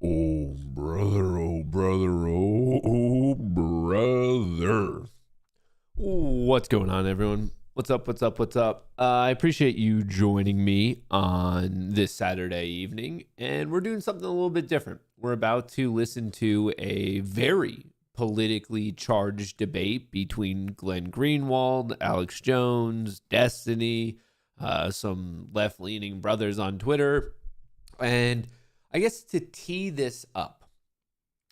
Oh, brother, oh, brother, oh, brother. What's going on, everyone? What's up, what's up, what's up? I appreciate you joining me on this Saturday evening, and we're doing something a little bit different. We're about to listen to a very politically charged debate between Glenn Greenwald, Alex Jones, Destiny, some left-leaning brothers on Twitter, and I guess to tee this up,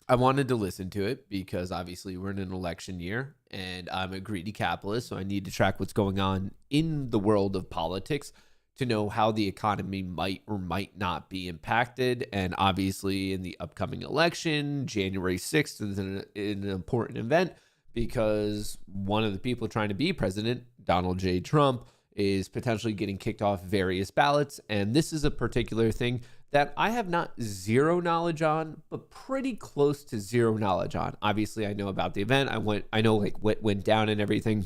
I wanted to listen to it because obviously we're in an election year and I'm a greedy capitalist, so I need to track what's going on in the world of politics to know how the economy might or might not be impacted. And obviously in the upcoming election, January 6th is an important event because one of the people trying to be president, Donald J. Trump, is potentially getting kicked off various ballots. And this is a particular thing that I have not zero knowledge on, but pretty close to zero knowledge on. Obviously, I know about the event. I know like what went down and everything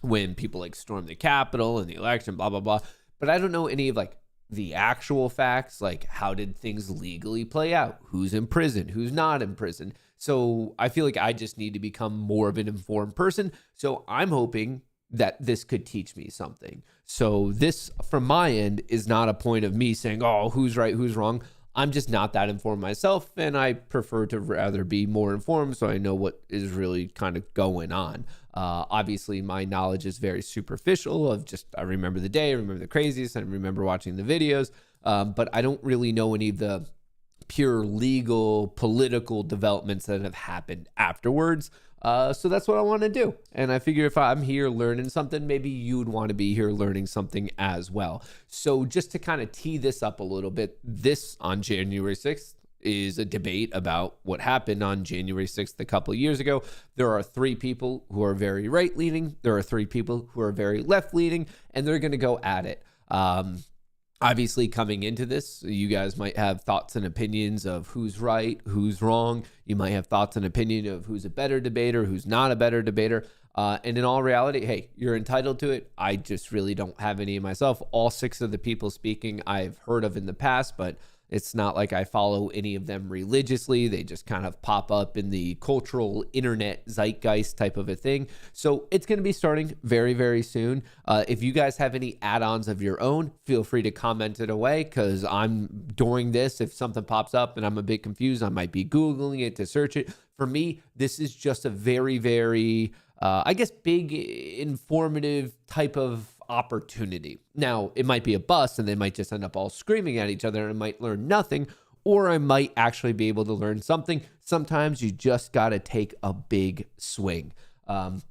when people like stormed the Capitol and the election, blah, blah, blah. But I don't know any of like the actual facts, like how did things legally play out? Who's in prison? Who's not in prison? So I feel like I just need to become more of an informed person. So I'm hoping that this could teach me something. So this, from my end, is not a point of me saying, oh, who's right, who's wrong. I'm just not that informed myself, and I prefer to rather be more informed so I know what is really kind of going on. Obviously, my knowledge is very superficial of just, I remember the day, I remember the craziest, I remember watching the videos, but I don't really know any of the pure legal, political developments that have happened afterwards. So that's what I want to do. And I figure if I'm here learning something, maybe you'd want to be here learning something as well. So just to kind of tee this up a little bit, this on January 6th is a debate about what happened on January 6th a couple of years ago. There are three people who are very right-leaning. There are three people who are very left-leaning, and they're going to go at it. Obviously, coming into this, you guys might have thoughts and opinions of who's right, who's wrong. You might have thoughts and opinion of who's a better debater, who's not a better debater. And in all reality, hey, you're entitled to it. I just really don't have any myself. All six of the people speaking I've heard of in the past, but it's not like I follow any of them religiously. They just kind of pop up in the cultural internet zeitgeist type of a thing. So it's going to be starting very, very soon. If you guys have any add-ons of your own, feel free to comment it away because I'm during this. If something pops up and I'm a bit confused, I might be Googling it to search it. For me, this is just a very, very, I guess, big, informative type of opportunity. Now, it might be a bust and they might just end up all screaming at each other and I might learn nothing, or I might actually be able to learn something. Sometimes you just got to take a big swing. I'm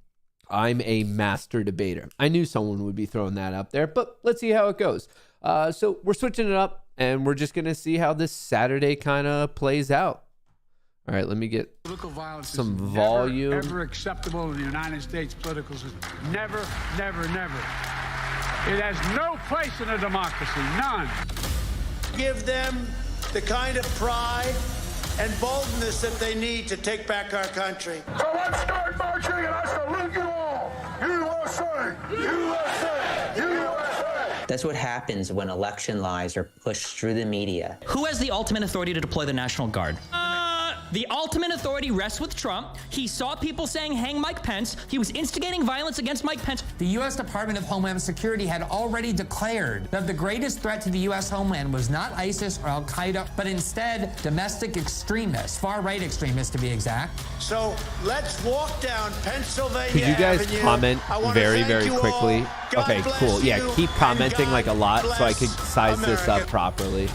a master debater. I knew someone would be throwing that up there, but let's see how it goes. So we're switching it up and we're just going to see how this Saturday kind of plays out. All right, let me get some volume. Never acceptable in the United States political system. Never, never, never. It has no place in a democracy, none. Give them the kind of pride and boldness that they need to take back our country. So let's start marching, and I salute you all. USA! USA! USA! That's what happens when election lies are pushed through the media. Who has the ultimate authority to deploy the National Guard? The ultimate authority rests with Trump. He saw people saying, hang Mike Pence. He was instigating violence against Mike Pence. The U.S. Department of Homeland Security had already declared that the greatest threat to the U.S. homeland was not ISIS or Al-Qaeda, but instead domestic extremists, far-right extremists to be exact. So let's walk down Pennsylvania Could you guys Avenue. comment very, very you quickly? all. Okay, bless cool. Yeah, you, keep commenting and like a lot so I bless could size this up America. properly.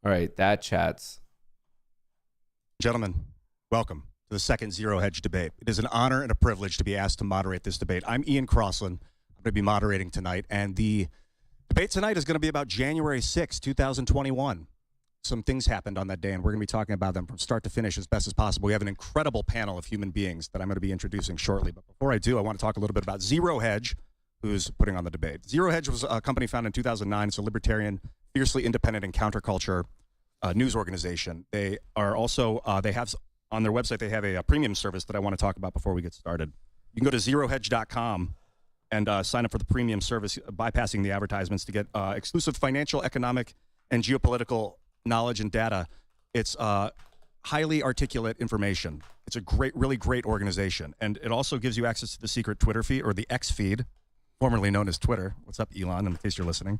All right, that chats. Gentlemen, welcome to the second Zero Hedge debate. It is an honor and a privilege to be asked to moderate this debate. I'm Ian Crossland. I'm going to be moderating tonight, and the debate tonight is going to be about January 6, 2021. Some things happened on that day, and we're going to be talking about them from start to finish as best as possible. We have an incredible panel of human beings that I'm going to be introducing shortly. But before I do, I want to talk a little bit about Zero Hedge, who's putting on the debate. Zero Hedge was a company founded in 2009. It's a libertarian, fiercely independent and counterculture news organization. They are also, they have on their website, they have a premium service that I want to talk about before we get started. You can go to zerohedge.com and sign up for the premium service, bypassing the advertisements to get exclusive financial, economic, and geopolitical knowledge and data. It's highly articulate information. It's a really great organization. And it also gives you access to the secret Twitter feed, or the X feed, formerly known as Twitter. What's up, Elon, in case you're listening?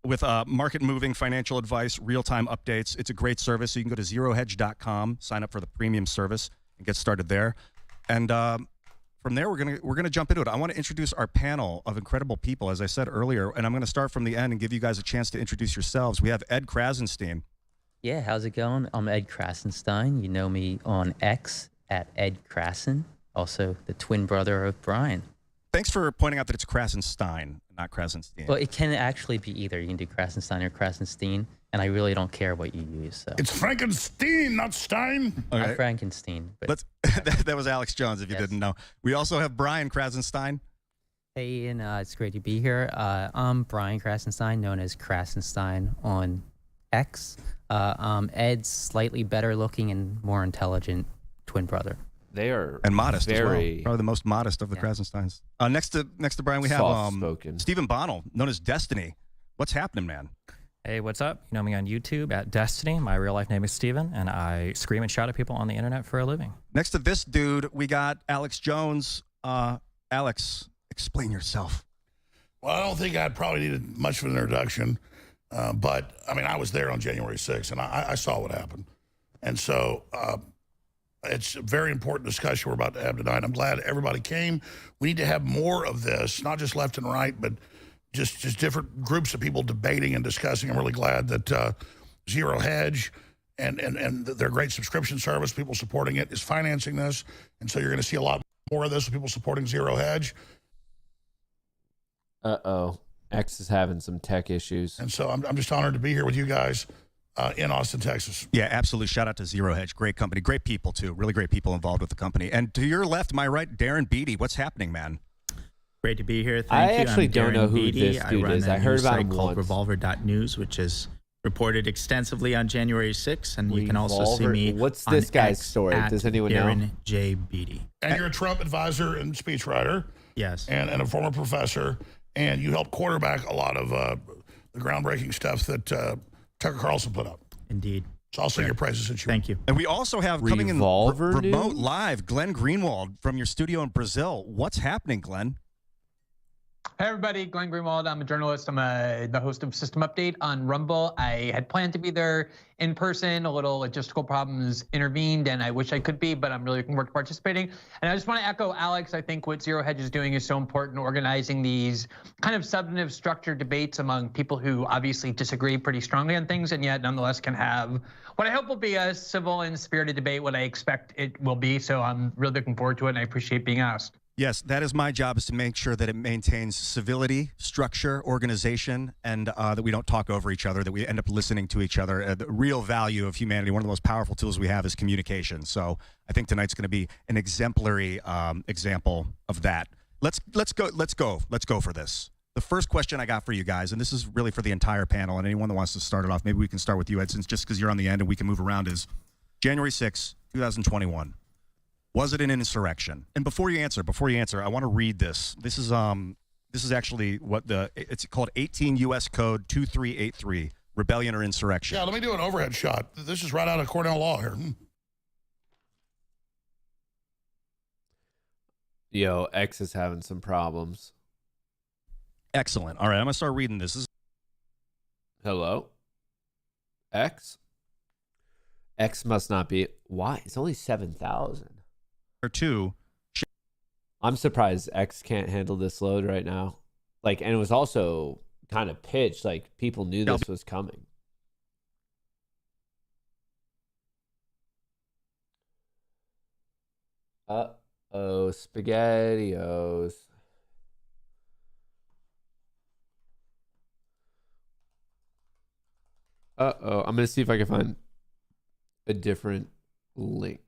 With market-moving financial advice, real-time updates. It's a great service. So you can go to zerohedge.com, sign up for the premium service, and get started there. And from there, we're gonna jump into it. I want to introduce our panel of incredible people, as I said earlier, and I'm going to start from the end and give you guys a chance to introduce yourselves. We have Ed Krassenstein. Yeah, how's it going? I'm Ed Krassenstein. You know me on X at Ed Krassen, also the twin brother of Brian. Thanks for pointing out that it's Krassenstein, not Krassenstein. Well, it can actually be either. You can do Krassenstein or Krassenstein, and I really don't care what you use. So It's Frankenstein, not Stein. Okay. not Frankenstein. But that was Alex Jones, if you didn't know. We also have Brian Krassenstein. Hey, Ian, it's great to be here. I'm Brian Krassenstein, known as Krassenstein on X. I'm Ed's slightly better looking and more intelligent twin brother. They are And modest as well. very Probably the most modest of the Krassensteins. Next to Brian, we have soft-spoken. Stephen Bonnell, known as Destiny. What's happening, man? Hey, what's up? You know me on YouTube at Destiny. My real life name is Steven, and I scream and shout at people on the internet for a living. Next to this dude, we got Alex Jones. Alex, explain yourself. Well, I don't think I probably needed much of an introduction, but I mean, I was there on January 6th, and I saw what happened. And so it's a very important discussion we're about to have tonight. I'm glad everybody came. We need to have more of this, not just left and right, but just different groups of people debating and discussing. I'm really glad that Zero Hedge and their great subscription service, people supporting it, is financing this. And so you're going to see a lot more of this with people supporting Zero Hedge. Uh-oh. X is having some tech issues. And so I'm just honored to be here with you guys in Austin, Texas. Yeah, absolutely. Shout out to Zero Hedge. Great company. Great people, too. Really great people involved with the company. And to your left, my right, Darren Beatty. What's happening, man? Great to be here. Thank I you. actually I'm don't Darren know who Beatty. this dude run is. a I heard news about site him called once. Revolver.news, which is reported extensively on January 6th. And you can also see Revolver? me What's on this guy's X story? at Does anyone know? Darren J. Beatty. And you're a Trump advisor and speechwriter. Yes. And a former professor. And you helped quarterback a lot of the groundbreaking stuff that Tucker Carlson put up. Indeed. So I'll sing your praises since you. Thank you. And we also have coming in Revolver remote news? live, Glenn Greenwald from your studio in Brazil. What's happening, Glenn? Hey everybody, Glenn Greenwald. I'm a journalist. I'm the host of System Update on Rumble. I had planned to be there in person. A little logistical problems intervened, and I wish I could be, but I'm really looking forward to participating. And I just want to echo Alex. I think what Zero Hedge is doing is so important, organizing these kind of substantive, structured debates among people who obviously disagree pretty strongly on things, and yet nonetheless can have what I hope will be a civil and spirited debate, what I expect it will be. So I'm really looking forward to it, and I appreciate being asked. Yes, that is my job, is to make sure that it maintains civility, structure, organization, and that we don't talk over each other, that we end up listening to each other. The real value of humanity, one of the most powerful tools we have, is communication. So I think tonight's going to be an exemplary example of that. Let's go for this. The first question I got for you guys, and this is really for the entire panel, and anyone that wants to start it off, maybe we can start with you, Ed, since just because you're on the end and we can move around, is January 6, 2021. Was it an insurrection? And before you answer, I want to read this. This is actually what it's called 18 U.S. Code 2383, rebellion or insurrection. Yeah, let me do an overhead shot. This is right out of Cornell Law here. Yo, X is having some problems. Excellent. All right, I'm going to start reading this. Hello? X? X must not be. Why? It's only 7,000. Or two. I'm surprised X can't handle this load right now. And it was also kind of pitched. People knew this was coming. Uh-oh, SpaghettiOs. Uh-oh, I'm going to see if I can find a different link.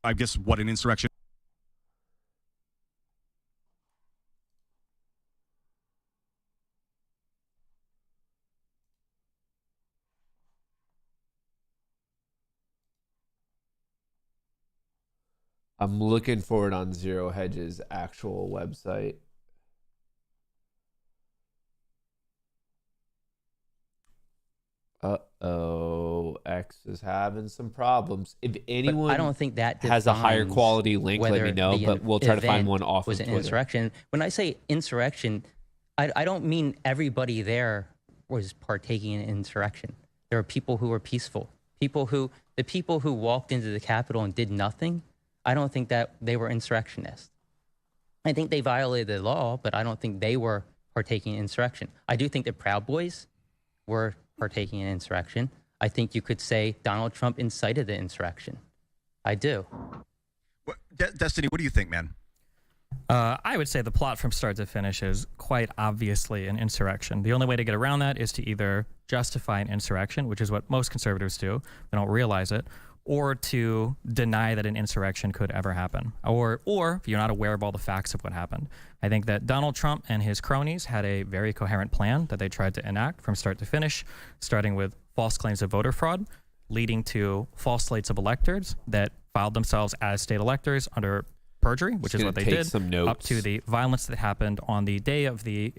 I guess what an insurrection. I'm looking for it on Zero Hedge's actual website. Uh-oh, X is having some problems. If anyone But I don't think that has a higher defines quality link, let me whether know, the but we'll try to find event one off was of an Twitter. insurrection. When I say insurrection, I don't mean everybody there was partaking in insurrection. There are people who were peaceful. The people who walked into the Capitol and did nothing, I don't think that they were insurrectionists. I think they violated the law, but I don't think they were partaking in insurrection. I do think the Proud Boys were partaking in insurrection. I think you could say Donald Trump incited the insurrection. I do. Destiny, what do you think, man? I would say the plot from start to finish is quite obviously an insurrection. The only way to get around that is to either justify an insurrection, which is what most conservatives do, they don't realize it, or to deny that an insurrection could ever happen, or if you're not aware of all the facts of what happened. I think that Donald Trump and his cronies had a very coherent plan that they tried to enact from start to finish, starting with false claims of voter fraud, leading to false slates of electors that filed themselves as state electors under perjury, which is what they did, up to the violence that happened on the day of the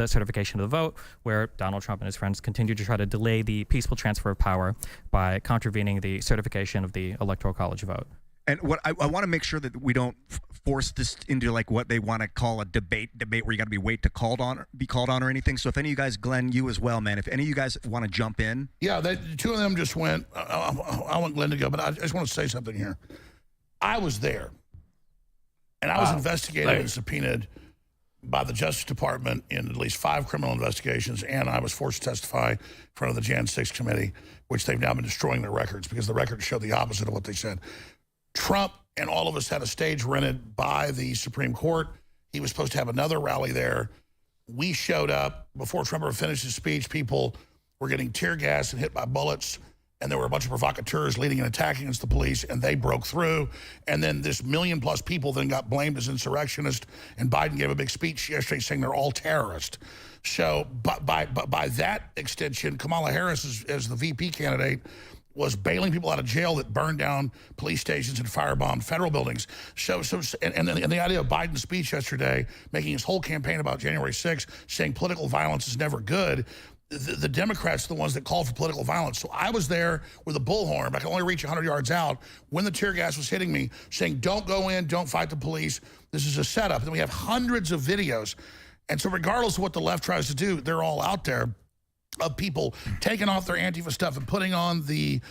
certification of the vote, where Donald Trump and his friends continued to try to delay the peaceful transfer of power by contravening the certification of the Electoral College vote. And what I want to make sure that we don't force this into like what they want to call a debate where you got to be called on or anything. So if any of you guys, Glenn, you as well, man, if any of you guys want to jump in. Yeah, two of them just went. I want Glenn to go, but I just want to say something here. I was there. And I was investigated and subpoenaed by the Justice Department in at least 5 criminal investigations, and I was forced to testify in front of the Jan 6 committee, which they've now been destroying their records because the records show the opposite of what they said. Trump and all of us had a stage rented by the Supreme Court. He was supposed to have another rally there. We showed up. Before Trump ever finished his speech, people were getting tear gas and hit by bullets. And there were a bunch of provocateurs leading an attack against the police, and they broke through. And then this 1 million+ people then got blamed as insurrectionists, and Biden gave a big speech yesterday saying they're all terrorists. So by that extension, Kamala Harris, as the VP candidate, was bailing people out of jail that burned down police stations and firebombed federal buildings. And the idea of Biden's speech yesterday, making his whole campaign about January 6th, saying political violence is never good. The Democrats are the ones that call for political violence. So I was there with a bullhorn, but I could only reach 100 yards out when the tear gas was hitting me, saying, don't go in, don't fight the police. This is a setup. And we have hundreds of videos. And so regardless of what the left tries to do, they're all out there of people taking off their Antifa stuff and putting on the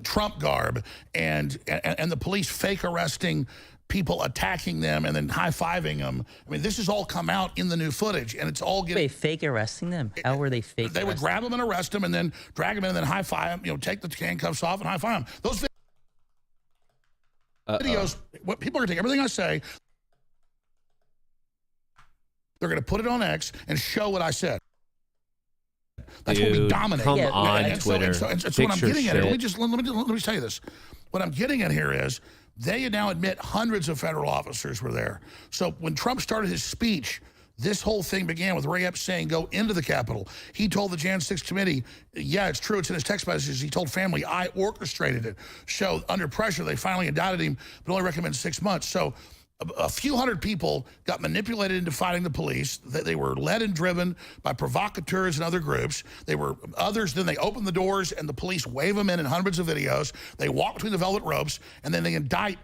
Trump garb and the police fake arresting people, attacking them and then high-fiving them. I mean, this has all come out in the new footage, and it's all getting... They fake arresting them? How were they fake They would grab them and arrest them and then drag them in and then high-five them, take the handcuffs off and high-five them. Those videos, what people are going to take everything I say, they're going to put it on X and show what I said. That's what we dominate. Come on, Twitter. So what I'm getting at here, let me tell you this. What I'm getting at here is they now admit hundreds of federal officers were there. So when Trump started his speech, this whole thing began with Ray Epps saying, go into the Capitol. He told the Jan 6 committee, yeah, it's true, it's in his text messages. He told family, I orchestrated it. So under pressure, they finally indicted him, but only recommended 6 months. So a few hundred people got manipulated into fighting the police. They were led and driven by provocateurs and other groups. They were others, then they opened the doors and the police wave them in hundreds of videos. They walk between the velvet ropes and then they indict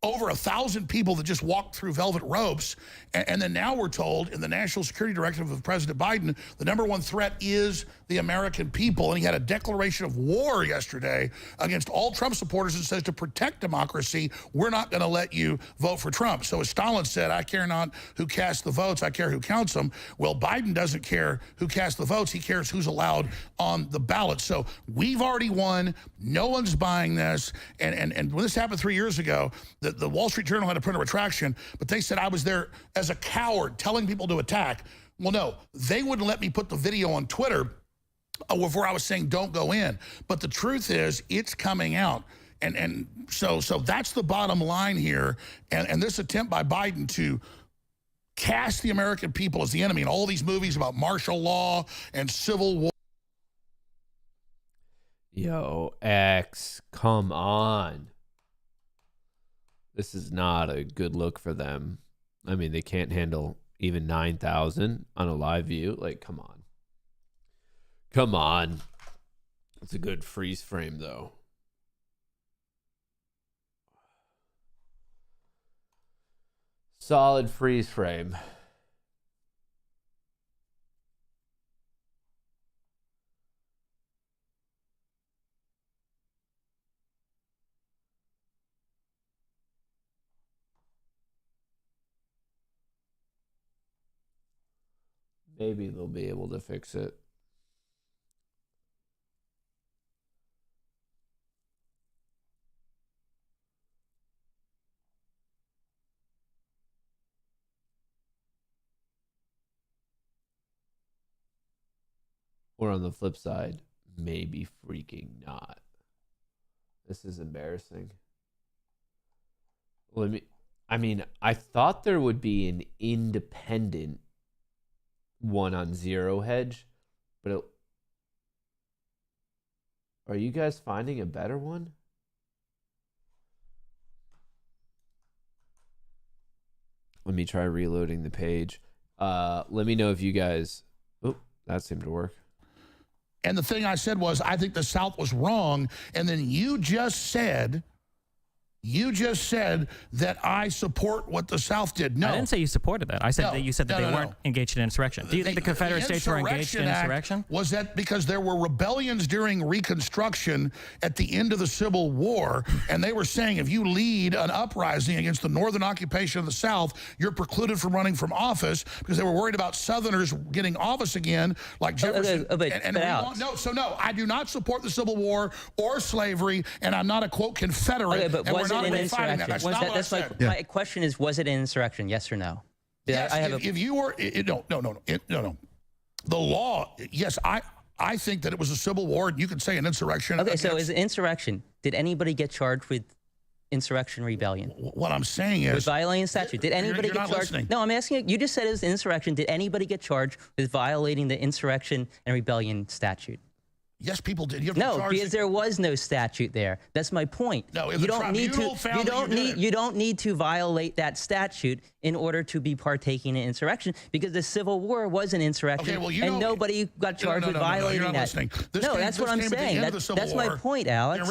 over 1,000 people that just walked through velvet ropes. And then now we're told in the National Security Directive of President Biden, the #1 threat is the American people. And he had a declaration of war yesterday against all Trump supporters and says to protect democracy, we're not going to let you vote for Trump. So as Stalin said, I care not who casts the votes, I care who counts them. Well, Biden doesn't care who casts the votes. He cares who's allowed on the ballot. So we've already won. No one's buying this. And when this happened 3 years ago, the Wall Street Journal had to print a retraction, but they said I was there as a coward telling people to attack. Well, no, they wouldn't let me put the video on Twitter where I was saying don't go in. But the truth is it's coming out. And so that's the bottom line here. And this attempt by Biden to cast the American people as the enemy in all these movies about martial law and civil war. Yo, X, come on. This is not a good look for them. I mean, they can't handle even 9,000 on a live view. Like, come on. Come on. It's a good freeze frame, though. Solid freeze frame. Maybe they'll be able to fix it. Or on the flip side, maybe freaking not. This is embarrassing. I thought there would be an independent one on zero hedge, but are you guys finding a better one? Let me try reloading the page. Let me know if you guys... Oh, that seemed to work. And the thing I said was, I think the South was wrong. And then you just said that I support what the South did. No. I didn't say you supported that. I said that you said that they weren't engaged in insurrection. Do you think the Confederate States were engaged in insurrection? Was that because there were rebellions during Reconstruction at the end of the Civil War, and they were saying if you lead an uprising against the Northern occupation of the South, you're precluded from running from office because they were worried about Southerners getting office again, like Jefferson. No, I do not support the Civil War or slavery, and I'm not a, quote, Confederate. Okay, but was it an insurrection? That's my question is, was it an insurrection? Yes or no? Yes, if you were, no. The law, yes, I think that it was a civil war, and you could say an insurrection. Okay, so is it insurrection? Did anybody get charged with insurrection rebellion? What I'm saying is... With violating statute. Did anybody get charged? Listening. No, I'm asking you. You just said it was insurrection. Did anybody get charged with violating the insurrection and rebellion statute? Yes, people did. No, because there was no statute there. That's my point. No, you don't need to. You don't need to violate that statute in order to be partaking in insurrection, because the Civil War was an insurrection, and nobody got charged with violating that. No, that's what I'm saying. That's my point, Alex.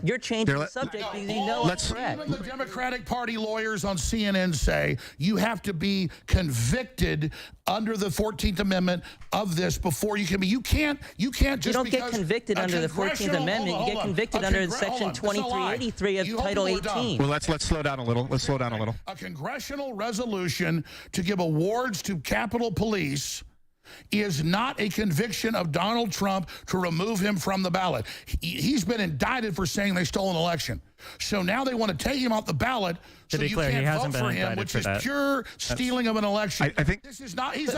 You're changing the subject because you know I'm correct. Even the Democratic Party lawyers on CNN say you have to be convicted under the 14th Amendment of this before you can be. You can't just You don't get convicted under the 14th Amendment. You get convicted under Section 2383 of Title 18. Well, let's slow down a little. Let's slow down a little. A congressional resolution to give awards to Capitol Police is not a conviction of Donald Trump to remove him from the ballot. He's been indicted for saying they stole an election. So now they want to take him off the ballot so you can't vote for him, which is pure stealing of an election. I think this is not, he's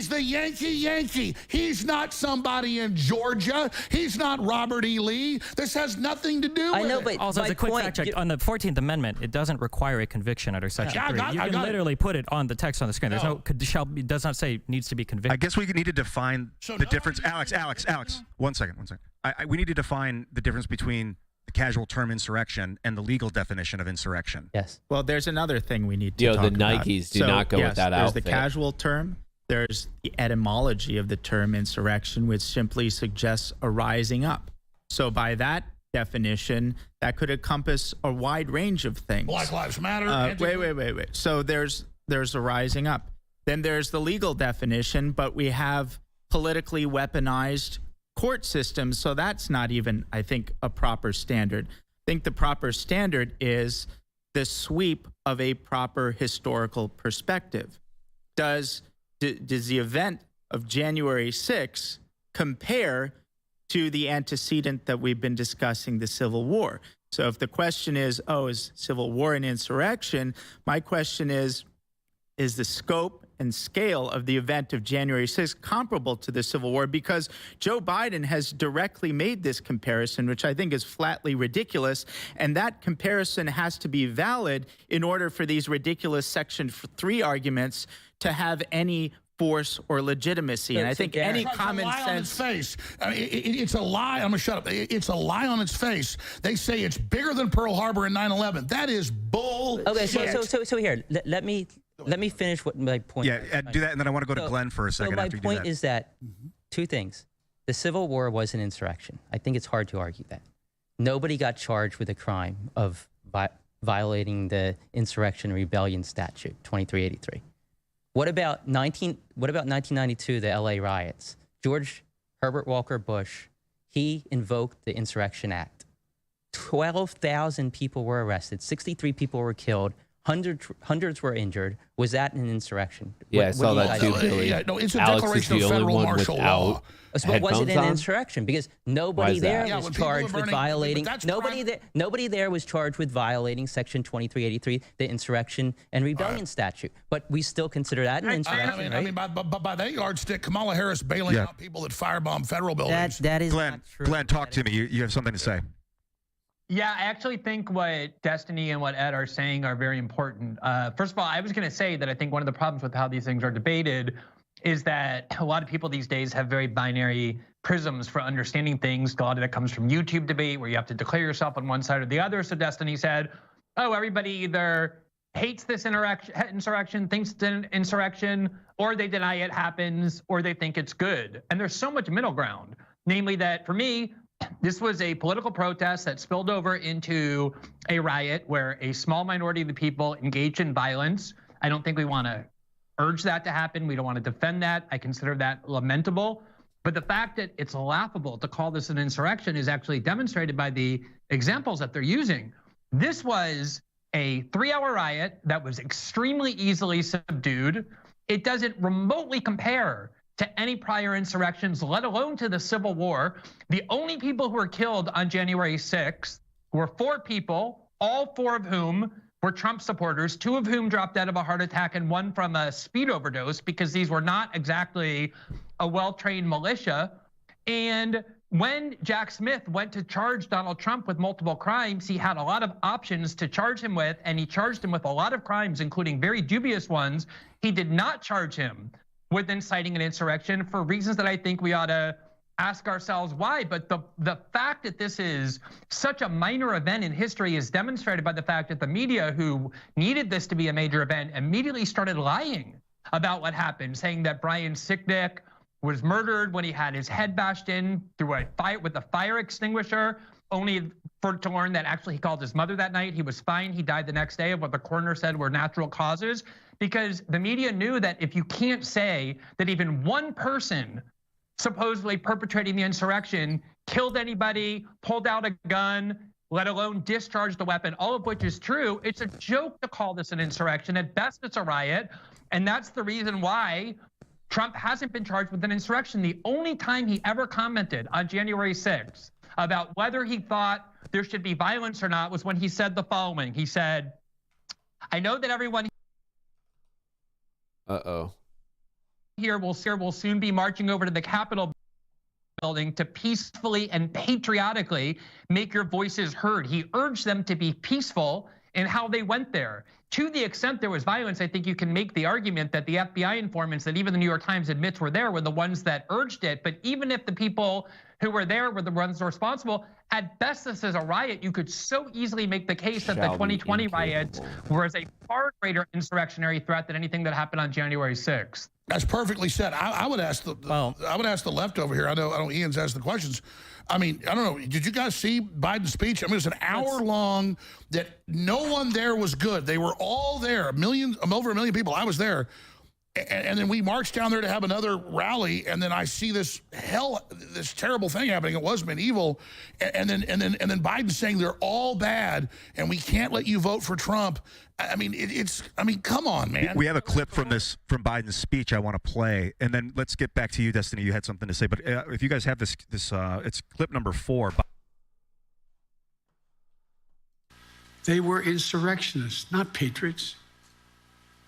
the Yankee. He's not somebody in Georgia. He's not Robert E. Lee. This has nothing to do with it. But also, as a quick fact check, on the 14th Amendment, it doesn't require a conviction under Section 3. You can literally put it on the text on the screen. There's it does not say needs to be convicted. I guess we need to define the difference. Alex, one second. We need to define the difference between the casual term insurrection and the legal definition of insurrection. Yes. Well, there's another thing we need to talk the about. Nikes do not go with that outfit. There's the casual term. There's the etymology of the term insurrection, which simply suggests a rising up. So by that definition, that could encompass a wide range of things. Black Lives Matter. Wait. So there's a rising up. Then there's the legal definition, but we have politically weaponized court systems, so that's not even, I think, a proper standard. I think the proper standard is the sweep of a proper historical perspective. Does the event of January 6th compare to the antecedent that we've been discussing, the Civil War? So if the question is Civil War an insurrection, my question is the scope and scale of the event of January 6th comparable to the Civil War? Because Joe Biden has directly made this comparison, which I think is flatly ridiculous, and that comparison has to be valid in order for these ridiculous Section 3 arguments to have any force or legitimacy. And I think any common lie on its sense. face. I mean, it's a lie. I'm gonna shut up. It's a lie on its face. They say it's bigger than Pearl Harbor and 9/11. That is bull. Okay, so here, let me finish what my point. Yeah, do that, and then I want to go to Glenn for a second. So my after you do point that. is that two things: the Civil War was an insurrection. I think it's hard to argue that. Nobody got charged with a crime of violating the Insurrection and Rebellion Statute 2383. What about 1992, the LA riots? George Herbert Walker Bush, he invoked the Insurrection Act. 12,000 people were arrested, 63 people were killed, hundreds were injured. Was that an insurrection? Yeah, I saw that too, Billy. No, it's a Alex declaration is of the only federal one martial without law. But was it an headphones on? insurrection? Because nobody there Yeah, was when people are charged with burning- violating. but that's Nobody there was charged with violating Section 2383, the Insurrection and Rebellion Statute. But we still consider that an insurrection, I mean, by that yardstick, Kamala Harris bailing out people that firebomb federal buildings. That is Glenn, not true. Glenn, talk to me. You have something to say. Yeah, I actually think what Destiny and what Ed are saying are very important. First of all, I was going to say that I think one of the problems with how these things are debated is that a lot of people these days have very binary prisms for understanding things. A lot of that comes from YouTube debate where you have to declare yourself on one side or the other. So Destiny said, oh, everybody either hates this insurrection, thinks it's an insurrection, or they deny it happens, or they think it's good. And there's so much middle ground. Namely that for me, this was a political protest that spilled over into a riot where a small minority of the people engaged in violence. I don't think we want to urge that to happen. We don't want to defend that. I consider that lamentable. But the fact that it's laughable to call this an insurrection is actually demonstrated by the examples that they're using. This was a 3-hour riot that was extremely easily subdued. It doesn't remotely compare to any prior insurrections, let alone to the Civil War. The only people who were killed on January 6th were 4 people, all 4 of whom were Trump supporters, 2 of whom dropped dead of a heart attack and 1 from a speed overdose, because these were not exactly a well-trained militia. And when Jack Smith went to charge Donald Trump with multiple crimes, he had a lot of options to charge him with, and he charged him with a lot of crimes, including very dubious ones. He did not charge him with inciting an insurrection for reasons that I think we ought to ask ourselves why. But the fact that this is such a minor event in history is demonstrated by the fact that the media, who needed this to be a major event, immediately started lying about what happened, saying that Brian Sicknick was murdered when he had his head bashed in through a fire with a fire extinguisher, only to learn that actually he called his mother that night. He was fine. He died the next day of what the coroner said were natural causes, because the media knew that if you can't say that even one person supposedly perpetrating the insurrection killed anybody, pulled out a gun, let alone discharged the weapon, all of which is true, it's a joke to call this an insurrection. At best, it's a riot. And that's the reason why Trump hasn't been charged with an insurrection. The only time he ever commented on January 6th about whether he thought there should be violence or not was when he said the following. He said, I know that everyone here will soon be marching over to the Capitol building to peacefully and patriotically make your voices heard. He urged them to be peaceful in how they went there. To the extent there was violence, I think you can make the argument that the FBI informants that even the New York Times admits were there were the ones that urged it. But even if the people who were there were the ones responsible, at best this is a riot. You could so easily make the case that the 2020 riots were a far greater insurrectionary threat than anything that happened on January 6th. That's perfectly said. I would ask I would ask the left over here. I know Ian's asked the questions. I mean, I don't know. Did you guys see Biden's speech? I mean, it was an hour long that no one there was good. They were all there, over a million people. I was there. And then we marched down there to have another rally, and then I see this terrible thing happening. It was medieval, and then Biden saying they're all bad, and we can't let you vote for Trump. I mean, come on, man. We have a clip from Biden's speech I want to play, and then let's get back to you, Destiny. You had something to say, but if you guys have this, it's clip number 4. They were insurrectionists, not patriots.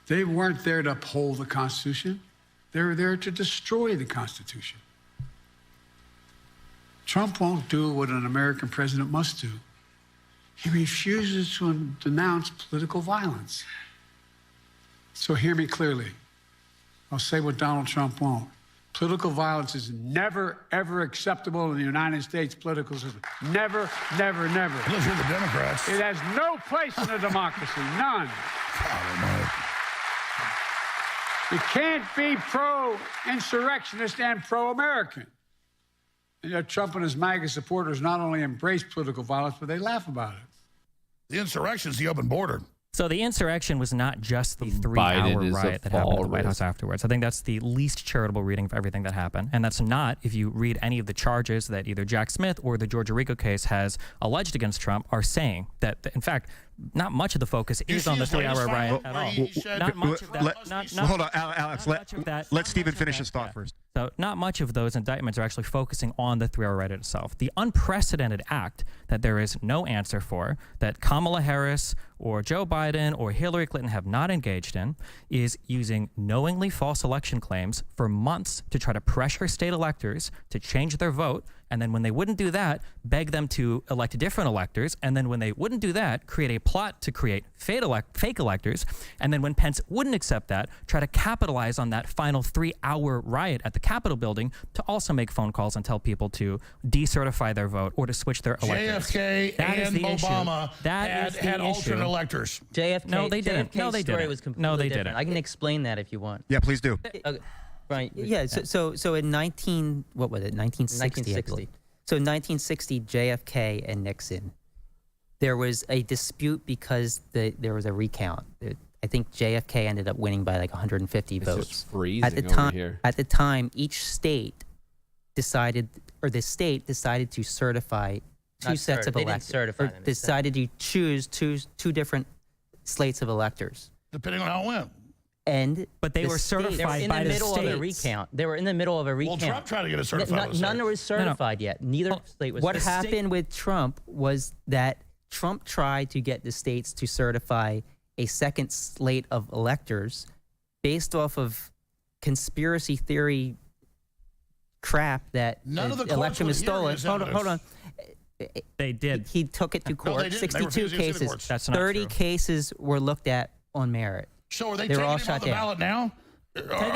They weren't there to uphold the Constitution. They were there to destroy the Constitution. Trump won't do what an American president must do. He refuses to denounce political violence. So hear me clearly. I'll say what Donald Trump won't. Political violence is never, ever acceptable in the United States political system. Never, never, never. Unless you're the Democrats. It has no place in a democracy, none. You can't be pro-insurrectionist and pro-American. And yet Trump and his MAGA supporters not only embrace political violence, but they laugh about it. The insurrection is the open border. So the insurrection was not just the 3-hour riot that happened at the White House afterwards. I think that's the least charitable reading of everything that happened. And that's not, if you read any of the charges that either Jack Smith or the Georgia RICO case has alleged against Trump, are saying that, in fact, not much of the focus is on the 3-hour riot at all. Not much of that. Hold on, Alex. Let Stephen finish his thought first. So not much of those indictments are actually focusing on the 3-hour riot itself. The unprecedented act that there is no answer for, that Kamala Harris or Joe Biden or Hillary Clinton have not engaged in, is using knowingly false election claims for months to try to pressure state electors to change their vote. And then when they wouldn't do that, beg them to elect different electors. And then when they wouldn't do that, create a plot to create fake electors. And then when Pence wouldn't accept that, try to capitalize on that final 3-hour riot at the Capitol building to also make phone calls and tell people to decertify their vote or to switch their electors. JFK and Obama had alternate electors. JFK. No, they didn't. No, they didn't. Was completely no, they different. didn't. I can explain that if you want. Yeah, please do. Okay. Right. Yeah. So in 1960. So in 1960, JFK and Nixon, there was a dispute because there was a recount. I think JFK ended up winning by like 150 votes. It's freezing at the over time, here. At the time, each state decided, or the state decided to certify two sets of They didn't electors. certify Or them. decided to choose two different slates of electors. Depending on how it went. But they were certified by the states. They were in the middle of a recount. They were in the middle of a recount. Well, Trump tried to get it certified. None was certified yet. Neither state was. What happened with Trump was that Trump tried to get the states to certify a second slate of electors based off of conspiracy theory crap that None of the the election was stolen. Hold on. They did. He took it to court. they didn't. They 62 refused to use it in cases. courts. That's not 30 true. cases were looked at on merit. So are they They were taking all him shut off the down. ballot now?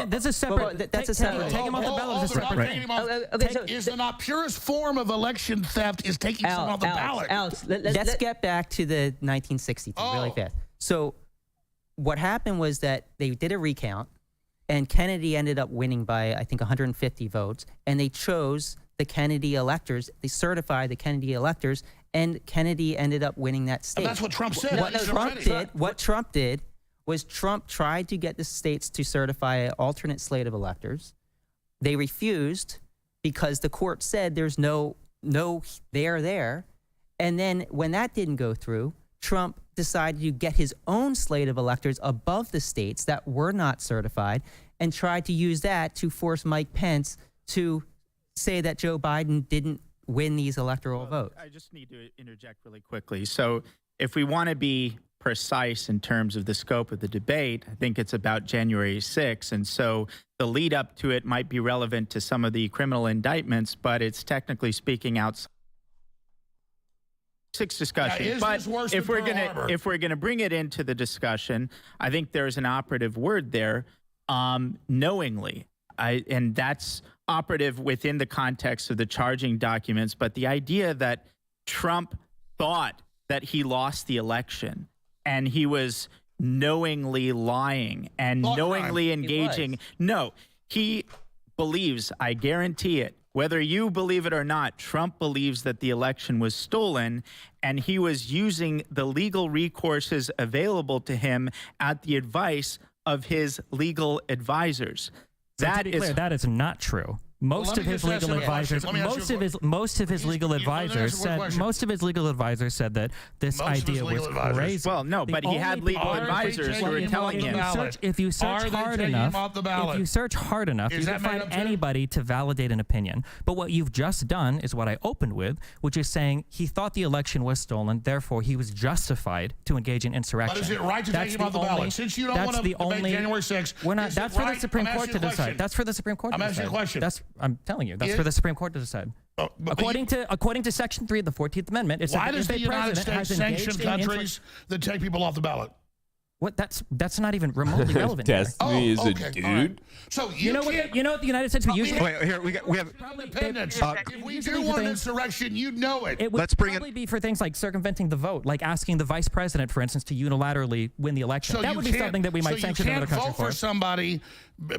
That's a separate. That's a separate. Take him off the ballot. Is a separate thing. Is the not purest form of election theft is taking someone off the ballot? Alex, let's get back to the 1960s really fast. So what happened was that they did a recount, and Kennedy ended up winning by, I think, 150 votes, and they chose the Kennedy electors. They certified the Kennedy electors, and Kennedy ended up winning that state. And that's what Trump said. What Trump did was Trump tried to get the states to certify an alternate slate of electors. They refused because the court said there's no there. And then when that didn't go through, Trump decided to get his own slate of electors above the states that were not certified and tried to use that to force Mike Pence to say that Joe Biden didn't win these electoral votes. I just need to interject really quickly. So if we want to be precise in terms of the scope of the debate, I think it's about January 6th. And so the lead up to it might be relevant to some of the criminal indictments, but it's technically speaking outside discussion. But if we're gonna bring it into the discussion, I think there's an operative word there, knowingly. And that's operative within the context of the charging documents. But the idea that Trump thought that he lost the election and he was knowingly lying and knowingly engaging. No, he believes, I guarantee it, whether you believe it or not, Trump believes that the election was stolen, and he was using the legal recourses available to him at the advice of his legal advisors. So to be clear, that is not true. Most of his legal advisors said that this idea was crazy. Well, no, but he had legal advisors who were telling him. If you search hard enough, you can find anybody to validate an opinion. But what you've just done is what I opened with, which is saying he thought the election was stolen, therefore he was justified to engage in insurrection. But is it right to take him off the ballot? Since you don't want to debate January 6th, that's for the Supreme Court to decide. That's for the Supreme Court to decide. I'm asking a question. I'm telling you, that's for the Supreme Court to decide. According to Section 3 of the 14th Amendment, it's why does the United States sanction countries that take people off the ballot? What? That's not even remotely relevant. Destiny is a okay, dude. all right. So You know what? You know what the United States we usually. Wait, here we have. Independence. If we do want insurrection, you'd know it. It would probably be for things like circumventing the vote, like asking the vice president, for instance, to unilaterally win the election. So that would be something that we might sanction another country vote for somebody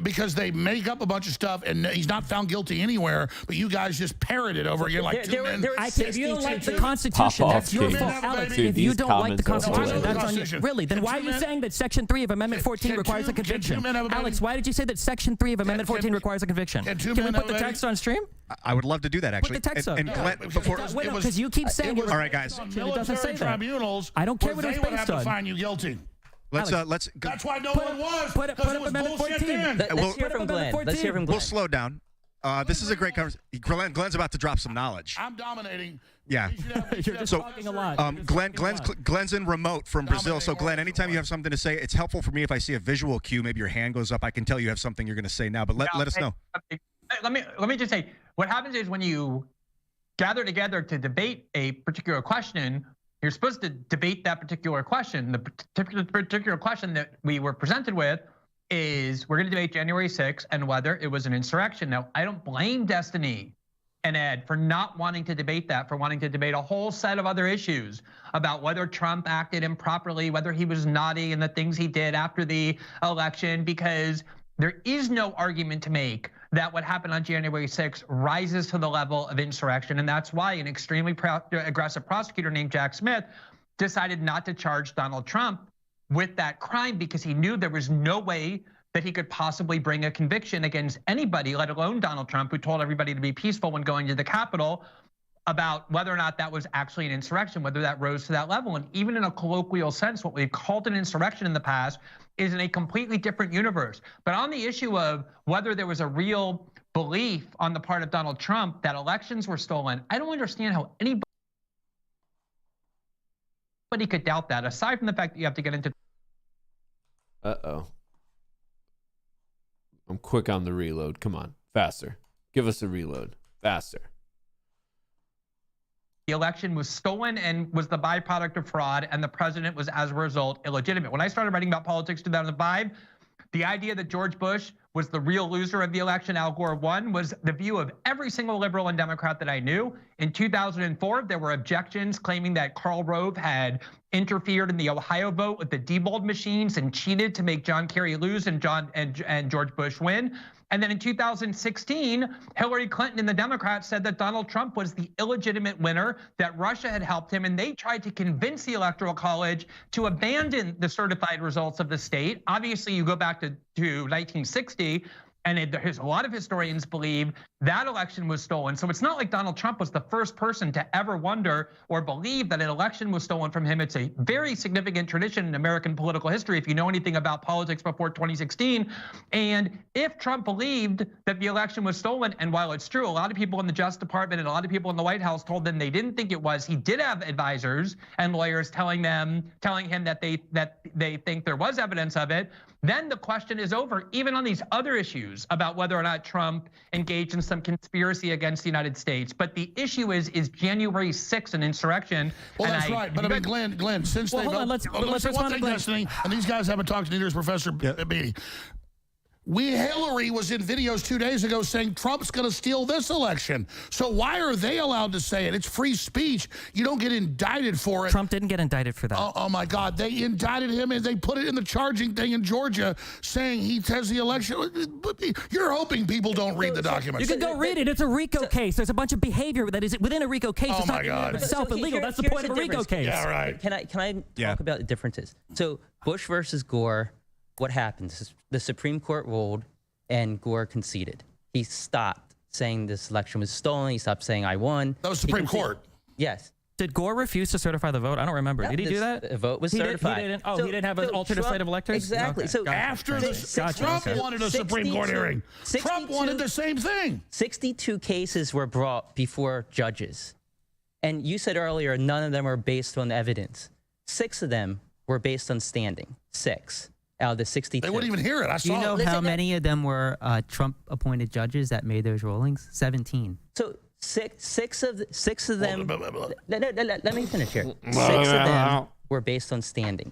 because they make up a bunch of stuff and he's not found guilty anywhere, but you guys just parrot it over again like two men. If you don't like the Constitution, that's your fault, Alex. If you don't like the Constitution, that's on you. Really? Then why are you saying that Section 3 of Amendment 14 requires a conviction? Alex, why did you say that Section 3 of Amendment 14 requires a conviction? Can we put the text on stream? I would love to do that, actually. Put the text on. Because you keep saying it was. All right, guys. It doesn't say that. Tribunals. I don't care what it's they would based have to on. find you guilty. Let's. That's why no one was. Put up Amendment 14. Let's hear from Glenn. Let's hear from Glenn. We'll slow down. This is a great conversation. Glenn's about to drop some knowledge. I'm dominating. Yeah. You're just talking a lot. Glenn's in remote from Brazil. So Glenn, anytime you have something to say, it's helpful for me if I see a visual cue. Maybe your hand goes up. I can tell you have something you're going to say now. But let us know. Let me just say, what happens is when you gather together to debate a particular question, you're supposed to debate that particular question. The particular question that we were presented with is we're going to debate January 6th and whether it was an insurrection. Now, I don't blame Destiny and Ed for not wanting to debate that, for wanting to debate a whole set of other issues about whether Trump acted improperly, whether he was naughty in the things he did after the election, because there is no argument to make that what happened on January 6th rises to the level of insurrection. And that's why an extremely aggressive prosecutor named Jack Smith decided not to charge Donald Trump with that crime because he knew there was no way that he could possibly bring a conviction against anybody, let alone Donald Trump, who told everybody to be peaceful when going to the Capitol, about whether or not that was actually an insurrection, whether that rose to that level. And even in a colloquial sense, what we've called an insurrection in the past is in a completely different universe. But on the issue of whether there was a real belief on the part of Donald Trump that elections were stolen, I don't understand how anybody could doubt that, aside from the fact that you have to get into. Uh-oh. I'm quick on the reload. Come on, faster. Give us a reload. Faster. The election was stolen and was the byproduct of fraud, and the president was, as a result, illegitimate. When I started writing about politics in 2005, the idea that George Bush was the real loser of the election, Al Gore won, was the view of every single liberal and Democrat that I knew. In 2004, there were objections claiming that Karl Rove had interfered in the Ohio vote with the Diebold machines and cheated to make John Kerry lose and George Bush win. And then in 2016, Hillary Clinton and the Democrats said that Donald Trump was the illegitimate winner, that Russia had helped him, and they tried to convince the Electoral College to abandon the certified results of the state. Obviously, you go back to 1960, and there's a lot of historians believe that election was stolen. So it's not like Donald Trump was the first person to ever wonder or believe that an election was stolen from him. It's a very significant tradition in American political history, if you know anything about politics before 2016. And if Trump believed that the election was stolen, and while it's true, a lot of people in the Justice Department and a lot of people in the White House told them they didn't think it was, he did have advisors and lawyers telling him that they think there was evidence of it. Then the question is over, even on these other issues about whether or not Trump engaged in some conspiracy against the United States. But the issue is January 6th an insurrection? Well, that's right. But I mean, Glenn, since they've... Let's respond to Destiny, and these guys haven't talked to neither is Professor Beatty. Hillary was in videos 2 days ago saying Trump's going to steal this election. So why are they allowed to say it? It's free speech. You don't get indicted for it. Trump didn't get indicted for that. Oh my God. They indicted him and they put it in the charging thing in Georgia saying he says the election. You're hoping people don't read the documents. You can go read it. It's a RICO case. There's a bunch of behavior that is within a RICO case. Oh it's my God. It's self-illegal. That's the point of a RICO case. Yeah, right. Can I talk about the differences? So Bush versus Gore, what happened? The Supreme Court ruled and Gore conceded. He stopped saying this election was stolen. He stopped saying I won. That was Supreme Court. Yes. Did Gore refuse to certify the vote? I don't remember. Did he do that? The vote was certified. He didn't have an alternate slate of electors? Exactly. Okay. So after Trump wanted a Supreme Court hearing. Trump wanted the same thing. 62 cases were brought before judges. And you said earlier, none of them are based on evidence. 6 of them were based on standing. 6 out of the 62. They wouldn't even hear it. Do you know how many of them were Trump-appointed judges that made those rulings? 17. So six of them. Let me finish here. 6 of them were based on standing.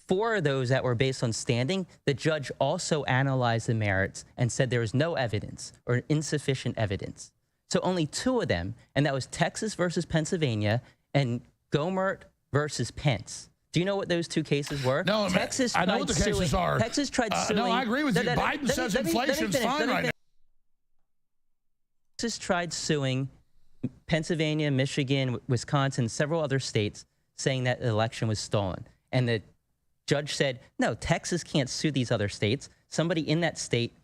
4 of those that were based on standing, the judge also analyzed the merits and said there was no evidence or insufficient evidence. So only 2 of them, and that was Texas versus Pennsylvania and Gomert versus Pence. Do you know what those 2 cases were? No, Texas I know what the cases are. Texas tried suing. No, I agree with you. Biden says inflation's fine right now. Texas tried suing Pennsylvania, Michigan, Wisconsin, several other states, saying that the election was stolen. And the judge said, no, Texas can't sue these other states. Somebody in that state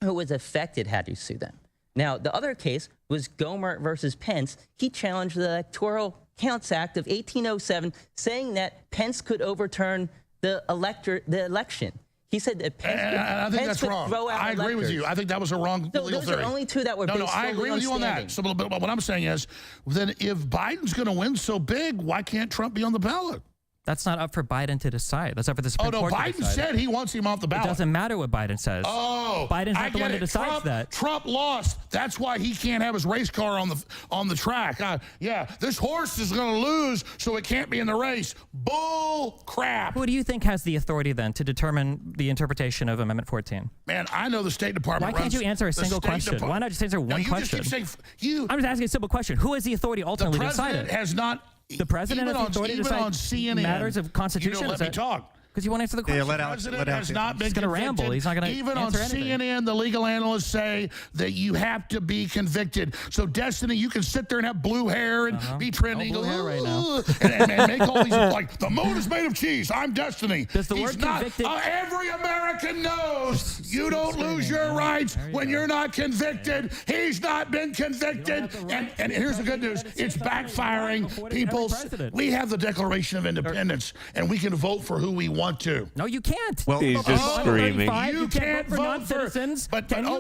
who was affected had to sue them. Now, the other case was Gomert versus Pence. He challenged the Electoral Counts Act of 1807, saying that Pence could overturn the election. He said that Pence could, I think Pence that's wrong. I agree with you. I think that was a wrong legal those theory. are only 2 that were based I agree with you on that. So, but what I'm saying is, then if Biden's going to win so big, why can't Trump be on the ballot? That's not up for Biden to decide. That's up for the Supreme Court to Biden decide. said he wants him off the ballot. It doesn't matter what Biden says. Oh, Biden's not the one that decides that. Trump lost. That's why he can't have his race car on the track. Yeah, this horse is going to lose, so it can't be in the race. Bull crap. Who do you think has the authority then to determine the interpretation of Amendment 14? Man, I know the State Department. Why can't you answer a single question? Why not just answer one question? Just keep saying, I'm just asking a simple question. Who has the authority ultimately to decide it? The president has not. The president has the authority to decide on CNN, matters of constitution. You don't let me talk. Because you won't answer the question. The president has not been He's going to ramble. He's not going to Even answer on anything. CNN, the legal analysts say that you have to be convicted. So, Destiny, you can sit there and have blue hair and be trending. No blue hair right now. and make all these, like, the moon is made of cheese. I'm Destiny. Does the word convicted... every American knows you don't lose your rights when you're not convicted. He's not been convicted. And here's the good news. It's backfiring. We have the Declaration of Independence, and we can vote for who we want to. No, you can't. Well, he's just screaming. You can't vote for non-citizens.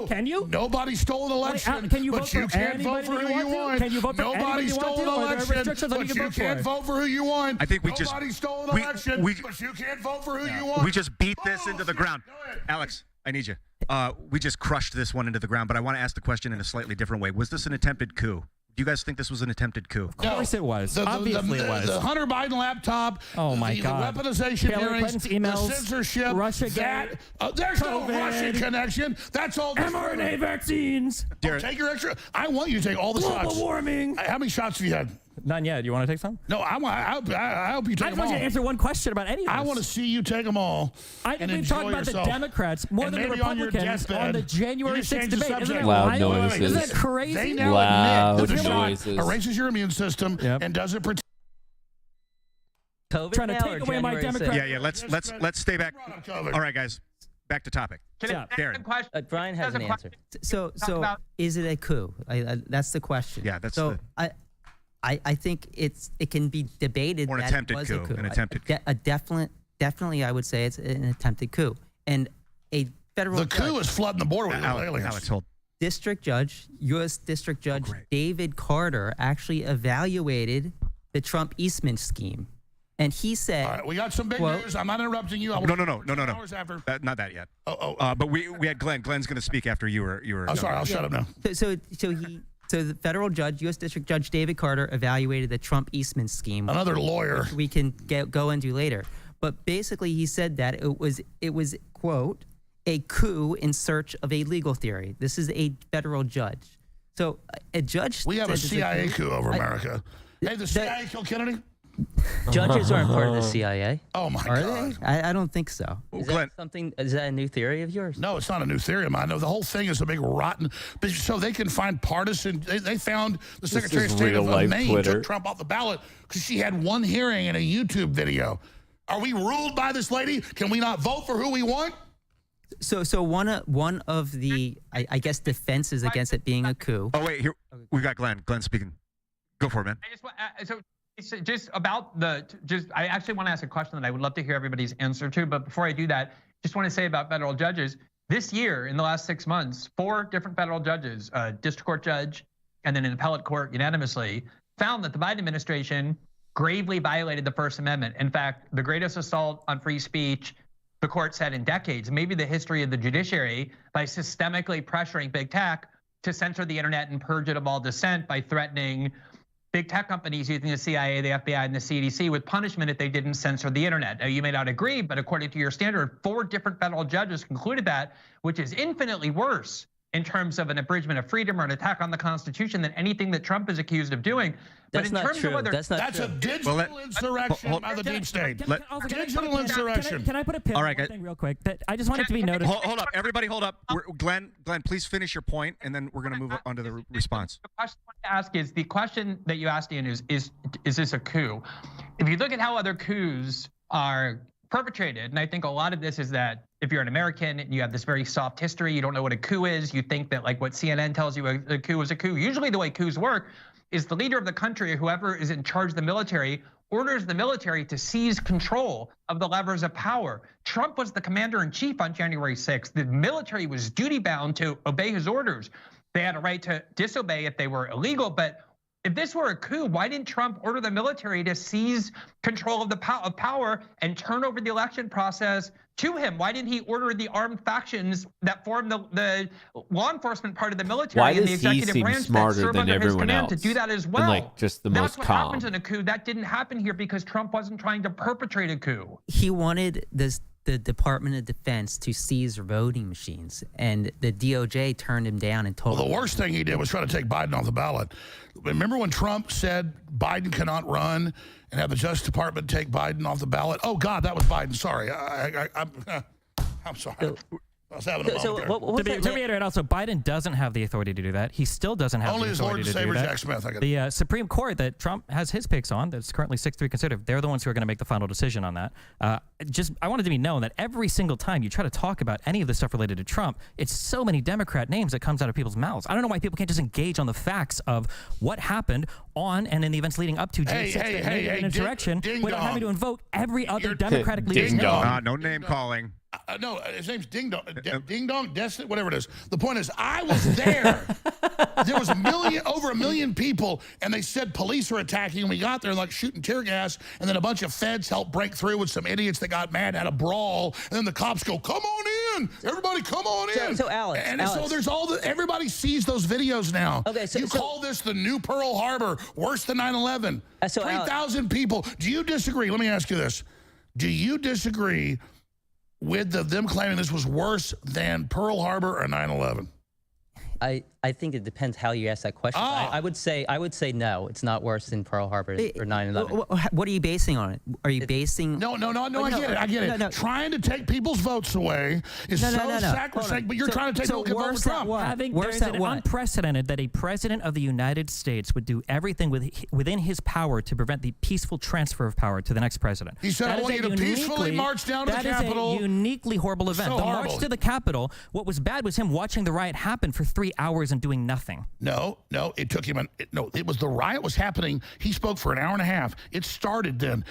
Can you? Nobody stole an election. Can you but vote you for can't vote for who you want. Can you vote for Nobody stole an election, but you can't vote for who you want. I think Nobody stole an election, but you can't vote for who you want. We just beat this into the ground. Alex, I need you. We just crushed this one into the ground, but I want to ask the question in a slightly different way. Was this an attempted coup? Do you guys think this was an attempted coup? Of course it was. Obviously it was. The Hunter Biden laptop. Oh my God. The weaponization Hillary hearings. Clinton's emails. The censorship. Russia. There's no Russian connection. That's all. mRNA vaccines. Take your extra. I want you to take all the shots. Global warming. How many shots have you had? None yet. You want to take some? No, I hope you take them all. I just want you to answer one question about any of this. I want to see you take them all. We've talked about the Democrats more than the Republicans on the January 6th debate. Isn't that loud wild? noises? Isn't that crazy? They now loud admit that the noises. shot erases your immune system and doesn't protect. COVID trying to now take or away my January Democrat. 6th? Yeah. Let's stay back. All right, guys. Back to topic. Darren. Brian has an answer. So is it a coup? That's the question. Yeah, that's so. I think it can be debated. Or an that attempted it was coup. A coup. An attempted coup. Definitely, I would say it's an attempted coup. And a federal The coup is flooding the border with aliens. Alex, hold. District Judge, U.S. District Judge David Carter actually evaluated the Trump Eastman scheme. And he said... All right, we got some big news. I'm not interrupting you. No. Hours after. Not that yet. But we had Glenn. Glenn's going to speak after you were. I'm sorry. I'll shut up now. So the federal judge, U.S. District Judge David Carter, evaluated the Trump Eastman scheme. Another lawyer. Which we can go into later. But basically, he said that it was quote, a coup in search of a legal theory. This is a federal judge. So a judge. We have a CIA coup over America. Hey, the CIA killed Kennedy? Judges aren't part of the CIA. Oh my Are God! They? I don't think so. Is that something? Is that a new theory of yours? No, it's not a new theory of mine. No, the whole thing is a big rotten. So they can find partisan. They found the Secretary of State of Maine took Trump off the ballot because she had one hearing in a YouTube video. Are we ruled by this lady? Can we not vote for who we want? So one of the I guess defenses against it being a coup. Oh wait, here we got Glenn. Glenn speaking. Go for it, man. I just want just about I actually want to ask a question that I would love to hear everybody's answer to. But before I do that, just want to say about federal judges. This year, in the last 6 months, 4 different federal judges, a district court judge, and then an appellate court unanimously found that the Biden administration gravely violated the First Amendment. In fact, the greatest assault on free speech, the court said, in decades, maybe the history of the judiciary, by systemically pressuring big tech to censor the internet and purge it of all dissent by threatening big tech companies using the CIA, the FBI, and the CDC with punishment if they didn't censor the internet. Now, you may not agree, but according to your standard, 4 different federal judges concluded that, which is infinitely worse in terms of an abridgment of freedom or an attack on the Constitution than anything that Trump is accused of doing. That's but in not terms true. of whether That's not That's true. a digital insurrection by the deep state. Digital insurrection. Can I put a pin All on right, one thing real quick? That I just want it to be noted. Hold up, everybody, hold up. Glenn, please finish your point, and then we're going to move on to the response. The question I want to ask is, the question that you asked, Ian, is this a coup? If you look at how other coups are perpetrated, and I think a lot of this is that if you're an American and you have this very soft history, you don't know what a coup is, you think that like what CNN tells you a coup is a coup. Usually the way coups work is the leader of the country, or whoever is in charge of the military, orders the military to seize control of the levers of power. Trump was the commander-in-chief on January 6th. The military was duty-bound to obey his orders. They had a right to disobey if they were illegal, but if this were a coup, why didn't Trump order the military to seize control of the power and turn over the election process to him? Why didn't he order the armed factions that form the law enforcement part of the military and the executive branch that serve under his command to do that as well? And like just the That's most what calm. happens in a coup. That didn't happen here because Trump wasn't trying to perpetrate a coup. He wanted the Department of Defense to seize voting machines, and the DOJ turned him down and told Well, him. the worst thing he did was try to take Biden off the ballot. Remember when Trump said Biden cannot run and have the Justice Department take Biden off the ballot? Oh, God, that was Biden. Sorry. I'm sorry. I was having a moment there. To reiterate, also, Biden doesn't have the authority to do that. He still doesn't have Only the his Lord authority and to do Savior that. Jack Smith. I get The Supreme Court that Trump has his picks on, that's currently 6-3 conservative, they're the ones who are going to make the final decision on that. I wanted to be known that every single time you try to talk about any of the stuff related to Trump, it's so many Democrat names that comes out of people's mouths. I don't know why people can't just engage on the facts of what happened on and in the events leading up to June 6th an insurrection without having to invoke every other Democratic leader's name. No name calling. No, his name's Ding Dong, Ding Dong, Destiny, whatever it is. The point is, I was there. There was over a million people, and they said police are attacking, and we got there like shooting tear gas, and then a bunch of feds helped break through with some idiots that got mad, had a brawl, and then the cops go, "Come on in, everybody, come on in." So Alex, so there's everybody sees those videos now. Okay, so call this the new Pearl Harbor, worse than 9/11. 3,000 people. Do you disagree? Let me ask you this: do you disagree with them claiming this was worse than Pearl Harbor or 9/11? I think it depends how you ask that question. I would say no, it's not worse than Pearl Harbor or 9/11. What are you basing on it? Are you basing? No, I get it. Trying to take people's votes away is sacrosanct, but you're trying to take people vote for Trump. There's an unprecedented that a president of the United States would do everything within his power to prevent the peaceful transfer of power to the next president. He said, "I want you to peacefully march down to the Capitol." That is a uniquely horrible event. So the horrible. march to the Capitol, what was bad was him watching the riot happen for 3 hours and doing nothing. No, it took him. It was the riot was happening. He spoke for an hour and a half. It started then.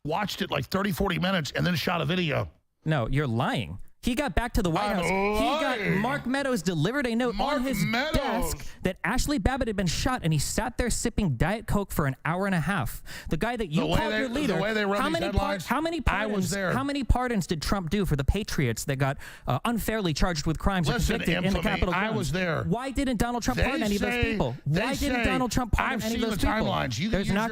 Watched it like 30, 40 minutes and then shot a video. No, you're lying. He got back to the White House. He got Mark Meadows delivered a note on his desk that Ashley Babbitt had been shot, and he sat there sipping Diet Coke for an hour and a half. The guy that you called your leader. The way they run these headlines, I was there. How many pardons did Trump do for the patriots that got unfairly charged with crimes and convicted in the Capitol grounds? I was there. Why didn't Donald Trump pardon any of those people? Why didn't Donald Trump pardon any of those people? Timelines. There's not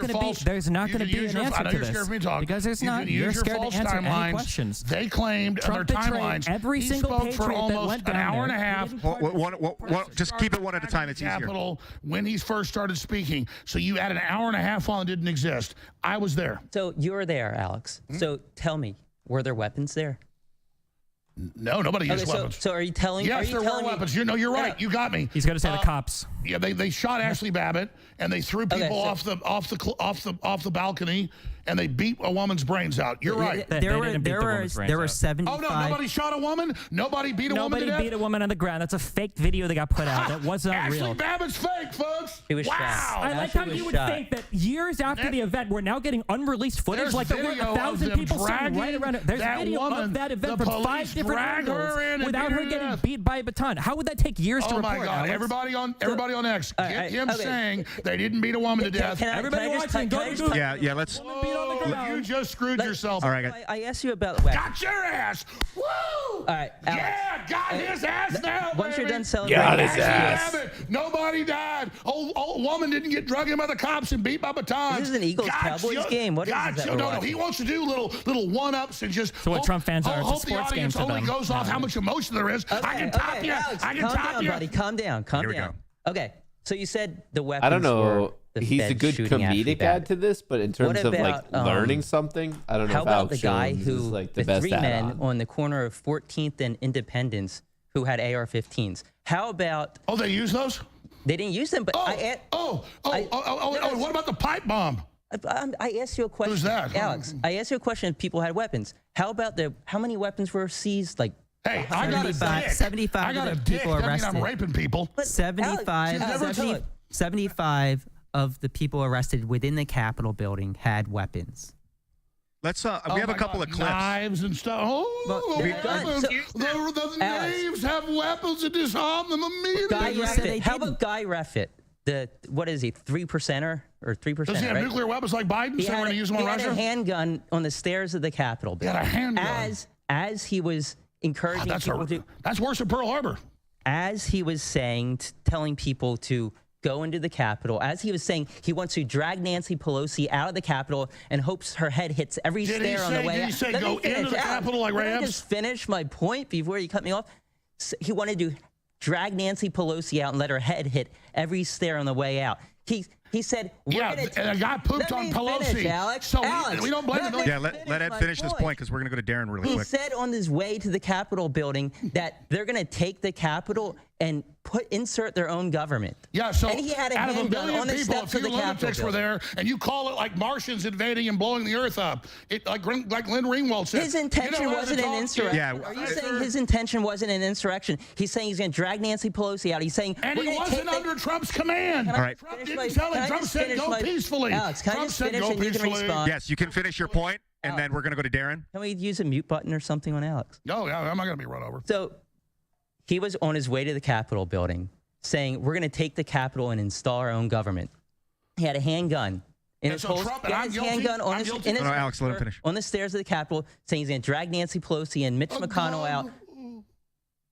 going to be an answer to this. Because there's not. You're scared to answer any questions. They claimed on their timelines. Every single for almost an hour and a half. Just keep it one at a time. It's easier. Capitol when he first started speaking. So you had an hour and a half on it didn't exist. I was there. So you were there, Alex. So tell me, were there weapons there? No, nobody used weapons. So are you telling? Yes, there were weapons. You're right. You got me. He's going to say the cops. Yeah, they shot Ashley Babbitt and they threw people off the balcony. And they beat a woman's brains out. You're right. There were 75. Oh, no, nobody shot a woman? Nobody beat a woman to death? Nobody beat a woman on the ground. That's a fake video that got put out. That was not real. Ashley Babbitt's fake, folks. She was wow. shot. I like how you would think that years after the event, we're now getting unreleased footage like there were 1,000 people sitting right around it. There's video of that event from 5 different angles without her getting beat by a baton. How would that take years to report? Oh, my God. Everybody on X, get him saying they didn't beat a woman to death. Everybody watching, go to Google. Yeah, let's... on the ground. You just screwed yourself. All right, guys. I asked you about weapons. Got your ass. Woo! All right, Alex. Yeah, got his ass now, Once you're baby. done celebrating, Got his ass. Damn it. Nobody died. Old woman didn't get drug in by the cops and beat by batons. This is an Eagles-Cowboys game. What is this that we're No, watching? he wants to do little one-ups and just So what Trump fans are, it's a hope the sports game audience to only them. goes off how much emotion there is. I can top you. Alex, I can calm top down, you. buddy. Calm down. Calm Here we down. go. Okay. So you said the weapons. I don't know. were the He's a Fed good shooting at comedic bad. add to this, but in terms of like about, learning something, I don't know How if about Alex the guy Jones who is like the the best three men add-on. on the corner of 14th and Independence who had AR-15s? How about? Oh, they use those? They didn't use them, but What about the pipe bomb? I asked you a question. Who's that? Alex, I asked you a question if people had weapons. How about how many weapons were seized? Like, hey, I got a dick. 75 I got of a the dick. people That means arrested. I'm raping people. 75, Alex, 75 of the people arrested within the Capitol building had weapons. Let's we have a couple of clips. Knives and stuff. Oh, they're guns. the knaves have weapons and disarm them immediately. Guy Reffitt. How about Guy Reffitt? What is he? 3%er or 3%? Does he have right? nuclear weapons like Biden? He Say we're going to use them on had Russia? a handgun on the stairs of the Capitol He building. had a handgun. As he was encouraging people to. That's worse than Pearl Harbor. As he was saying, telling people to go into the Capitol, as he was saying he wants to drag Nancy Pelosi out of the Capitol and hopes her head hits every stair on the way out. Did he say Let me go finish, into the Alex. Capitol like Let me Rams? just finish my point before you cut me off. He wanted to drag Nancy Pelosi out and let her head hit every stair on the way out. He said, and a guy pooped on Pelosi. Finish, Alex. So Alex, we don't blame the Yeah, let Ed finish this point because we're going to go to Darren really He quick. said on his way to the Capitol building that they're going to take the Capitol and insert their own government. Yeah, so and he had a out of a handgun billion on the people, steps a of few the Capitol lunatics were building. there, and you call it like Martians invading and blowing the earth up. Like Glenn Greenwald said. His intention wasn't an insurrection. Yeah, Are you saying his intention wasn't an insurrection? He's saying he's going to drag Nancy Pelosi out. He's saying And he wasn't under Trump's command. All right. Trump didn't tell him. Trump said go peacefully. Alex, can I Trump just said finish go and you can peacefully. respond? Yes, you can finish your point, and then we're going to go to Darren. Can we use a mute button or something on Alex? No, I'm not going to be run over. So he was on his way to the Capitol building saying, we're going to take the Capitol and install our own government. He had a handgun. In his so Trump, and I'm guilty? handgun on I'm his, guilty? in his No, Alex, let him holster finish. on the stairs of the Capitol saying he's going to drag Nancy Pelosi and Mitch McConnell out.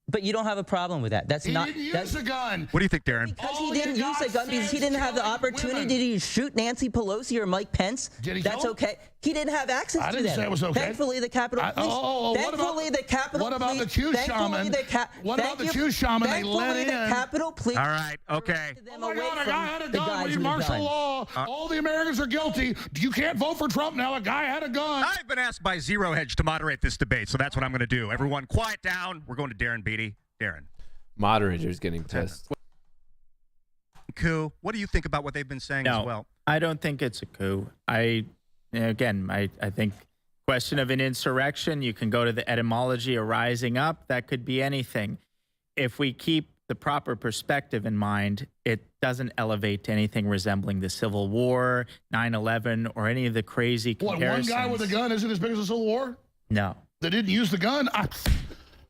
But you don't have a problem with that. That's He not. didn't use That's a gun. What do you think, Darren? because Oh, he didn't you use a got gun because he didn't have the killing opportunity to shoot Nancy Pelosi or Mike Pence. Did he That's kill him? okay. He didn't have access I to didn't them. say it was okay. Thankfully, the Capitol Police. Thankfully, the Capitol what about the Police. Q Thankfully, shaman? the What about the Q shaman they let Thankfully, in? the Capitol Police. All right, okay. Oh my God, a guy had a the gun. guys We need with the martial guns. law. All the Americans are guilty. You can't vote for Trump now. A guy had a gun. I've been asked by Zero Hedge to moderate this debate, so that's what I'm going to do. Everyone, quiet down. We're going to Darren Beatty. Darren. Moderator's getting pissed. Coup. What do you think about what they've been saying as well? I don't think it's a coup. I think question of an insurrection, you can go to the etymology of rising up. That could be anything. If we keep the proper perspective in mind, it doesn't elevate to anything resembling the Civil War, 9/11, or any of the crazy What, comparisons. one guy with a gun isn't as big as the Civil War? No. They didn't use the gun?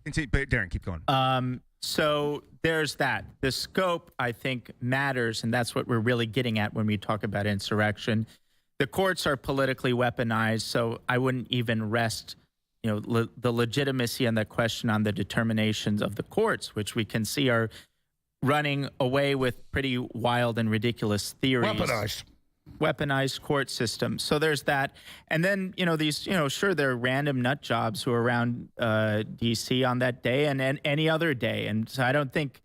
Darren, keep going. So there's that. The scope, I think, matters, and that's what we're really getting at when we talk about insurrection. The courts are politically weaponized, so I wouldn't even rest, the legitimacy on the question on the determinations of the courts, which we can see are running away with pretty wild and ridiculous theories. Weaponized court system. So there's that. And then, these, sure, there are random nut jobs who are around D.C. on that day and any other day. And so I don't think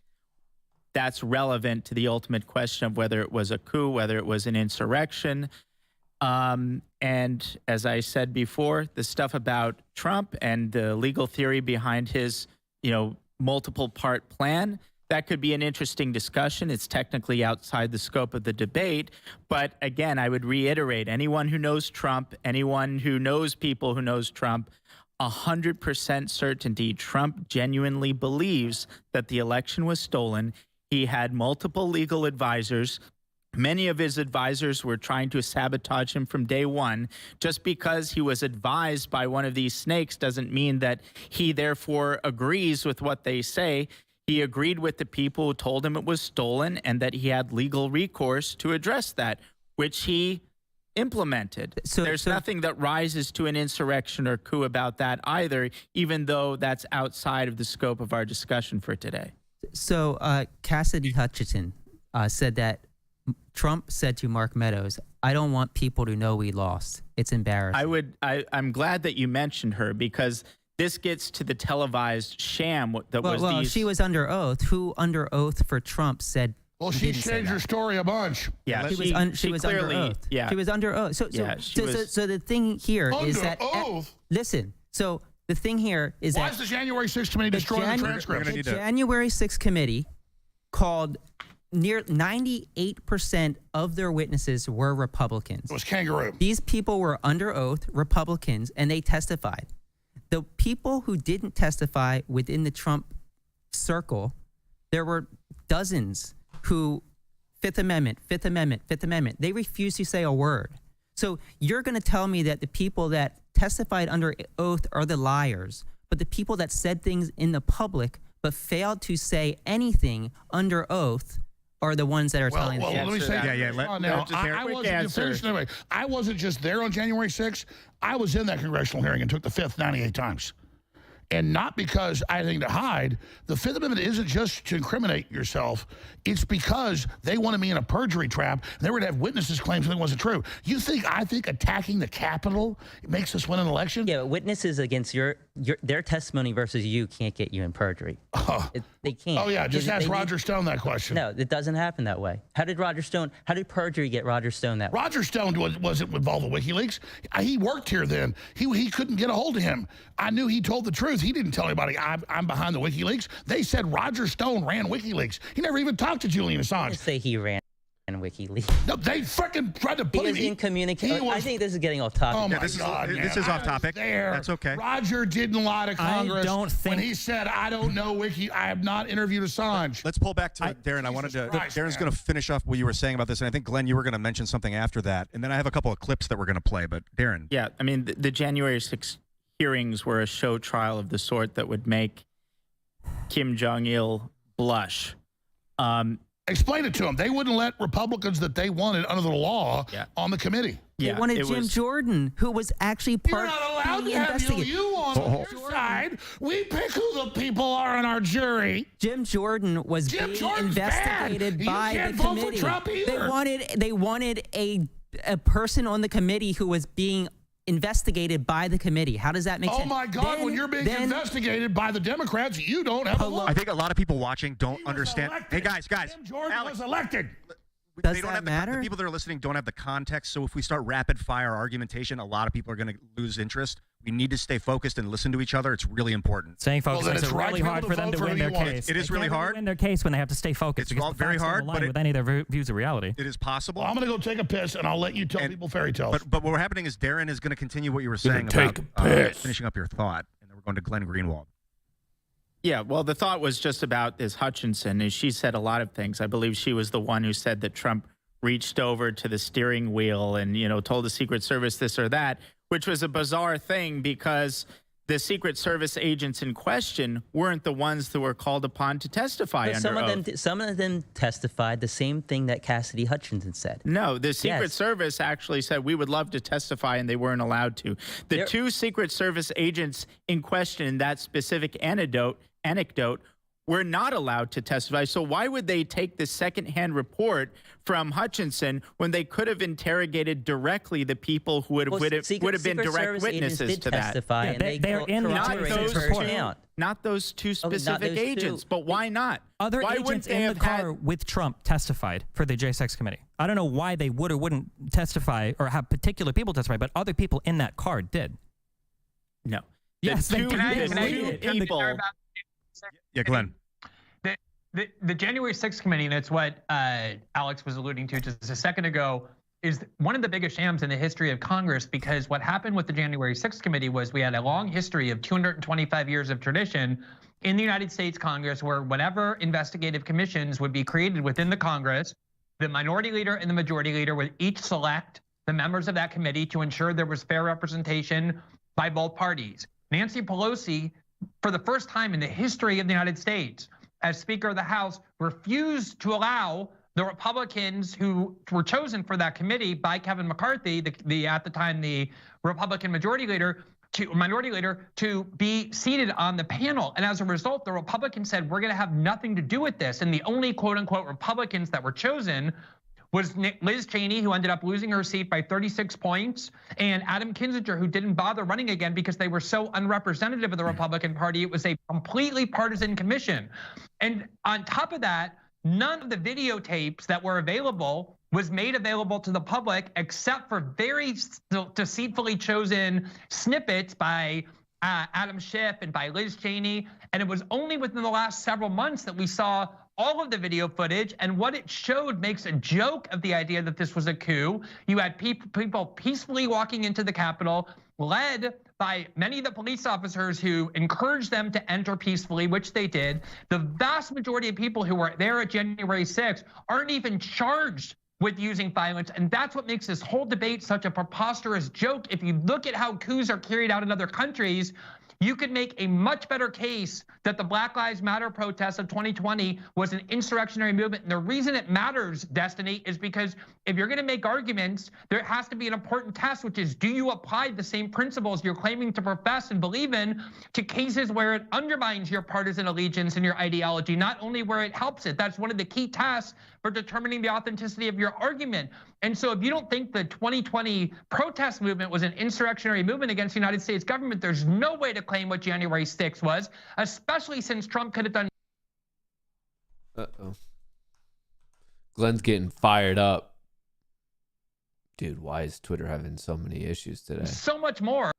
that's relevant to the ultimate question of whether it was a coup, whether it was an insurrection. And as I said before, the stuff about Trump and the legal theory behind his, multiple part plan, that could be an interesting discussion. It's technically outside the scope of the debate. But again, I would reiterate, anyone who knows Trump, anyone who knows people who knows Trump, 100% certainty Trump genuinely believes that the election was stolen. He had multiple legal advisors. Many of his advisors were trying to sabotage him from day one. Just because he was advised by one of these snakes doesn't mean that he therefore agrees with what they say. He agreed with the people who told him it was stolen and that he had legal recourse to address that, which he implemented. So there's nothing that rises to an insurrection or coup about that either, even though that's outside of the scope of our discussion for today. So Cassidy Hutchinson said that Trump said to Mark Meadows, "I don't want people to know we lost. It's embarrassing." I'm glad that you mentioned her, because this gets to the televised sham that was well, these. she was under oath. Who under oath for Trump said? Well, she changed her story a bunch. Yeah, she was clearly, under oath. Yeah, she was under oath. So the thing here is under that oath. Listen. So the thing here is why that is the January 6th committee destroying the transcripts? The January 6th committee called near 98% of their witnesses were Republicans. It was kangaroo. These people were under oath, Republicans, and they testified. The people who didn't testify within the Trump circle, there were dozens who Fifth Amendment. They refused to say a word. So you're going to tell me that the people that testified under oath are the liars, but the people that said things in the public but failed to say anything under oath are the ones that are telling the truth. Let me say now, I wasn't just there on January 6th. I was in that congressional hearing and took the Fifth 98 times. And not because I had anything to hide. The Fifth Amendment isn't just to incriminate yourself. It's because they wanted me in a perjury trap. And they were to have witnesses claim something wasn't true. I think attacking the Capitol makes us win an election? Yeah, but witnesses against their testimony versus you can't get you in perjury. They can't. Oh, yeah, just ask Roger Stone that question. No, it doesn't happen that way. How did perjury get Roger Stone that way? Roger Stone wasn't involved with WikiLeaks. He worked here then. He couldn't get a hold of him. I knew he told the truth. He didn't tell anybody I'm behind the WikiLeaks. They said Roger Stone ran WikiLeaks. He never even talked to Julian Assange. I didn't say he ran WikiLeaks. No, they freaking tried to put him in communication. I think this is getting off topic. Oh my God, this is off topic. That's okay. Roger didn't lie to Congress when he said, "I don't know I have not interviewed Assange." Let's pull back to Darren. Darren's going to finish off what you were saying about this, and I think Glenn, you were going to mention something after that, and then I have a couple of clips that we're going to play. But Darren, yeah, I mean the January 6th hearings were a show trial of the sort that would make Kim Jong-il blush. Explain it to them. They wouldn't let Republicans that they wanted under the law on the committee. They wanted Jim Jordan, who was actually part of the investigation. You on your side. We pick who the people are on our jury. Jim Jordan was being investigated by the committee. For Trump either. They wanted a person on the committee who was being investigated by the committee. How does that make sense? Oh my God, when you're being investigated by the Democrats, you don't have a look. I think a lot of people watching don't understand. Hey, guys. Jim Jordan was elected. Does that matter? The people that are listening don't have the context, so if we start rapid fire argumentation, a lot of people are going to lose interest. We need to stay focused and listen to each other. It's really important. Staying focused makes it really hard for them to win their case. It is really hard. Win their case when they have to stay focused. It's very hard, but with any of their views of reality. It is possible. Well, I'm going to go take a piss, and I'll let you tell people fairy tales. But what's happening is Darren is going to continue what you were saying about finishing up your thought, and then we're going to Glenn Greenwald. Yeah, well, the thought was just about this Hutchinson, and she said a lot of things. I believe she was the one who said that Trump reached over to the steering wheel and, told the Secret Service this or that, which was a bizarre thing because the Secret Service agents in question weren't the ones that were called upon to testify under oath. Some of them testified the same thing that Cassidy Hutchinson said. No, the Secret Service actually said we would love to testify, and they weren't allowed to. The two Secret Service agents in question in that specific anecdote were not allowed to testify. So why would they take the secondhand report from Hutchinson when they could have interrogated directly the people who would have been direct witnesses to that? Yeah, they're in not those two specific agents. But why not? Other why agents in the car with Trump testified for the J6 committee. I don't know why they would or wouldn't testify or have particular people testify, but other people in that car did. No. Yes, the two people. Yeah, Glenn. The January 6th committee, and it's what Alex was alluding to just a second ago, is one of the biggest shams in the history of Congress, because what happened with the January 6th committee was we had a long history of 225 years of tradition in the United States Congress where whenever investigative commissions would be created within the Congress, the minority leader and the majority leader would each select the members of that committee to ensure there was fair representation by both parties. Nancy Pelosi, for the first time in the history of the United States, as Speaker of the House, refused to allow the Republicans who were chosen for that committee by Kevin McCarthy, the at the time the Republican minority leader, to be seated on the panel. And as a result, the Republicans said, we're going to have nothing to do with this. And the only quote unquote Republicans that were chosen was Liz Cheney, who ended up losing her seat by 36 points, and Adam Kinzinger, who didn't bother running again because they were so unrepresentative of the Republican Party. It was a completely partisan commission. And on top of that, none of the videotapes that were available was made available to the public except for very deceitfully chosen snippets by Adam Schiff and by Liz Cheney. And it was only within the last several months that we saw all of the video footage, and what it showed makes a joke of the idea that this was a coup. You had people peacefully walking into the Capitol, led by many of the police officers who encouraged them to enter peacefully, which they did. The vast majority of people who were there at January 6th aren't even charged with using violence, and that's what makes this whole debate such a preposterous joke. If you look at how coups are carried out in other countries, you could make a much better case that the Black Lives Matter protests of 2020 was an insurrectionary movement. And the reason it matters, Destiny, is because if you're going to make arguments, there has to be an important test, which is, do you apply the same principles you're claiming to profess and believe in to cases where it undermines your partisan allegiance and your ideology, not only where it helps it? That's one of the key tests for determining the authenticity of your argument. And so if you don't think the 2020 protest movement was an insurrectionary movement against the United States government, there's no way to claim what January 6th was, especially since Trump could have done. Uh-oh. Glenn's getting fired up. Dude, why is Twitter having so many issues today? So much more.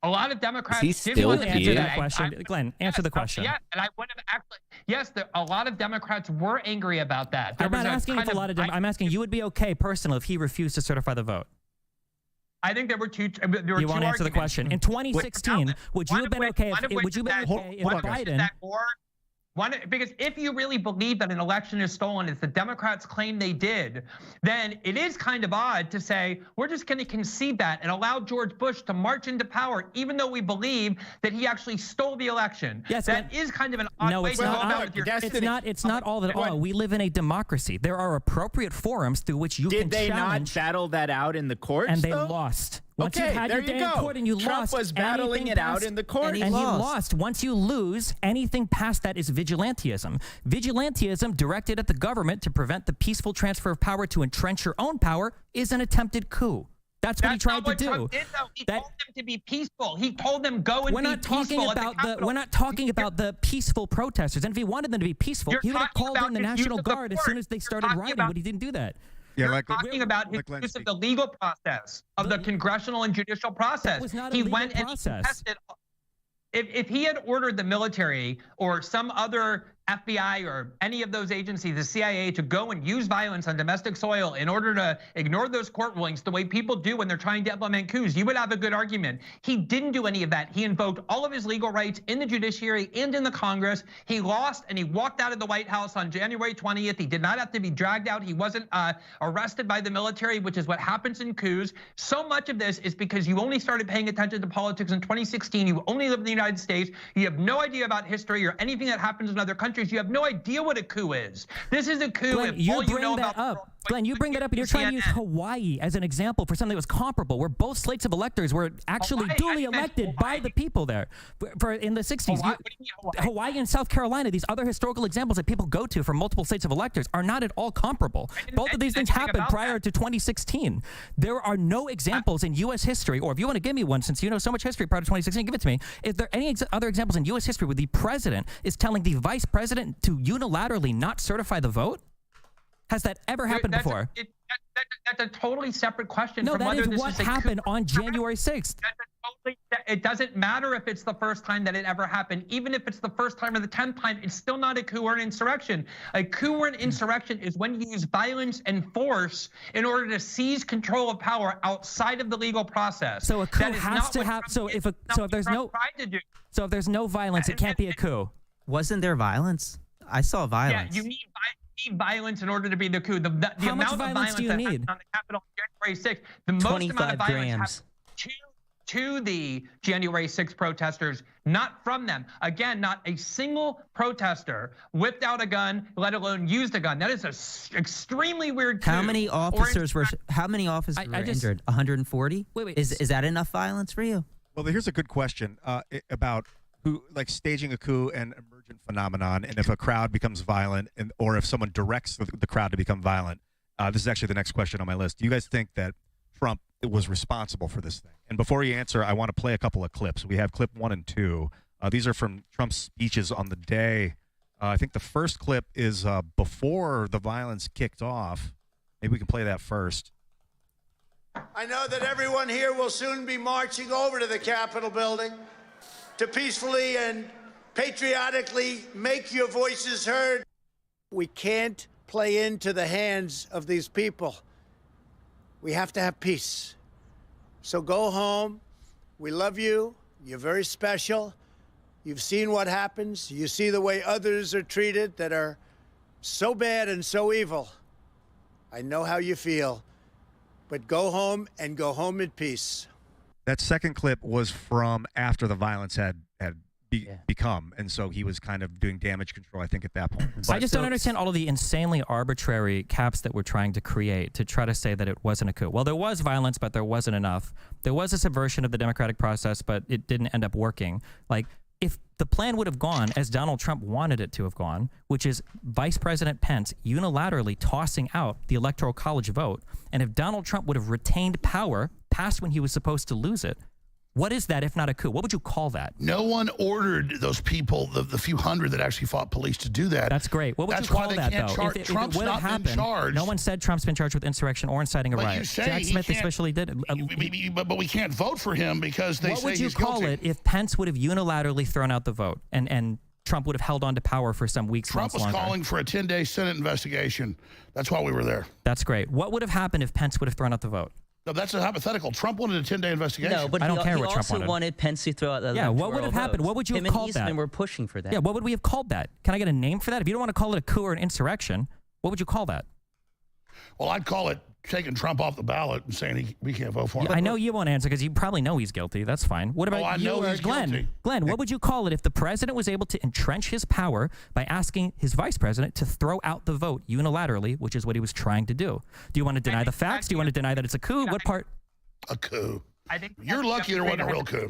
A lot of Democrats didn't want to answer that question. Glenn, answer the question. Yeah, and I would have actually. Yes, a lot of Democrats were angry about that. I'm not asking if a lot of I'm asking you would be okay personally if he refused to certify the vote. I think there were two. You won't answer the question. In 2016, would you have been okay if Biden? Because if you really believe that an election is stolen, as the Democrats claim they did, then it is kind of odd to say, we're just going to concede that and allow George Bush to march into power, even though we believe that he actually stole the election. Yes, that is kind of an odd way to go about with your It's not all that all. We live in a democracy. There are appropriate forums through which you can challenge. Did they not battle that out in the courts? And they lost. Once okay, you had there your day you go. In court and you Trump lost, was battling it out in the court, and he lost. Once you lose, anything past that is vigilantism. Vigilantism directed at the government to prevent the peaceful transfer of power to entrench your own power is an attempted coup. That's what he tried to do. Trump did, though. He told them to be peaceful. He told them go and be peaceful. We're not talking about the peaceful protesters. And if he wanted them to be peaceful, he would have called in the National Guard as soon as they started rioting, but he didn't do that. You're talking about his use of the legal process, of the congressional and judicial process. That was not he a legal went and process. he tested. If he had ordered the military or some other FBI or any of those agencies, the CIA, to go and use violence on domestic soil in order to ignore those court rulings the way people do when they're trying to implement coups, you would have a good argument. He didn't do any of that. He invoked all of his legal rights in the judiciary and in the Congress. He lost and he walked out of the White House on January 20th. He did not have to be dragged out. He wasn't arrested by the military, which is what happens in coups. So much of this is because you only started paying attention to politics in 2016. You only live in the United States. You have no idea about history or anything that happens in other countries. You have no idea what a coup is. This is a coup. Glenn, you bring that up. Glenn, you bring that up, and you're trying to use Hawaii as an example for something that was comparable, where both slates of electors were actually duly elected by the people there. For in the 60s, Hawaii and South Carolina, these other historical examples that people go to for multiple slates of electors are not at all comparable. Both of these things happened prior to 2016. There are no examples in U.S. history, or if you want to give me one, since you know so much history prior to 2016, give it to me. Is there any other examples in U.S. history where the president is telling the vice president to unilaterally not certify the vote? Has that ever happened before? That's a totally separate question. No, from that whether is this what is a happened coup. on January 6th. It doesn't matter if it's the first time that it ever happened. Even if it's the first time or the 10th time, it's still not a coup or an insurrection. A coup or an insurrection is when you use violence and force in order to seize control of power outside of the legal process. So a coup has to have. So if there's no violence, it can't be a coup. Wasn't there violence? I saw violence. Yeah, you need violence in order to be the coup. The How much amount of violence do you that need? happened on the Capitol on January 6th, the most amount of violence happened to the January 6th protesters, not from them. Again, not a single protester whipped out a gun, let alone used a gun. That is an extremely weird coup. How many officers were injured? 140? Wait. Is that enough violence for you? Well, here's a good question about who, like, staging a coup and emergent phenomenon, and if a crowd becomes violent, or if someone directs the crowd to become violent. This is actually the next question on my list. Do you guys think that Trump was responsible for this thing? And before you answer, I want to play a couple of clips. We have clip 1 and 2. These are from Trump's speeches on the day. I think the first clip is before the violence kicked off. Maybe we can play that first. I know that everyone here will soon be marching over to the Capitol building to peacefully and patriotically make your voices heard. We can't play into the hands of these people. We have to have peace. So go home. We love you. You're very special. You've seen what happens. You see the way others are treated that are so bad and so evil. I know how you feel. But go home and go home in peace. That second clip was from after the violence had become, and so he was kind of doing damage control, I think, at that point. I just don't understand all of the insanely arbitrary caps that we're trying to create to try to say that it wasn't a coup. Well, there was violence, but there wasn't enough. There was a subversion of the democratic process, but it didn't end up working. Like, if the plan would have gone as Donald Trump wanted it to have gone, which is Vice President Pence unilaterally tossing out the Electoral College vote, and if Donald Trump would have retained power past when he was supposed to lose it, what is that if not a coup? What would you call that? No one ordered those people, the few hundred that actually fought police, to do that. That's great. What would you call that, though? If Trump's it would have not been happened, charged. no one said Trump's been charged with insurrection or inciting a riot. Jack Smith especially did. But we can't vote for him because they say he's guilty. What would you call it if Pence would have unilaterally thrown out the vote and Trump would have held on to power for some weeks, Trump was longer? calling for a 10-day Senate investigation. That's why we were there. That's great. What would have happened if Pence would have thrown out the vote? No, that's a hypothetical. Trump wanted a 10-day investigation. No, but I don't care what Trump he also wanted Pence to throw out the Yeah, what would have happened? votes. What would you have Him called and that? Eastman were pushing for that. Yeah, what would we have called that? Can I get a name for that? If you don't want to call it a coup or an insurrection, what would you call that? Well, I'd call it taking Trump off the ballot and saying we can't vote for him. Yeah, I know you won't answer because you probably know he's guilty. That's fine. What about I know he's Glenn? guilty. Glenn, what would you call it if the president was able to entrench his power by asking his vice president to throw out the vote unilaterally, which is what he was trying to do? Do you want to deny the facts? Do you want to deny that it's a coup? What part? A coup. I think You're lucky there wasn't a real coup.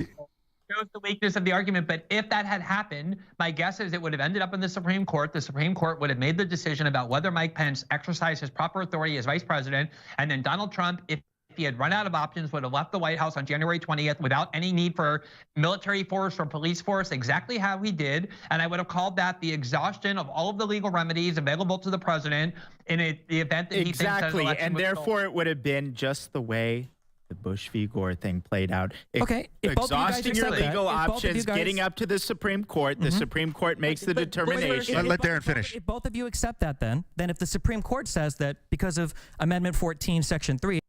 Shows the weakness of the argument, but if that had happened, my guess is it would have ended up in the Supreme Court. The Supreme Court would have made the decision about whether Mike Pence exercised his proper authority as vice president, and then Donald Trump, if he had run out of options, would have left the White House on January 20th without any need for military force or police force, exactly how he did. And I would have called that the exhaustion of all of the legal remedies available to the president in the event that he thinks that an election and was therefore stolen. it would have been just the way the Bush v. Gore thing played out. Okay, if both of you guys Exhausting your accept that, legal if both of you options, guys- getting up to the Supreme Court. The Supreme Court makes the determination. Let Darren finish. If both of you accept that, then if the Supreme Court says that because of Amendment 14, Section 3,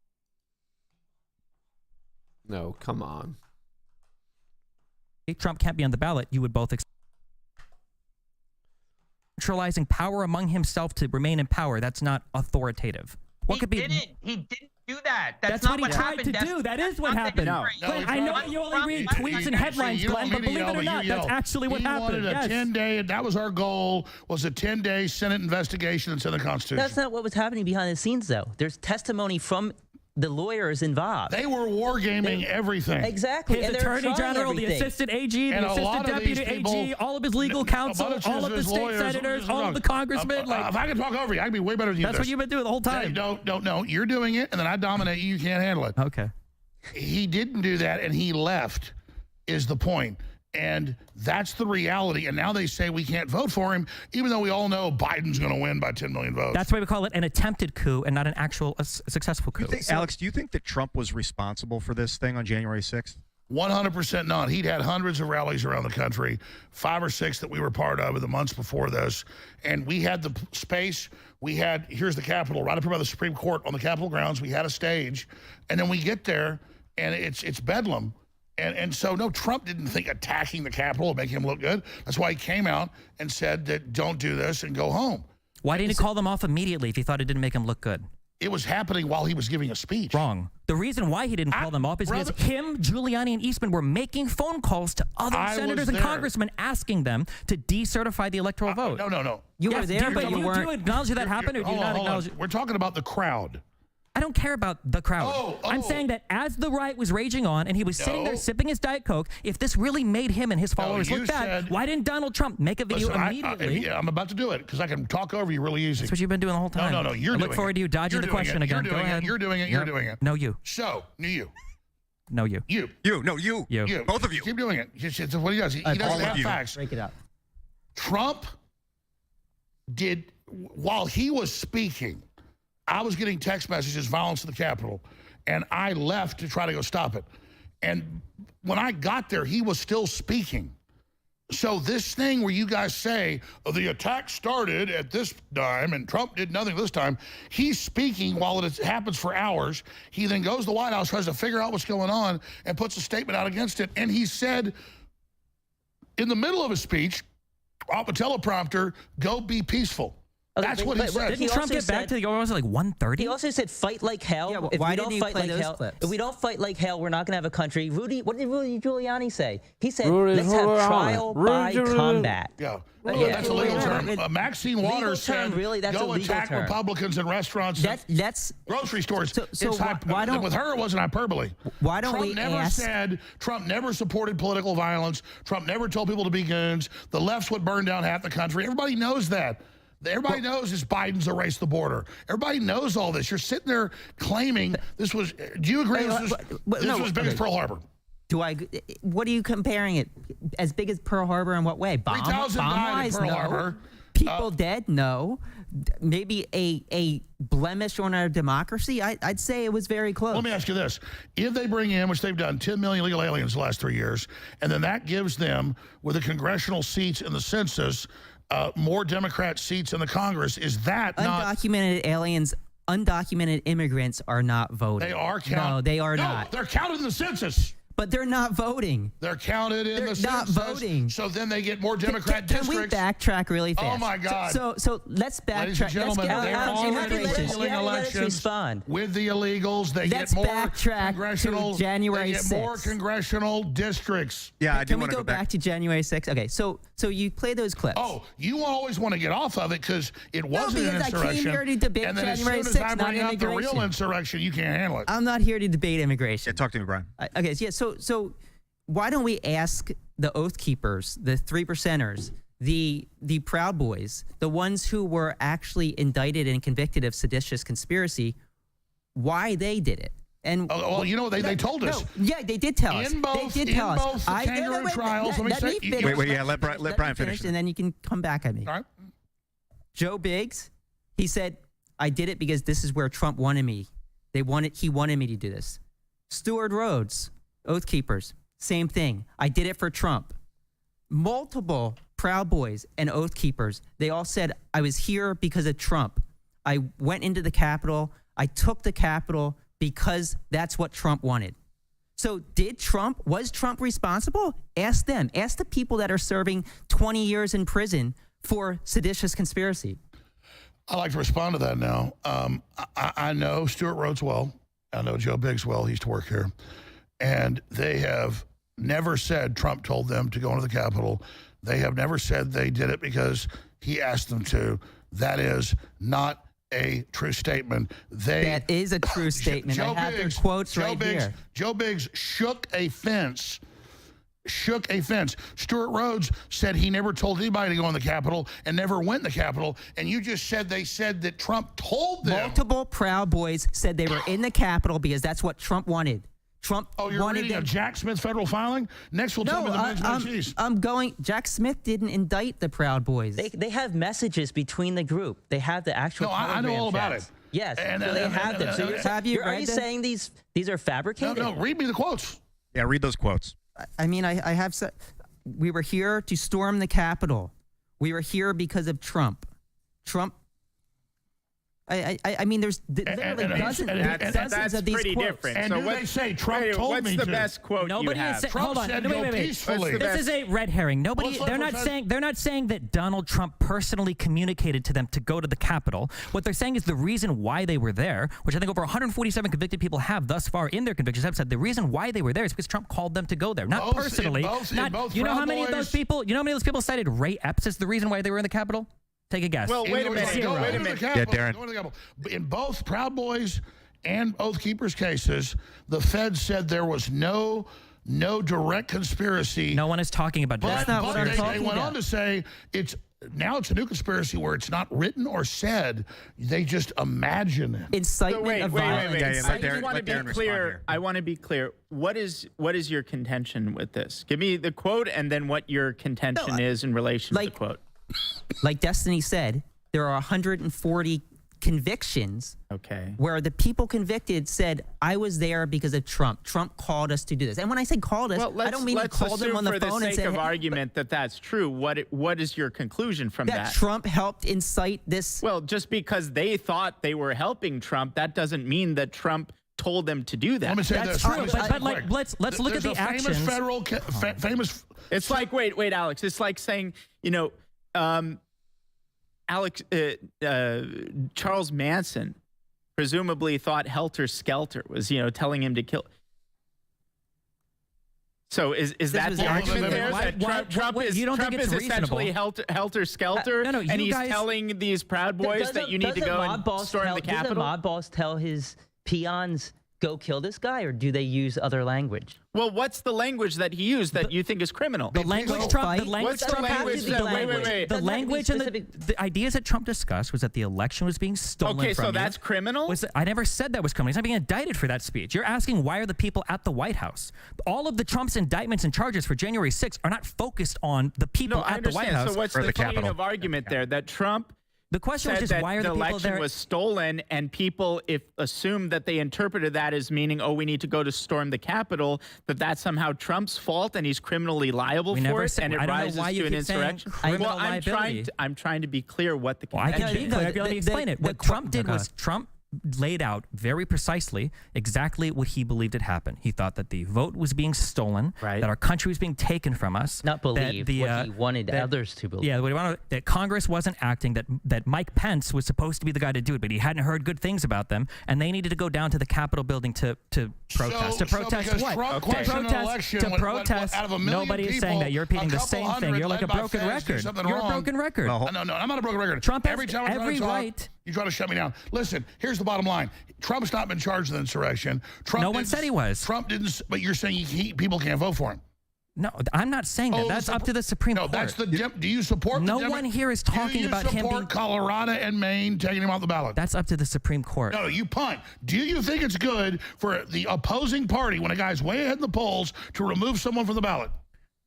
No, come on. Trump can't be on the ballot, you would both accept. Centralizing power among himself to remain in power, that's not authoritative. What could be? He didn't do that. That's not what he tried happened. to do. That is what happened. Glenn, I know you only read tweets and headlines, Glenn, but believe it or not, that's actually what happened. He wanted a 10-day, and that was our goal, was a 10-day Senate investigation that's in the Constitution. That's not what was happening behind the scenes, though. There's testimony from the lawyers involved. They were wargaming everything. Exactly. His and they're attorney trying general, everything. the assistant AG, And the a lot assistant of these deputy people- AG, all of his legal counsel, bunch of all of the his state lawyers- senators, all of the congressmen. if I can talk over you, I can be way better than you. That's what you've been doing the whole time. No. You're doing it, and then I dominate you. You can't handle it. Okay. He didn't do that, and he left, is the point. And that's the reality. And now they say we can't vote for him, even though we all know Biden's going to win by 10 million votes. That's why we call it an attempted coup and not an actual successful coup. Alex, do you think that Trump was responsible for this thing on January 6th? 100% not. He'd had hundreds of rallies around the country, 5 or 6 that we were part of in the months before this. And we had the space. Here's the Capitol, right up here by the Supreme Court on the Capitol grounds. We had a stage. And then we get there, and it's bedlam. And so, no, Trump didn't think attacking the Capitol would make him look good. That's why he came out and said that don't do this and go home. Why didn't he call them off immediately if he thought it didn't make him look good? it was happening while he was giving a speech. Wrong. The reason why he didn't call them up is because him, Giuliani, and Eastman were making phone calls to other senators and congressmen asking them to decertify the electoral vote. No. You were there, but you weren't. Do you acknowledge that happened, or do you not acknowledge it? We're talking about the crowd. I don't care about the crowd. I'm saying that as the riot was raging on and he was sitting there sipping his Diet Coke, if this really made him and his followers look bad, why didn't Donald Trump make a video immediately? Yeah, I'm about to do it because I can talk over you really easy. That's what you've been doing the whole time. No, you're doing it. I look forward to you dodging the question again. Go ahead. You're doing it. You're doing it. No, you. So, you. No, you. You. No, you. You. Both of you. Keep doing it. It's what he does. He doesn't have facts. Break it up. Trump did, while he was speaking, I was getting text messages, violence in the Capitol, and I left to try to go stop it. And when I got there, he was still speaking. So this thing where you guys say, the attack started at this time and Trump did nothing this time, he's speaking while it happens for hours. He then goes to the White House, tries to figure out what's going on, and puts a statement out against it. And he said, in the middle of his speech, off a teleprompter, go be peaceful. That's what he said. Didn't Trump get back to the was it like 1:30? He also said, "Fight like hell." Yeah, if why we didn't don't you fight play like those hell, clips? if we don't fight like hell, we're not going to have a country. What did Rudy Giuliani say? He said, Rudy "Let's have Giuliani. trial by combat." Yeah. Yeah. That's a legal term. Maxine Legal Waters term, said, really? That's a go legal attack term. Republicans in restaurants That's grocery stores. So why don't with her, it wasn't hyperbole. Why don't Trump we never ask? said, Trump never supported political violence. Trump never told people to be goons. The left's would burn down half the country. Everybody knows that. Everybody knows it's Biden's erased the border. Everybody knows all this. You're sitting there claiming this was, do you agree this was big as Pearl Harbor? What are you comparing it? As big as Pearl Harbor in what way? 3,000 died in Pearl Harbor. People dead? No. Maybe a blemish on our democracy? I'd say it was very close. Let me ask you this. If they bring in, which they've done, 10 million illegal aliens the last 3 years, and then that gives them, with the congressional seats in the census, more Democrat seats in the Congress, is that undocumented aliens, undocumented immigrants are not voting. They are counted. No, they are not. They're counted in the census. But they're not voting. They're counted in the census. They're not voting. So then they get more Democrat districts. Can we backtrack really fast? Oh, my God. So let's backtrack. Ladies and gentlemen, they're already stealing elections with the illegals. They get more congressional. To January 6th. They get more congressional districts. Yeah, I do want want to go back to January 6th? Okay, so you play those clips. Oh, you always want to get off of it because it wasn't an because insurrection. I came here to debate and then January as soon 6th, as I not bring up the real immigration. insurrection, you can't handle it. I'm not here to debate immigration. Yeah, talk to me, Brian. Okay, yeah, so why don't we ask the Oath Keepers, the 3%ers, the Proud Boys, the ones who were actually indicted and convicted of seditious conspiracy, why they did it? And well, you know, they told us. No, yeah, they did tell us. In both, they did tell us. both the kangaroo trials. Let Brian finish. And then you can come back at me. All right. Joe Biggs, he said, I did it because this is where Trump wanted me. He wanted me to do this. Stuart Rhodes, Oath Keepers, same thing. I did it for Trump. Multiple Proud Boys and Oath Keepers, they all said, I was here because of Trump. I went into the Capitol. I took the Capitol because that's what Trump wanted. So was Trump responsible? Ask them. Ask the people that are serving 20 years in prison for seditious conspiracy. I'd like to respond to that now. I know Stuart Rhodes well. I know Joe Biggs well. He used to work here. And they have never said Trump told them to go into the Capitol. They have never said they did it because he asked them to. That is not a true statement. That is a true statement. I have their quotes here. Joe Biggs shook a fence. Stuart Rhodes said he never told anybody to go in the Capitol and never went in the Capitol. And you just said they said that Trump told them. Multiple Proud Boys said they were in the Capitol because that's what Trump wanted. Trump you're wanted reading them. a Jack Smith federal filing? Next we'll tell me the cheese. I'm going. Jack Smith didn't indict the Proud Boys. They have messages between the group. They have the actual. No, I know all about it. Yes, And, so they have them. So are you saying these are fabricated? No, read me the quotes. Yeah, read those quotes. I mean, I have said we were here to storm the Capitol. We were here because of Trump. Trump I mean, there's literally dozens of these pretty quotes. different. And so they say Trump told me what's the to? best quote Nobody you have? is saying. Trump Hold on. said No, go wait. peacefully. This is a red herring. Nobody. They're not saying. They're not saying that Donald Trump personally communicated to them to go to the Capitol. What they're saying is the reason why they were there, which I think over 147 convicted people have thus far in their convictions, have said the reason why they were there is because Trump called them to go there, not personally. You know how many of those people? You know how many of those people cited Ray Epps as the reason why they were in the Capitol? Take a guess. Well, wait a minute. Wait a minute. Yeah, Darren. In both Proud Boys and Oath Keepers cases, the Fed said there was no direct conspiracy. No one is talking about that. That's not what I'm talking about. They went on to say it's a new conspiracy where it's not written or said. They just imagine it. Incitement of violence. I want to be clear. I want to be clear. What is your contention with this? Give me the quote and then what your contention is in relation to the quote. Like Destiny said, there are 140 convictions where the people convicted said, I was there because of Trump. Trump called us to do this. And when I say called us, I don't mean he called them on the phone and said, for the sake of argument that that's true, what is your conclusion from that? That Trump helped incite this? Well, just because they thought they were helping Trump, that doesn't mean that Trump told them to do that. Let me say that's true, but like, let's look at the actions. Famous. It's like, wait, Alex. It's like saying, Charles Manson presumably thought Helter Skelter was, telling him to kill. So is that the argument there? That Trump is essentially Helter Skelter, and he's telling these Proud Boys that you need to go and storm the Capitol? Does the mob boss tell his peons, go kill this guy, or do they use other language? Well, what's the language that he used that you think is criminal? The language Trump. The language What's the Trump. language that, The language and the ideas that Trump discussed was that the election was being stolen. Okay, from so you. that's criminal. I never said that was criminal. He's not being indicted for that speech. You're asking why are the people at the White House? All of the Trump's indictments and charges for January 6th are not focused on the people at the White House. So what's the chain of argument there? That Trump. The question was just why are the people there? The election was stolen, and people assumed that they interpreted that as meaning, we need to go to storm the Capitol, that somehow Trump's fault and he's criminally liable for it, and it rises to an insurrection. Well, I'm trying to be clear what the contention is. Let me explain it. What Trump did was Trump laid out very precisely exactly what he believed had happened. He thought that the vote was being stolen, that our country was being taken from us. Not believe what he wanted others to believe. Yeah, what he wanted, that Congress wasn't acting, that Mike Pence was supposed to be the guy to do it, but he hadn't heard good things about them, and they needed to go down to the Capitol building to protest. To protest what? To protest. Nobody is saying that. You're repeating the same thing. You're like a broken record. You're a broken record. No, I'm not a broken record. Trump has every time every right. You try to shut me down. Listen, here's the bottom line. Trump's not been charged with insurrection. No one said he was. Trump didn't, but you're saying people can't vote for him. No, I'm not saying that. That's up to the Supreme Court. No, that's do you support No one here is talking about him being... Do you support Colorado and Maine taking him off the ballot? That's up to the Supreme Court. No, you punt. Do you think it's good for the opposing party, when a guy's way ahead in the polls, to remove someone from the ballot?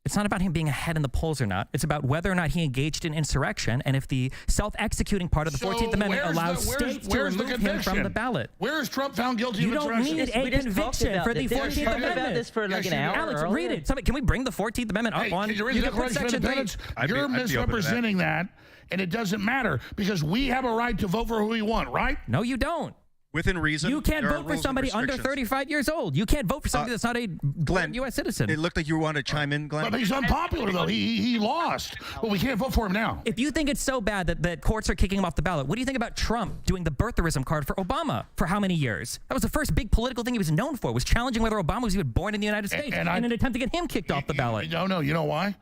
It's not about him being ahead in the polls or not. It's about whether or not he engaged in insurrection, and if the self-executing part of the 14th Amendment allows states to remove him from the ballot. Where is Trump found guilty of insurrection? You don't need a conviction for the 14th Amendment. About this for like an hour Alex, earlier. read it. Can we bring the 14th Amendment up on? Can you read the Declaration of Independence? You're misrepresenting that, and it doesn't matter, because we have a right to vote for who we want, right? No, you don't. Within reason. You can't vote for somebody under 35 years old. You can't vote for somebody that's not a U.S. citizen. It looked like you wanted to chime in, Glenn. But he's unpopular, though. He lost. But we can't vote for him now. If you think it's so bad that courts are kicking him off the ballot, what do you think about Trump doing the birtherism card for Obama for how many years? That was the first big political thing he was known for, was challenging whether Obama was even born in the United States in an attempt to get him kicked off the ballot. No, you know why?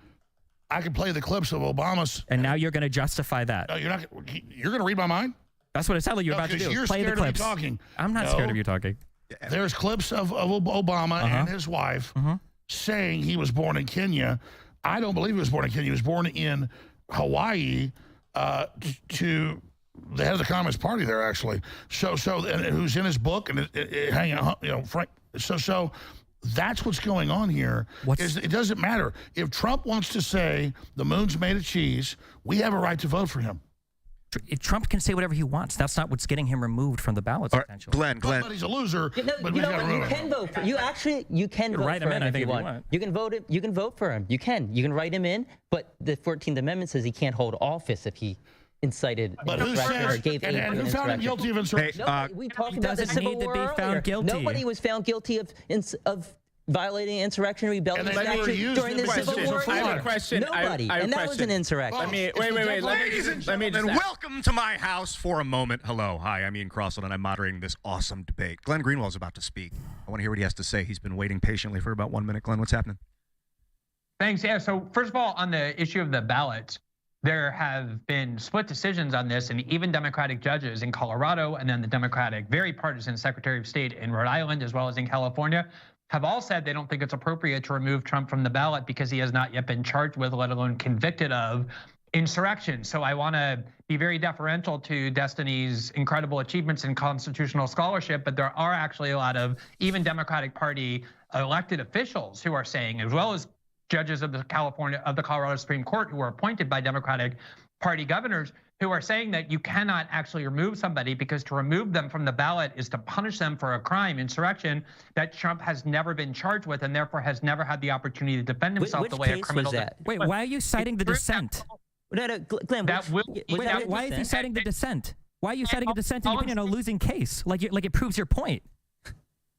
I can play the clips of Obama's. And now you're going to justify that. No, you're not. You're going to read my mind? That's what it sounded like you're about to do. You're Play the clips. Of me talking. I'm not scared of you talking. There's clips of Obama and his wife saying he was born in Kenya. I don't believe he was born in Kenya. He was born in Hawaii to the head of the Communist Party there, actually. So and who's in his book and hanging out, Frank. So that's what's going on here. It doesn't matter. If Trump wants to say the moon's made of cheese, we have a right to vote for him. Trump can say whatever he wants. That's not what's getting him removed from the ballots. Potentially. Glenn. But he's a loser. You can vote for. You can vote for him if you want. You can vote. You can vote for him. You can write him in. But the 14th Amendment says he can't hold office if he incited But who insurrection or says, gave aid and to who found him insurrection. guilty of insurrection? We talked he about the doesn't Civil need to War be found earlier. guilty. Nobody was found guilty of violating insurrection or rebellion And they never statute used during it the because Civil it was a War fraud. I have either. a question. Nobody, I have and a that was question. an insurrection. Let me wait. Ladies and gentlemen, welcome to my house for a moment. Hello, hi, I'm Ian Crossland, and I'm moderating this awesome debate. Glenn Greenwald is about to speak. I want to hear what he has to say. He's been waiting patiently for about 1 minute. Glenn, what's happening? Thanks. Yeah. So first of all, on the issue of the ballots, there have been split decisions on this, and even Democratic judges in Colorado, and then the Democratic, very partisan Secretary of State in Rhode Island, as well as in California, have all said they don't think it's appropriate to remove Trump from the ballot because he has not yet been charged with, let alone convicted of, insurrection. So I want to be very deferential to Destiny's incredible achievements in constitutional scholarship, but there are actually a lot of even Democratic Party elected officials who are saying, as well as judges of the Colorado Supreme Court who were appointed by Democratic Party governors, who are saying that you cannot actually remove somebody because to remove them from the ballot is to punish them for a crime, insurrection, that Trump has never been charged with and therefore has never had the opportunity to defend himself Which the way a case criminal was that? Wait, why are you citing the dissent? No, Glenn, Why is he citing the dissent? Why are you citing a dissent in your opinion on a losing case? Like it proves your point.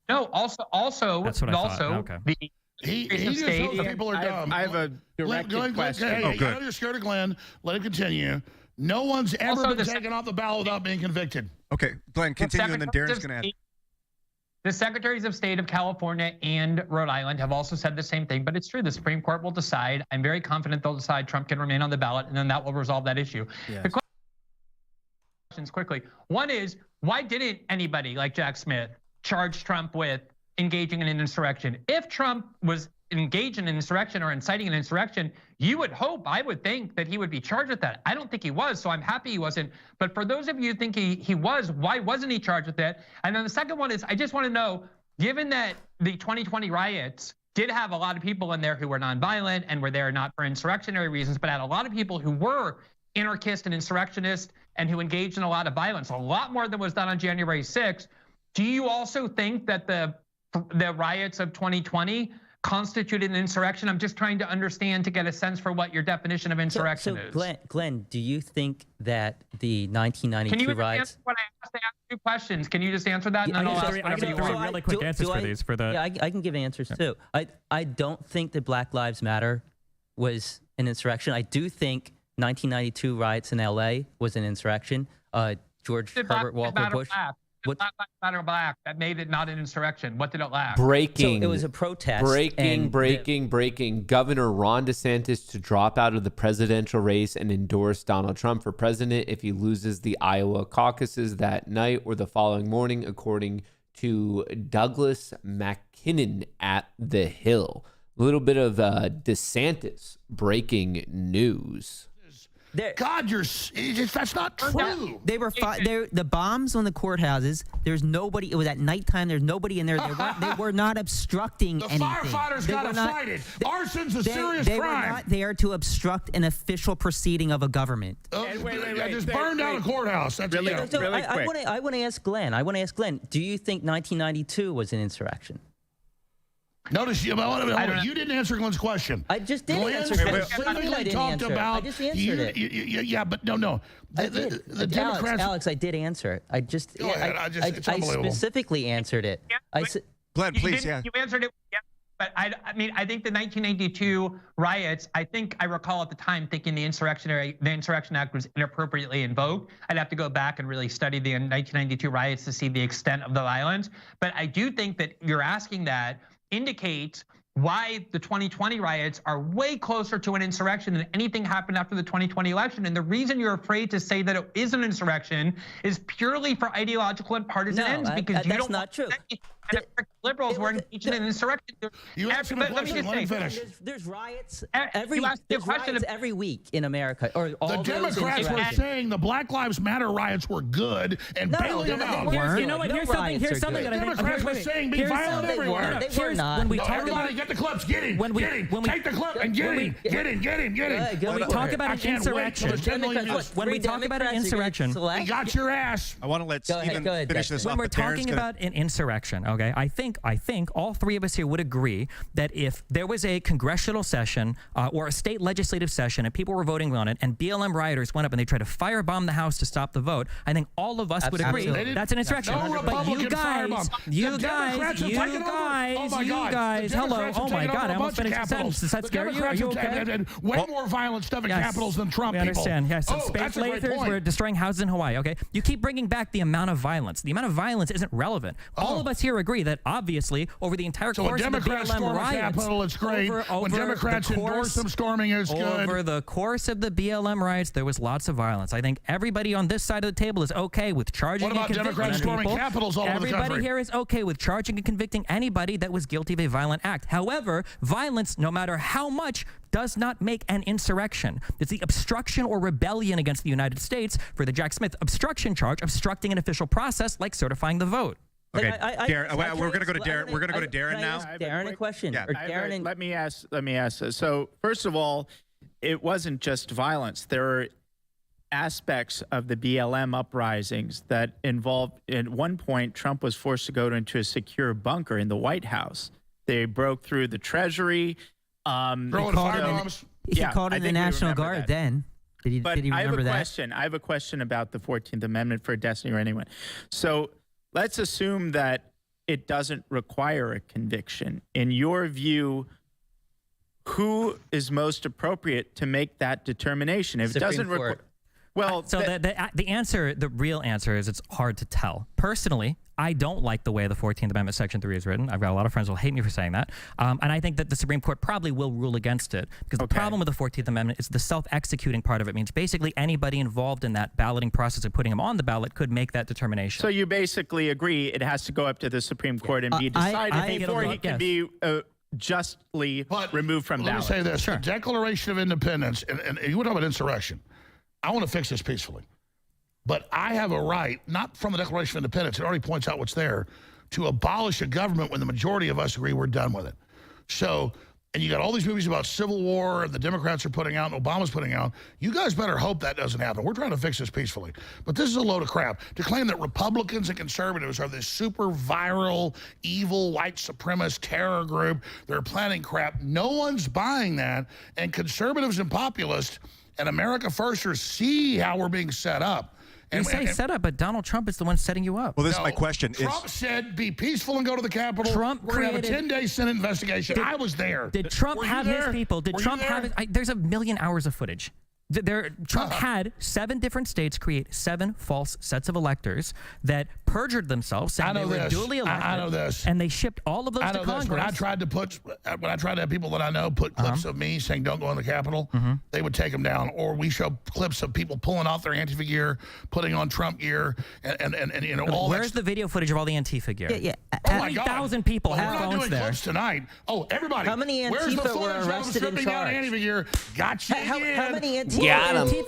No, also, That's what I thought. Okay. He just knows people are dumb. I have a direct question. Hey, I know you're scared of Glenn. Let him continue. No one's ever been taken off the ballot without being convicted. Okay, Glenn, continue, and then Darren's going to add. The Secretaries of State of California and Rhode Island have also said the same thing, but it's true. The Supreme Court will decide. I'm very confident they'll decide Trump can remain on the ballot, and then that will resolve that issue. Yes. The questions quickly. One is, why didn't anybody like Jack Smith charge Trump with engaging in an insurrection? If Trump was engaged in an insurrection or inciting an insurrection, you would hope, I would think, that he would be charged with that. I don't think he was, so I'm happy he wasn't. But for those of you who think he was, why wasn't he charged with that? And then the second one is, I just want to know, given that the 2020 riots did have a lot of people in there who were nonviolent and were there not for insurrectionary reasons, but had a lot of people who were anarchist and insurrectionist and who engaged in a lot of violence, a lot more than was done on January 6th. Do you also think that the riots of 2020 constituted an insurrection? I'm just trying to understand to get a sense for what your definition of insurrection is. Glenn, do you think that the 1992 Can you riots? answer what I asked to ask 2 questions? Can you just answer that? And then I'll ask I whatever can you give 3 want. really quick answers for these. Yeah, I can give answers too. I don't think that Black Lives Matter was an insurrection. I do think 1992 riots in LA was an insurrection. George Herbert Walker Bush. Black Lives Matter black that made it not an insurrection. What did it lack? Breaking. So it was a protest. Breaking. Governor Ron DeSantis to drop out of the presidential race and endorse Donald Trump for president if he loses the Iowa caucuses that night or the following morning, according to Douglas McKinnon at The Hill. A little bit of DeSantis breaking news. God, that's not true. They were the bombs on the courthouses. There's nobody. It was at nighttime. There's nobody in there. They were not obstructing anything. Firefighters got to fight it. Arson's a serious crime. They crime. were not there to obstruct an official proceeding of a government. Wait, just burned down a courthouse. That's really quick. I want to ask Glenn. Do you think 1992 was an insurrection? Notice you didn't answer Glenn's question. I just did answer it. Talked about. I just answered it. Yeah, but no. The Democrats. Alex, I did answer it. I specifically answered it. Glenn, please, You answered it. Yeah. But I think the 1992 riots, I recall at the time thinking the Insurrection Act was inappropriately invoked. I'd have to go back and really study the 1992 riots to see the extent of the violence. But I do think that you're asking that indicates why the 2020 riots are way closer to an insurrection than anything happened after the 2020 election. And the reason you're afraid to say that it is an insurrection is purely for ideological and partisan ends, because you don't not true. And liberals were engaged in an insurrection. You asked him a question. Let him finish. There's riots every week in America. Or all the Democrats were saying the Black Lives Matter riots were good and bailing them out. You know what? Here's something that I think. The Democrats were saying be violent everywhere. They were not. Everybody get the clips. Get him. Take the clip and get him. When we talk about an insurrection, he got your ass. I want to let Stephen finish this. When we're talking about an insurrection, Okay, I think all three of us here would agree that if there was a congressional session or a state legislative session and people were voting on it, and BLM rioters went up and they tried to firebomb the House to stop the vote, I think all of us would agree that's an insurrection. No but you Republican guys, hello, oh my God, I almost finished the sentence. Does that scare you? Are you okay? Way more violent stuff in capitals than Trump people. We understand. Yes, Oh, space lasers were destroying houses in Hawaii. Okay, you keep bringing back the amount of violence. The amount of violence isn't relevant. All of us here agree that obviously over the entire course of the BLM riots, Capitol, it's great. When Democrats endorse them storming, it's good. Over the course of the BLM riots, there was lots of violence. I think everybody on this side of the table is okay with charging and convicting Democrats storming people. capitals all over the country? Everybody here is okay with charging and convicting anybody that was guilty of a violent act. However, violence, no matter how much, does not make an insurrection. It's the obstruction or rebellion against the United States for the Jack Smith obstruction charge, obstructing an official process like certifying the vote. Okay, Darren, we're going to go to Darren. We're going to go to Darren now. Darren, a question. Yeah. Or Darren, let me ask. So first of all, it wasn't just violence. There are aspects of the BLM uprisings that involved, at one point, Trump was forced to go into a secure bunker in the White House. They broke through the Treasury. He called in the National Guard then. Did he remember that? I have a question about the 14th Amendment for Destiny or anyone. So let's assume that it doesn't require a conviction. In your view, who is most appropriate to make that determination? If it doesn't require... Well, so the answer, the real answer is it's hard to tell. Personally, I don't like the way the 14th Amendment Section 3 is written. I've got a lot of friends who will hate me for saying that. And I think that the Supreme Court probably will rule against it because the problem with the 14th Amendment is the self-executing part of it means basically anybody involved in that balloting process of putting them on the ballot could make that determination. So you basically agree it has to go up to the Supreme Court and be decided before he can be justly removed from ballot. Let me say this. The Declaration of Independence, and you were talking about insurrection. I want to fix this peacefully. But I have a right, not from the Declaration of Independence, it already points out what's there, to abolish a government when the majority of us agree we're done with it. So, and you got all these movies about Civil War and the Democrats are putting out and Obama's putting out. You guys better hope that doesn't happen. We're trying to fix this peacefully. But this is a load of crap. To claim that Republicans and conservatives are this super viral, evil, white supremacist terror group, they're planning crap. No one's buying that. And conservatives and populists and America Firsters see how we're being set up. You say set up, but Donald Trump is the one setting you up. Well, this is my question. Trump said be peaceful and go to the Capitol. We're going to have a 10-day Senate investigation. I was there. Did Trump have his people? Did Trump have there's 1 million hours of footage. Trump had 7 different states create 7 false sets of electors that perjured themselves, saying they were duly elected. I know this. And they shipped all of those to Congress. When I tried to have people that I know put clips of me saying don't go in the Capitol, they would take them down. Or we show clips of people pulling off their Antifa gear, putting on Trump gear, and you know, all Where's the video footage of all the Antifa gear? Yeah. 20,000 people have phones there. We're not doing clips tonight. Oh, everybody. How many Where's the Antifa were footage arrested and charged? Antifa gear? Gotcha again. How many Antifa? Got him.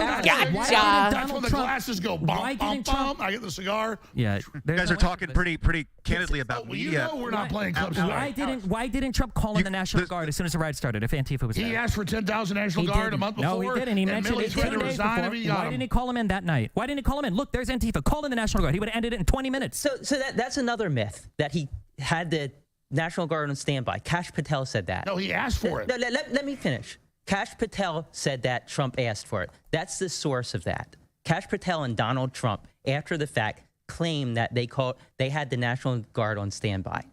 Gotcha. That's when the glasses go bump, bump, bump. I get the cigar. Yeah. You guys are talking pretty candidly about media. You know we're not playing clips tonight. Why didn't Trump call in the National Guard as soon as the riot started if Antifa was there? He asked for 10,000 National Guard a month before. No, he didn't. He mentioned it 10 days before. Why didn't he call him in that night? Why didn't he call him in? Look, there's Antifa. Call in the National Guard. He would have ended it in 20 minutes. So that's another myth that he had the National Guard on standby. Kash Patel said that. No, he asked for it. No, let me finish. Kash Patel said that Trump asked for it. That's the source of that. Kash Patel and Donald Trump, after the fact, claimed that they had the National Guard on standby.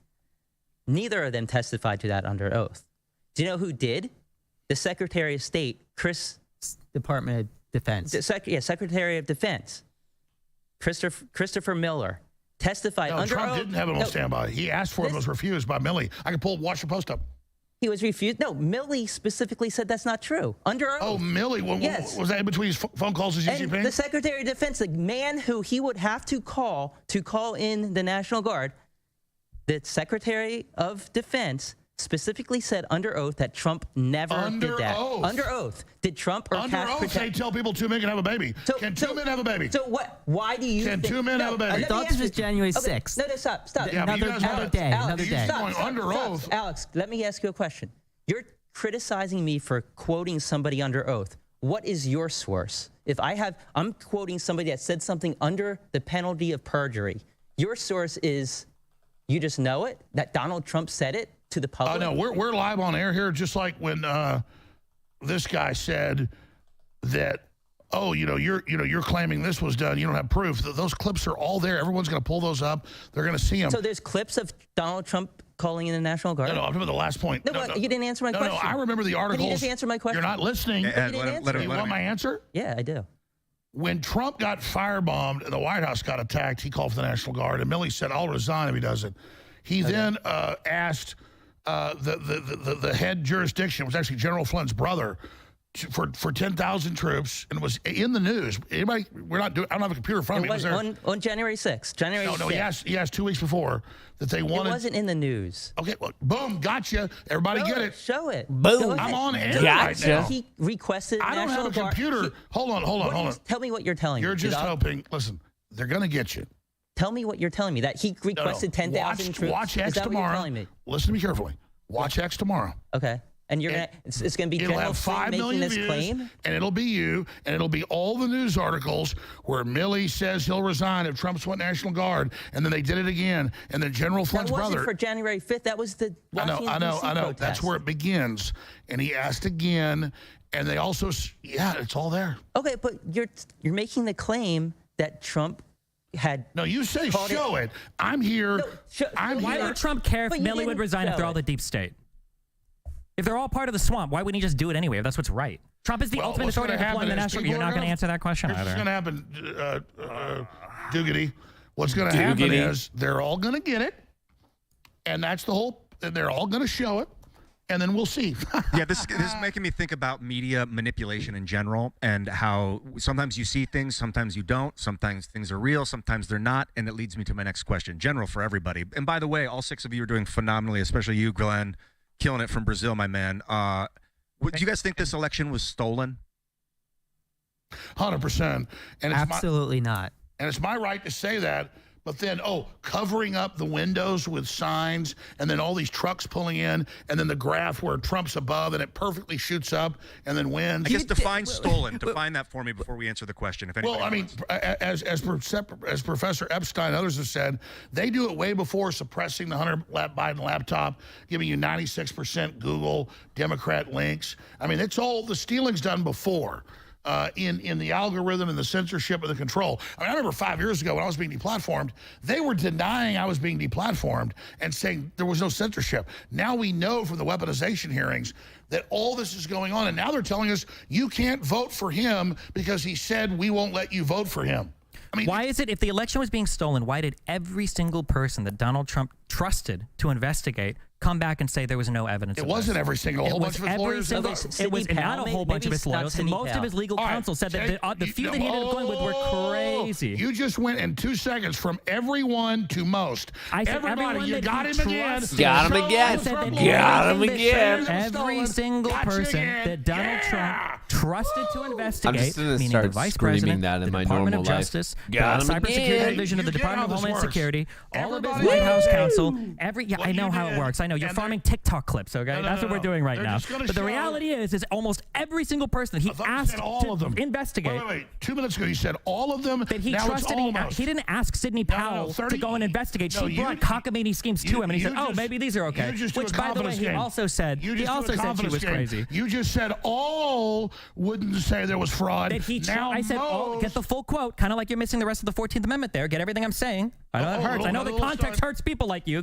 Neither of them testified to that under oath. Do you know who did? The Secretary of State, Department of Defense. Secretary of Defense, Christopher Miller, testified under Trump oath. Trump didn't have it on standby. He asked for it and was refused by Milley. I can watch the post up. He was refused. No, Milley specifically said that's not true. Under oath. Oh, Milley. Yes. Was that in between his phone calls with Xi Jinping? The Secretary of Defense, the man who he would have to call in the National Guard, the Secretary of Defense specifically said under oath that Trump never did that. Under oath. Did Trump or Kash Patel? They tell people 2 men can have a baby. Can 2 men have a baby? So what? Why do you Can 2 men have a baby? I thought this was January 6th. No, stop. Yeah, another day. Under oath. Alex, let me ask you a question. You're criticizing me for quoting somebody under oath. What is your source? If I'm quoting somebody that said something under the penalty of perjury. Your source is You just know it? That Donald Trump said it to the public? No, we're live on air here, just like when this guy said that, oh, you're claiming this was done. You don't have proof. Those clips are all there. Everyone's going to pull those up. They're going to see them. So there's clips of Donald Trump calling in the National Guard? No, I'm talking about the last point. No, you didn't answer my question. No, I remember the articles. Can you just answer my question? You're not listening. You want my answer? Yeah, I do. When Trump got firebombed and the White House got attacked, he called for the National Guard, and Milley said, I'll resign if he doesn't. He then asked the head jurisdiction, it was actually General Flynn's brother, for 10,000 troops, and it was in the news. Anybody? I don't have a computer in front of me. Was on January 6th. January 6th. No, he asked 2 weeks before that they wanted. It wasn't in the news. Okay, well, boom, gotcha. Everybody get it. Show it. Boom. I'm on air right now. He requested I don't have a computer. Hold on. Tell me what you're telling me. You're just hoping. Listen, they're going to get you. Tell me what you're telling me. That he requested 10,000 troops. Watch X Is that tomorrow. What you're telling me? Listen to me carefully. Watch X tomorrow. Okay. And you're gonna it's gonna be General Flynn making this claim? And it'll be you, and it'll be all the news articles where Milley says he'll resign if Trump's went National Guard, and then they did it again, and then General Flynn's brother. That wasn't for January 5th. That was the Washington, I know. protest. That's where it begins. And he asked again, and they also, it's all there. Okay, but you're making the claim that Trump had. No, you say show it. I'm here. Why would Trump care if Milley would resign if they're all the deep state? If they're all part of the swamp, why wouldn't he just do it anyway if that's what's right? Trump is the ultimate authority of deploying the national. You're not going to answer that question either. What's going to happen, Doogity? What's going to happen is they're all going to get it, and that's the whole. They're all going to show it, and then we'll see. Yeah, this is making me think about media manipulation in general and how sometimes you see things, sometimes you don't, sometimes things are real, sometimes they're not, and it leads me to my next question. General for everybody. And by the way, all 6 of you are doing phenomenally, especially you, Glenn. Killing it from Brazil, my man. Do you guys think this election was stolen? 100%. And Absolutely not. And it's my right to say that. But then, covering up the windows with signs, and then all these trucks pulling in, and then the graph where Trump's above, and it perfectly shoots up, and then wins. I guess define stolen. Define that for me before we answer the question. If anybody as Professor Epstein and others have said, they do it way before suppressing the Hunter Biden laptop, giving you 96% Google Democrat links. I mean, it's all the stealing's done before. In the algorithm and the censorship and the control. I mean, I remember 5 years ago when I was being deplatformed, they were denying I was being deplatformed and saying there was no censorship. Now we know from the weaponization hearings that all this is going on, and now they're telling us you can't vote for him because he said we won't let you vote for him. I mean, why is it, if the election was being stolen, why did every single person that Donald Trump trusted to investigate come back and say there was no evidence? It wasn't every single. It was every single. It was not a whole bunch of his lawyers. Most of his legal counsel said that the few that he ended up going with were crazy. You just went in 2 seconds from everyone to most. I said everybody, you got him again. Got him again. Got him again. Every single person that Donald Trump trusted to investigate, I'm just gonna meaning start the Vice screaming President, that in the my Department normal of life. Justice, the Got him Cybersecurity again. Division of the You get how Department of this Homeland works. Security, all of his Everybody- White House counsel, What I know you how it did, works. I know you're and farming TikTok clips, okay? That's what we're doing right They're now. just gonna But the show- reality is almost every single person that he I thought you asked said all of them. to investigate. Wait. 2 minutes ago, you said all of them. That he now trusted. it's almost. He didn't ask Sidney Powell 30 to go and investigate. No, She you- brought cockamamie schemes to him, and he said, you "Oh, maybe these are okay." You just do Which, a by the way, confidence he game. also said You he just do a also said she confidence was game. crazy. You just said all wouldn't say there was fraud. That he now I said, most, get the full quote, kind of like you're missing the rest of the 14th Amendment there. Get everything I'm saying. I know that hurts. I know the context hurts people like you.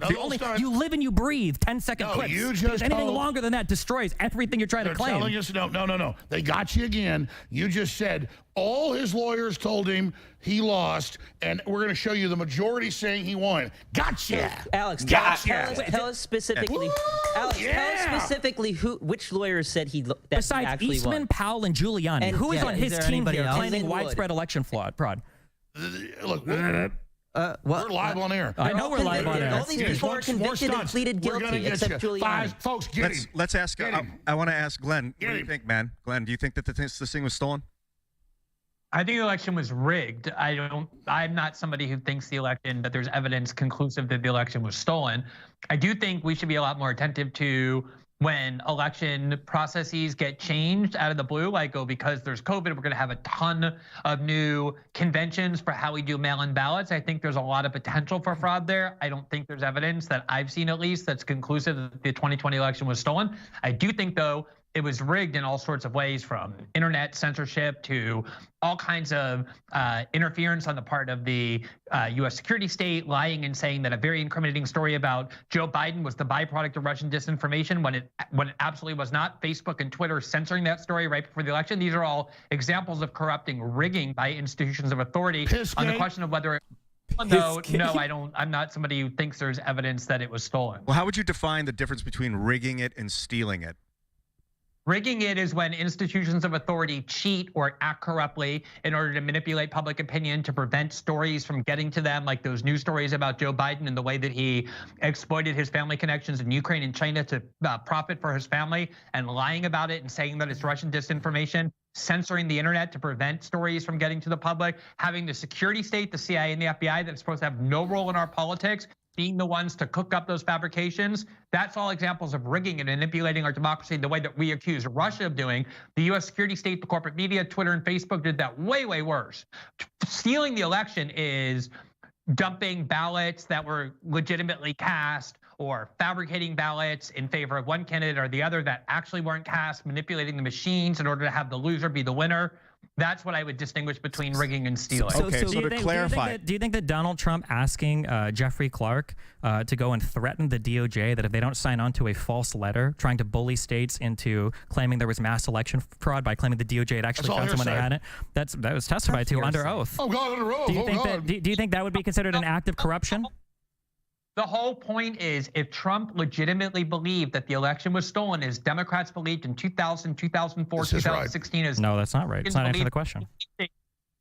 You live and you breathe 10-second clips. You just Because anything told- longer than that destroys everything you're trying to They're claim. telling us no. They got you again. You just said all his lawyers told him he lost, and we're going to show you the majority saying he won. Gotcha. Alex, Gotcha. tell us specifically. Alex, tell us specifically which lawyers said he that Besides he actually Eastman, won. Powell, and Giuliani, And- who is yeah, on is his there team anybody here else? claiming Linwood. widespread election fraud? Look, What? we're live on air. I know we're live on air. All these people are convicted and pleaded guilty, except Giuliani. Folks, get him. Let's ask. I want to ask Glenn. What do you him. think, man? Glenn, do you think that this thing was stolen? I think the election was rigged. I'm not somebody who thinks the election, that there's evidence conclusive that the election was stolen. I do think we should be a lot more attentive to when election processes get changed out of the blue, like, oh, because there's COVID, we're going to have a ton of new conventions for how we do mail-in ballots. I think there's a lot of potential for fraud there. I don't think there's evidence that I've seen, at least, that's conclusive that the 2020 election was stolen. I do think, though, it was rigged in all sorts of ways, from internet censorship to all kinds of interference on the part of the U.S. security state, lying and saying that a very incriminating story about Joe Biden was the byproduct of Russian disinformation when it absolutely was not. Facebook and Twitter censoring that story right before the election. These are all examples of corrupting rigging by institutions of authority. On the question of whether no, I'm not somebody who thinks there's evidence that it was stolen. Well, how would you define the difference between rigging it and stealing it? Rigging it is when institutions of authority cheat or act corruptly in order to manipulate public opinion to prevent stories from getting to them, like those news stories about Joe Biden and the way that he exploited his family connections in Ukraine and China to profit for his family, and lying about it and saying that it's Russian disinformation, censoring the internet to prevent stories from getting to the public, having the security state, the CIA and the FBI, that's supposed to have no role in our politics, being the ones to cook up those fabrications. That's all examples of rigging and manipulating our democracy the way that we accuse Russia of doing. The US security state, the corporate media, Twitter and Facebook did that way, way worse. Stealing the election is dumping ballots that were legitimately cast, or fabricating ballots in favor of one candidate or the other that actually weren't cast, manipulating the machines in order to have the loser be the winner. That's what I would distinguish between rigging and stealing. So to clarify, do you think that Donald Trump asking Jeffrey Clark to go and threaten the DOJ that if they don't sign on to a false letter trying to bully states into claiming there was mass election fraud by claiming the DOJ had actually found someone they hadn't, that was testified to under oath. Oh God, under oath. Do you think that would be considered an act of corruption? The whole point is, if Trump legitimately believed that the election was stolen, as Democrats believed in 2000, 2004, 2016, as no, that's not right. It's not answering the question.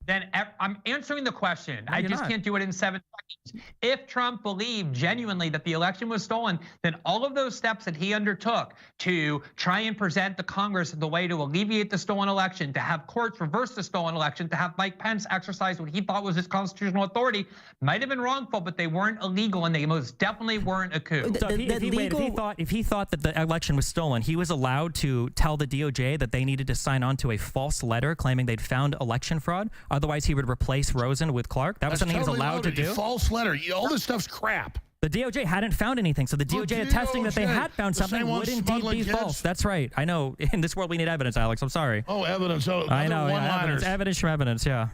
Then I'm answering the question. I just can't do it in 7 seconds. If Trump believed genuinely that the election was stolen, then all of those steps that he undertook to try and present the Congress the way to alleviate the stolen election, to have courts reverse the stolen election, to have Mike Pence exercise what he thought was his constitutional authority, might have been wrongful, but they weren't illegal, and they most definitely weren't a coup. So if he thought that the election was stolen, he was allowed to tell the DOJ that they needed to sign on to a false letter claiming they'd found election fraud. Otherwise, he would replace Rosen with Clark. That was something he was allowed to do. False letter. All this stuff's crap. The DOJ hadn't found anything, so the DOJ attesting that they had found something would indeed be false. That's right. I know. In this world, we need evidence, Alex. I'm sorry. Oh, evidence. Oh, I know. Yeah, evidence from evidence. Yeah.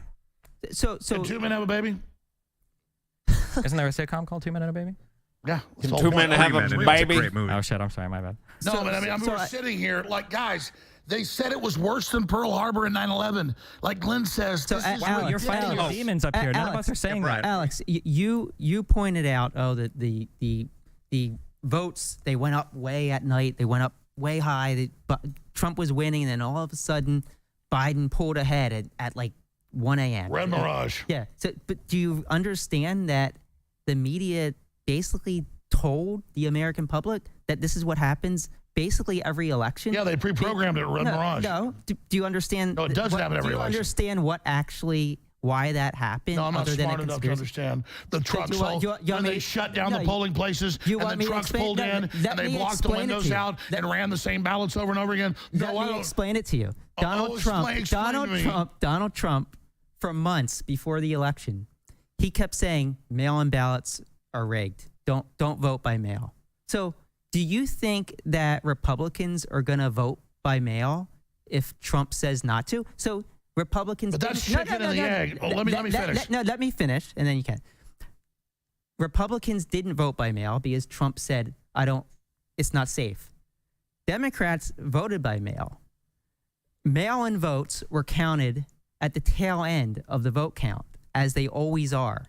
So Did 2 Men Have a Baby? Isn't there a sitcom called 2 Men and a Baby? Yeah. 2 Men Have a Baby. Oh shit! I'm sorry. My bad. No, but I mean, we're sitting here like, guys. They said it was worse than Pearl Harbor in 9/11. Like Glenn says, so Alex, you're fighting your demons up here. None of us are saying that. Alex, you pointed out, that the votes, they went up way at night. They went up way high. Trump was winning, and then all of a sudden, Biden pulled ahead at like 1 a.m. Red Mirage. Yeah. So, but do you understand that the media basically told the American public that this is what happens basically every election? Yeah, they pre-programmed it, Red Mirage. No. Do you understand? No, it doesn't happen every election. Do you understand why that happened? No, I'm not smart enough to understand. The trucks, when they shut down the polling places, and the trucks pulled in, and they blocked the windows out and ran the same ballots over and over again. Let me explain it to you. Donald Trump, for months before the election, he kept saying mail-in ballots are rigged. Don't vote by mail. So do you think that Republicans are going to vote by mail if Trump says not to? So Republicans... But that's chicken and the egg. Let me finish. Let me finish, and then you can. Republicans didn't vote by mail because Trump said, it's not safe. Democrats voted by mail. Mail-in votes were counted at the tail end of the vote count, as they always are.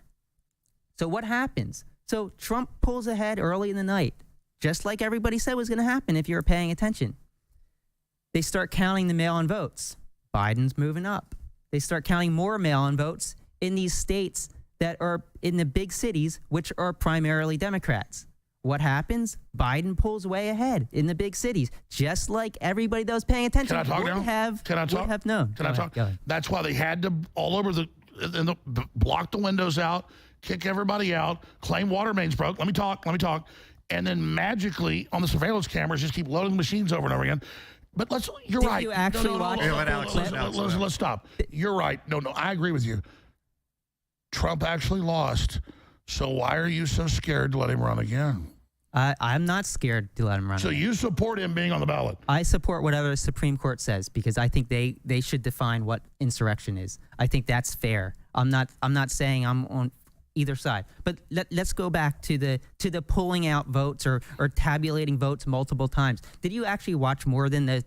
So what happens? So Trump pulls ahead early in the night, just like everybody said was going to happen if you were paying attention. They start counting the mail-in votes. Biden's moving up. They start counting more mail-in votes in these states that are in the big cities, which are primarily Democrats. What happens? Biden pulls way ahead in the big cities, just like everybody that was paying attention would have known. Can I talk? That's why they had to all over block the windows out, kick everybody out, claim water mains broke. Let me talk. and then magically on the surveillance cameras just keep loading machines over and over again. But you're right. Did you actually watch it? Let's stop. You're right. No, I agree with you. Trump actually lost. So why are you so scared to let him run again? I'm not scared to let him run. So you support him being on the ballot? I support whatever the Supreme Court says because I think they should define what insurrection is. I think that's fair. I'm not saying I'm on either side. But let's go back to the pulling out votes or tabulating votes multiple times. Did you actually watch more than the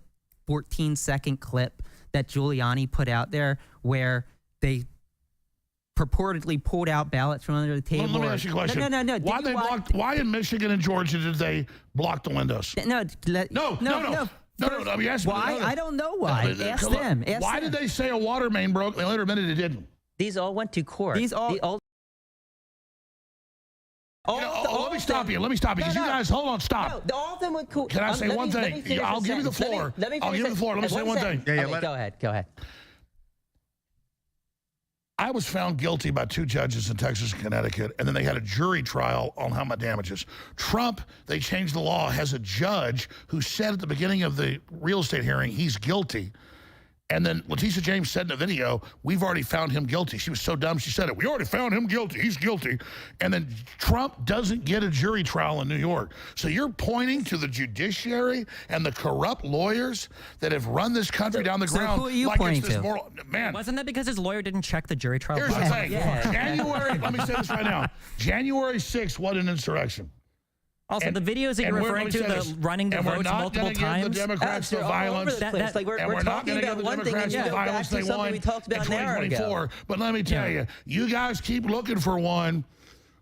14-second clip that Giuliani put out there where they purportedly pulled out ballots from under the table? Let me ask you a question. No. Why in Michigan and Georgia did they block the windows? No. I mean, why? I don't know why. Ask them. Why did they say a water main broke? They later admitted it didn't. These all went to court. Let me stop you. Because you guys, hold on, stop. No, all of them went court. Can I say one thing? I'll give you the floor. I'll give you the floor. Let me say one thing. Go ahead. I was found guilty by 2 judges in Texas and Connecticut, and then they had a jury trial on how much damages. Trump, they changed the law, has a judge who said at the beginning of the real estate hearing he's guilty. And then Letitia James said in the video, we've already found him guilty. She was so dumb, she said it. We already found him guilty. He's guilty. And then Trump doesn't get a jury trial in New York. So you're pointing to the judiciary and the corrupt lawyers that have run this country down the ground. Who are you like pointing it's this to? moral, man. Wasn't that because his lawyer didn't check the jury trial? Here's the thing. January, let me say this right now. January 6th, what an insurrection. Also, the videos that you're referring to, the running the votes multiple times. The Democrats the violence. We're talking about one thing and you go back to something we talked about an hour ago. But let me tell you, you guys keep looking for one.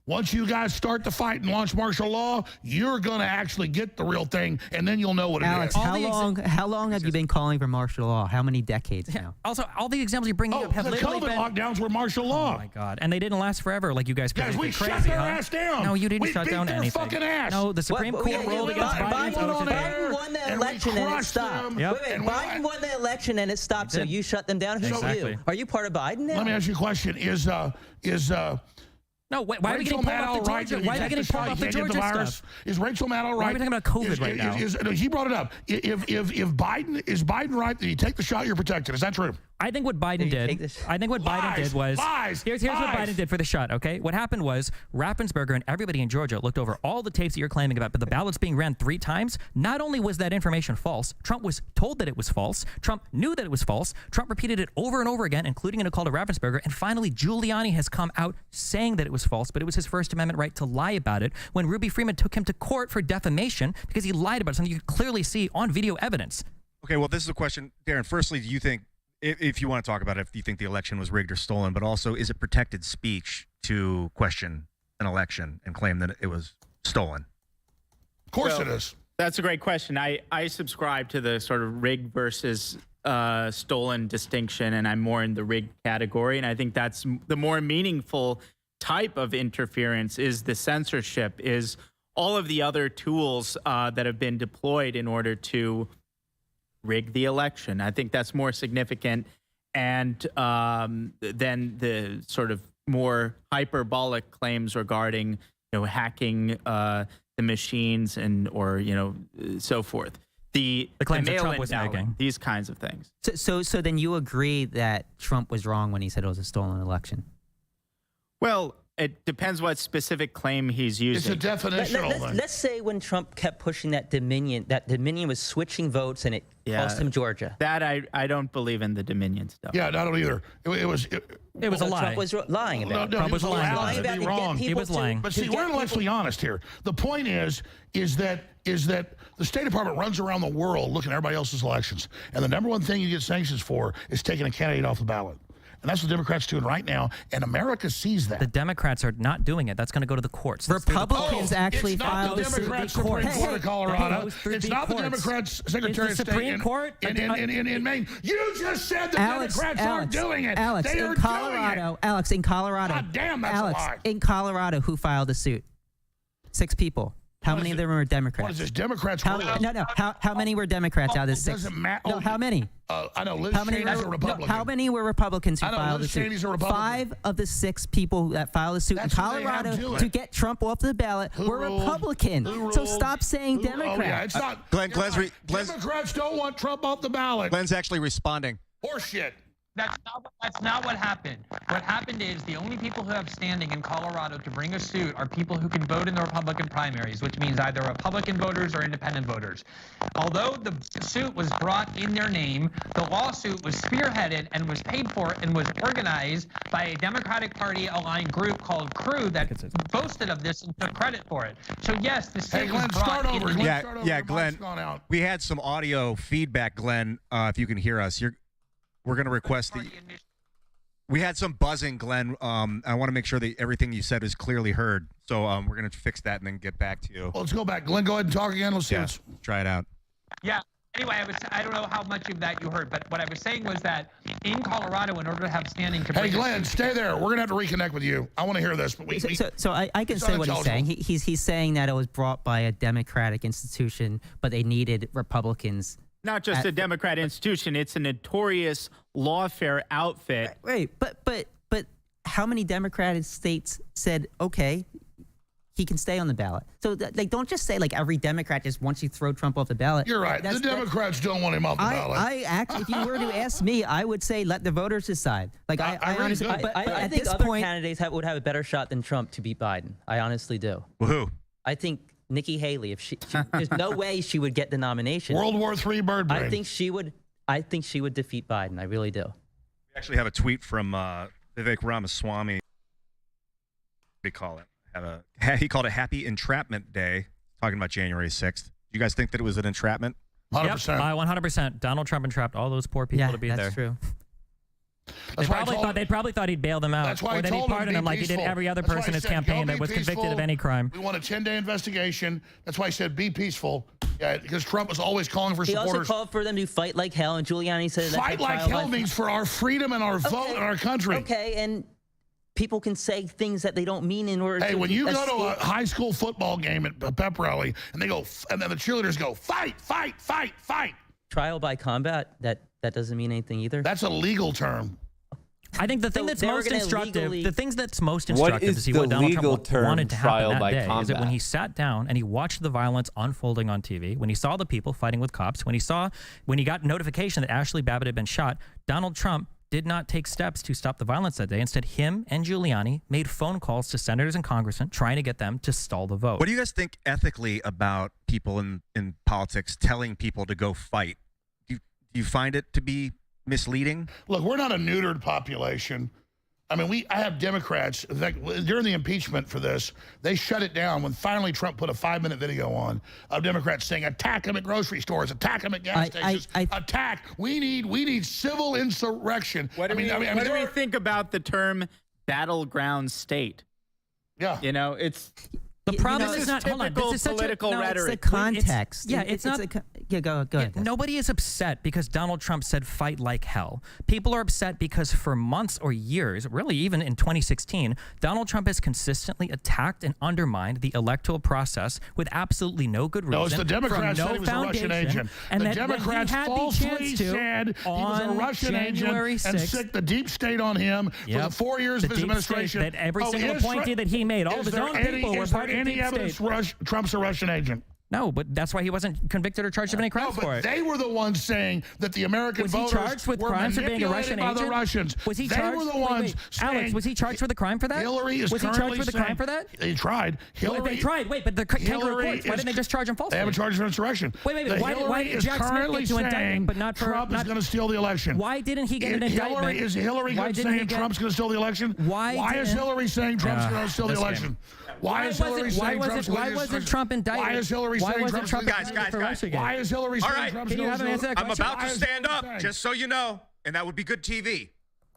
Once you guys start the fight and launch martial law, you're going to actually get the real thing, and then you'll know what it is. How long have you been calling for martial law? How many decades now? Also, all the examples you're bringing up have literally been... COVID lockdowns were martial law. Oh, my God. And they didn't last forever like you guys crazy. We shut their ass down. No, you didn't shut down anything. We beat their fucking ass. No, the Supreme Court ruled against Biden. Biden won the election and it stopped. Biden won the election and it stopped, so you shut them down. Who's you? Are you part of Biden now? Let me ask you a question. No, why are we getting pulled off the Georgia? Why are we getting pulled off the Georgia stuff? Is Rachel Maddow right? Why are we talking about COVID right now? He brought it up. If Biden right that you take the shot, you're protected. Is that true? I think what Biden did. I think what Biden did was. Here's what Biden did for the shot. Okay, what happened was Raffensperger and everybody in Georgia looked over all the tapes that you're claiming about, but the ballots being ran 3 times. Not only was that information false, Trump was told that it was false. Trump knew that it was false. Trump repeated it over and over again, including in a call to Raffensperger. And finally, Giuliani has come out saying that it was false, but it was his First Amendment right to lie about it. When Ruby Freeman took him to court for defamation because he lied about something you could clearly see on video evidence. Okay, well, this is a question, Darren. Firstly, do you think, if you want to talk about it, if you think the election was rigged or stolen, but also is it protected speech to question an election and claim that it was stolen? Of course it is. That's a great question. I subscribe to the sort of rigged versus stolen distinction, and I'm more in the rigged category. And I think that's the more meaningful type of interference is the censorship, is all of the other tools that have been deployed in order to rig the election. I think that's more significant and than the sort of more hyperbolic claims regarding hacking the machines and so forth. The claims that Trump was making, these kinds of things. So then you agree that Trump was wrong when he said it was a stolen election? Well, it depends what specific claim he's using. It's a definitional thing. Let's say when Trump kept pushing that Dominion was switching votes and it cost him Georgia. That I don't believe in the Dominion stuff. Yeah, I don't either. It was a lie. Trump was lying about it. Trump was lying about it. Wrong. He was lying. But see, we're intellectually honest here. The point is that the State Department runs around the world looking at everybody else's elections, and the number one thing you get sanctions for is taking a candidate off the ballot. And that's what the Democrats are doing right now, and America sees that. The Democrats are not doing it. That's going to go to the courts. Republicans actually filed the Democrats Supreme Court of Colorado. It's not the Democrats Secretary of State in Maine. You just said the Democrats aren't doing it. Alex, they are Colorado. Alex, in Colorado. God damn, that's a lie. In Colorado, who filed the suit? 6 people. How many of them were Democrats? What is this, Democrats? How many were Democrats out of the 6? Doesn't matter. No, how many? I know Liz How many Cheney's a Republican. how many were Republicans who I know, filed Liz the suit? Cheney's a Republican. 5 of the 6 people that filed the suit That's in who they have Colorado doing to it. get Trump off the ballot Who were ruled? Republican. Who So ruled? stop saying Democrat. Oh, yeah, it's not. Democrats don't want Trump off the ballot. Glenn's actually responding. Horseshit. That's not what happened. What happened is the only people who have standing in Colorado to bring a suit are people who can vote in the Republican primaries, which means either Republican voters or independent voters. Although the suit was brought in their name, the lawsuit was spearheaded and was paid for and was organized by a Democratic Party aligned group called Crew that boasted of this and took credit for it. So yes, the suit was brought in the name. Yeah, Glenn. We had some audio feedback, Glenn. If you can hear us, we're going to request we had some buzzing, Glenn. I want to make sure that everything you said is clearly heard. So we're going to fix that and then get back to you. Well, let's go back. Glenn, go ahead and talk again. Let's see. Yeah, try it out. Yeah. Anyway, I don't know how much of that you heard, but what I was saying was that in Colorado, in order to have standing to Hey, Glenn, stay there. We're going to have to reconnect with you. I want to hear this. But I can say what he's saying. He's saying that it was brought by a Democratic institution, but they needed Republicans. Not just a Democrat institution; it's a notorious lawfare outfit. Right, but how many Democratic states said okay, he can stay on the ballot? So don't just say like every Democrat just once you throw Trump off the ballot. You're right. The Democrats don't want him off the ballot. I actually, if you were to ask me, I would say let the voters decide. Like I honestly, but I at think this other point, candidates would have a better shot than Trump to beat Biden. I honestly do. Well, who? I think Nikki Haley. If she there's no way she would get the nomination. World War III bird brain. I think she would defeat Biden. I really do. We actually have a tweet from Vivek Ramaswamy. What do you call it? He called it Happy Entrapment Day, talking about January 6th. Do you guys think that it was an entrapment? 100%. Yep, 100%. Donald Trump entrapped all those poor people to be there. that's true. They probably thought he'd bail them out. That's why or that he'd pardon them like he did every other person in his campaign that was convicted of any crime. We want a 10-day investigation. That's why I said be peaceful. Yeah, because Trump was always calling for He supporters. also called for them to fight like hell, and Giuliani said that Fight like hell means for our freedom and our vote and our country. Okay, and people can say things that they don't mean in order to. Hey, when you go to a high school football game at a pep rally, and they go, and then the cheerleaders go, fight, fight, fight, fight. Trial by combat, that doesn't mean anything either. That's a legal term. I think the thing that's most instructive, legally... the things that's most instructive to see what Donald Trump wanted to happen that day is that when he sat down and he watched the violence unfolding on TV, when he saw the people fighting with cops, when he got notification that Ashley Babbitt had been shot, Donald Trump did not take steps to stop the violence that day. Instead, him and Giuliani made phone calls to senators and congressmen trying to get them to stall the vote. What do you guys think ethically about people in politics telling people to go fight? Do you find it to be misleading? Look, we're not a neutered population. I mean, I have Democrats, during the impeachment for this, they shut it down when finally Trump put a 5-minute video on of Democrats saying, attack them at grocery stores, attack them at gas stations, attack. We need civil insurrection. What do we think about the term battleground state? Yeah. You know, it's... The problem is not typical political rhetoric. It's the context. It's not. Go ahead. Nobody is upset because Donald Trump said fight like hell. People are upset because for months or years, really even in 2016, Donald Trump has consistently attacked and undermined the electoral process with absolutely no good reason. No, it's the Democrats no said he was a Russian agent. And the Democrats falsely said he was a Russian agent and sick the deep state on him for the 4 years of his administration. That every single appointee that he made, all of his own people were part of any evidence Trump's a Russian agent? No, but that's why he wasn't convicted or charged of any crimes for it. They were the ones saying that the American voters charged with were crimes for being a Russian by agent? the Russians. Was he they charged? were the ones saying, Alex, was he charged for the crime for that? Hillary is was he charged for the crime for that? They tried. They tried. Wait, but the kangaroo courts, why didn't they just charge him falsely? They haven't charged him for insurrection. Wait. Why did Jack Smith get to indict, but not for Trump is going to steal the election? Why didn't he get an indictment? Is Hillary saying Trump's going to steal the election? Why is Hillary saying Trump's going to steal the election? Why is Hillary saying Trump's going to Why wasn't Trump indicted? Why is Hillary saying Trump's going to Guys. Why is Hillary saying Trump's going to steal? I'm about to stand up, just so you know, and that would be good TV.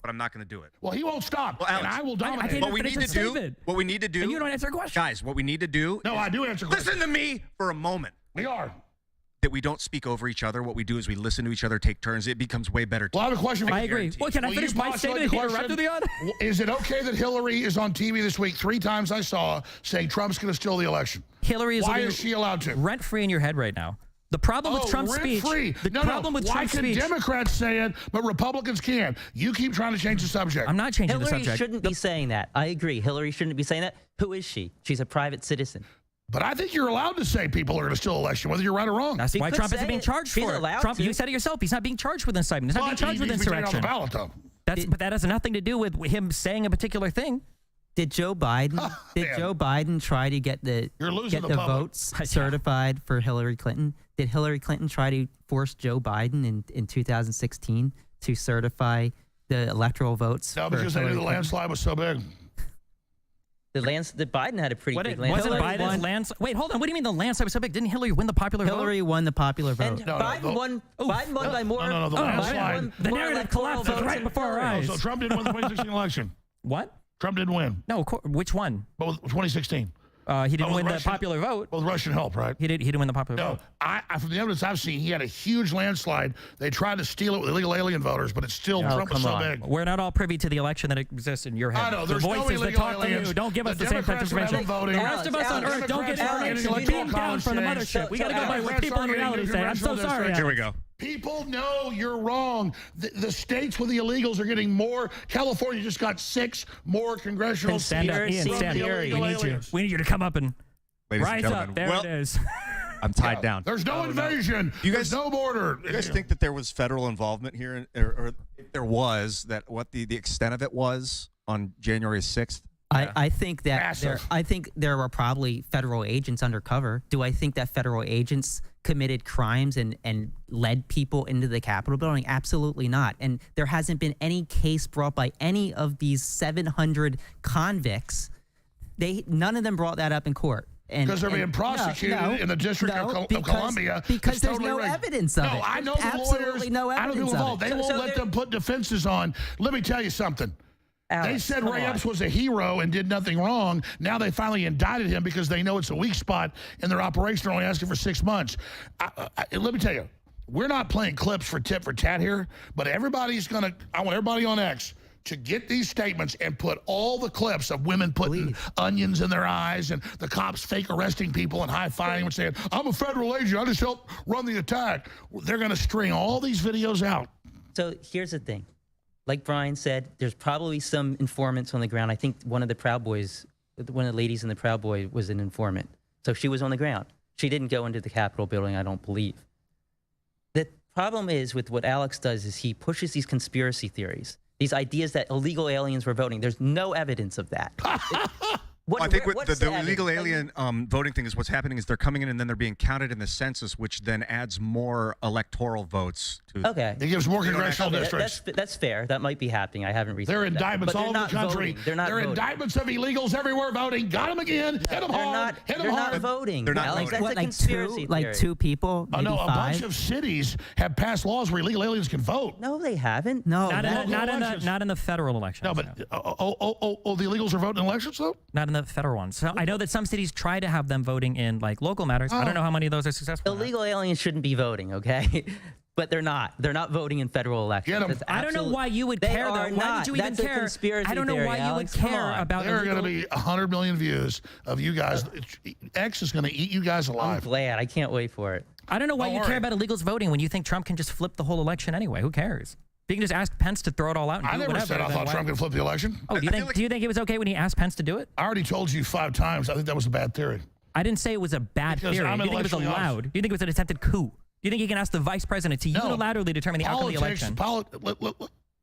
But I'm not going to do it. Well, he won't stop, Alex, and I will dominate. What we need to do, and you don't answer questions. Guys, what we need to do. No, I do answer questions. Listen to me for a moment. We are. that we don't speak over each other. What we do is we listen to each other, take turns. It becomes way better. Well, I have a question for you. I agree. Well, can I finish my statement here right to the end? Is it okay that Hillary is on TV this week 3 times I saw saying Trump's going to steal the election? Hillary is Why is she allowed to? Rent free in your head right now. The problem with Trump's speech. The problem with Trump's speech. Why can Democrats say it, but Republicans can't? You keep trying to change the subject. I'm not changing the Hillary subject. shouldn't be saying that. I agree. Hillary shouldn't be saying that. Who is she? She's a private citizen. But I think you're allowed to say people are going to steal election, whether you're right or wrong. That's why Trump isn't being charged for it. Trump, you said it yourself. He's not being charged with incitement. He's not being charged with insurrection. But that has nothing to do with him saying a particular thing. Did Joe Biden? Joe Biden try to get the votes certified for Hillary Clinton? Did Hillary Clinton try to force Joe Biden in 2016 to certify the electoral votes? No, because they knew the landslide was so big. The Biden had a pretty big landslide. Wasn't Biden's landslide? Wait, hold on. What do you mean the landslide was so big? Didn't Hillary win the popular vote? Hillary won the popular vote. And Biden won by more. No, the landslide. The narrative collapsed right before our eyes. So Trump didn't win the 2016 election. What? Trump didn't win. No, which one? But 2016. He didn't win the popular vote. Well, with Russian help, right? He didn't win the popular vote. No, from the evidence I've seen, he had a huge landslide. They tried to steal it with illegal alien voters, but it's still Trump was so big. We're not all privy to the election that exists in your head. I know. The There's no voices that illegal talk aliens. to you don't give us the same type of information. The rest of us on Earth don't get information beamed down from the mothership. We got to go by what people in reality say. I'm so sorry. Here we go. People know you're wrong. The states with the illegals are getting more. California just got 6 more congressional seats. Stand up, Ian. Stand up. We need you to come up and rise up. There it is. I'm tied down. There's no invasion. There's no border. You guys think that there was federal involvement here, or if there was, that what the extent of it was on January 6th? I think that there were probably federal agents undercover. Do I think that federal agents committed crimes and led people into the Capitol building? Absolutely not. And there hasn't been any case brought by any of these 700 convicts. None of them brought that up in court. Because they're being prosecuted in the District of Columbia. Because there's no evidence of it. No, I know the lawyers. Absolutely no evidence of it. They won't let them put defenses on. Let me tell you something. Alex, they said Ray Epps was a hero and did nothing wrong. Now they finally indicted him because they know it's a weak spot in their operation. They're only asking for 6 months. Let me tell you, we're not playing clips for tit for tat here, but I want everybody on X to get these statements and put all the clips of women putting onions in their eyes and the cops fake arresting people and high-fiving and saying, I'm a federal agent, I just helped run the attack. They're going to string all these videos out. So here's the thing. Like Brian said, there's probably some informants on the ground. I think one of the Proud Boys, one of the ladies in the Proud Boy was an informant. So she was on the ground. She didn't go into the Capitol building, I don't believe. The problem is with what Alex does is he pushes these conspiracy theories, these ideas that illegal aliens were voting. There's no evidence of that. I think the illegal alien voting thing is what's happening is they're coming in and then they're being counted in the census, which then adds more electoral votes. Okay. It gives more congressional districts. That's fair. That might be happening. I haven't researched There are indictments all over the country. Voting. They're not voting. Indictments of illegals everywhere voting. Got them again. Hit them hard. Hit them hard. They're not voting. They're not Alex, voting. that's a conspiracy theory. Like 2 people, maybe 5? A bunch of cities have passed laws where illegal aliens can vote. No, they haven't. No, not in the federal elections. No, but the illegals are voting in elections though? Not in the federal ones. So I know that some cities try to have them voting in like local matters. I don't know how many of those are successful. Illegal aliens shouldn't be voting, okay? But they're not. They're not voting in federal elections. I don't know why you would care, though. Why would you even care? Conspiracy I don't know why you would care about. There are going to be 100 million views of you guys. X is going to eat you guys alive. I'm glad. I can't wait for it. I don't know why you care about illegals voting when you think Trump can just flip the whole election anyway. Who cares? If you can just ask Pence to throw it all out and do whatever. I never said I thought Trump could flip the election. Oh, do you think it was okay when he asked Pence to do it? I already told you 5 times. I think that was a bad theory. I didn't say it was a bad theory. Do you think it was allowed? Do you think it was an attempted coup? Do you think he can ask the vice president to unilaterally determine the outcome of the election?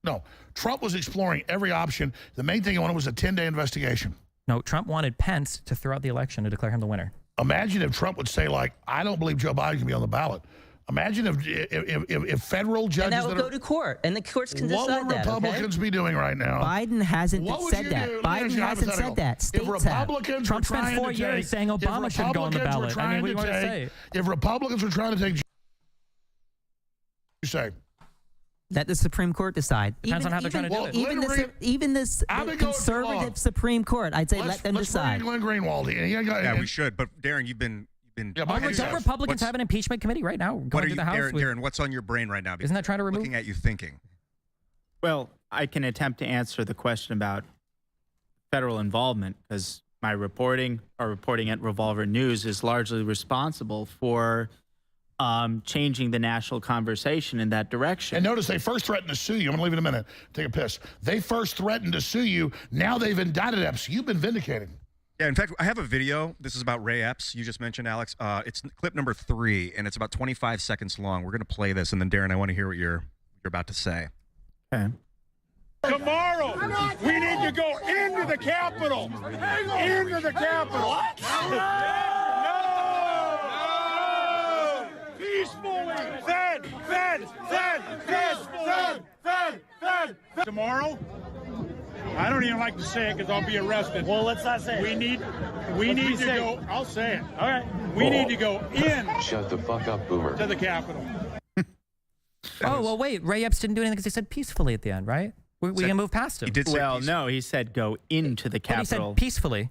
No. Trump was exploring every option. The main thing he wanted was a 10-day investigation. No, Trump wanted Pence to throw out the election to declare him the winner. Imagine if Trump would say, like, I don't believe Joe Biden can be on the ballot. Imagine if federal judges... And that would go to court, and the courts can decide that, What would Republicans be doing right now? Biden hasn't said that. Biden hasn't said that. States if Republicans Trump spent 4 years saying Obama shouldn't go on the ballot. I mean, what do you want to say? If Republicans were trying to take... You say... That the Supreme Court decide. Depends on how they're trying to do it. Even this conservative Supreme Court, I'd say let them decide. Let's bring Glenn Greenwald. Yeah, we should. But Darren, you've been Don't Republicans have an impeachment committee right now? What are you, Darren, what's on your brain right now? Isn't that trying to remove? Looking at you thinking. Well, I can attempt to answer the question about federal involvement because my reporting at Revolver News is largely responsible for changing the national conversation in that direction. And notice they first threatened to sue you. I'm going to leave it a minute. Take a piss. They first threatened to sue you. Now they've indicted Epps. You've been vindicated. Yeah, in fact, I have a video. This is about Ray Epps. You just mentioned, Alex. It's clip number 3, and it's about 25 seconds long. We're going to play this, and then, Darren, I want to hear what you're about to say. Okay. Tomorrow, we need to go into the Capitol. Into the Capitol. No! Peacefully. Fed. Tomorrow, I don't even like to say it because I'll be arrested. Well, let's not say it. We need to go. I'll say it. All right. We need to go in. Shut the fuck up, Boomer. To the Capitol. Well, wait. Ray Epps didn't do anything because he said peacefully at the end, right? We can move past him. He did say no, he said go into the Capitol. But he said peacefully.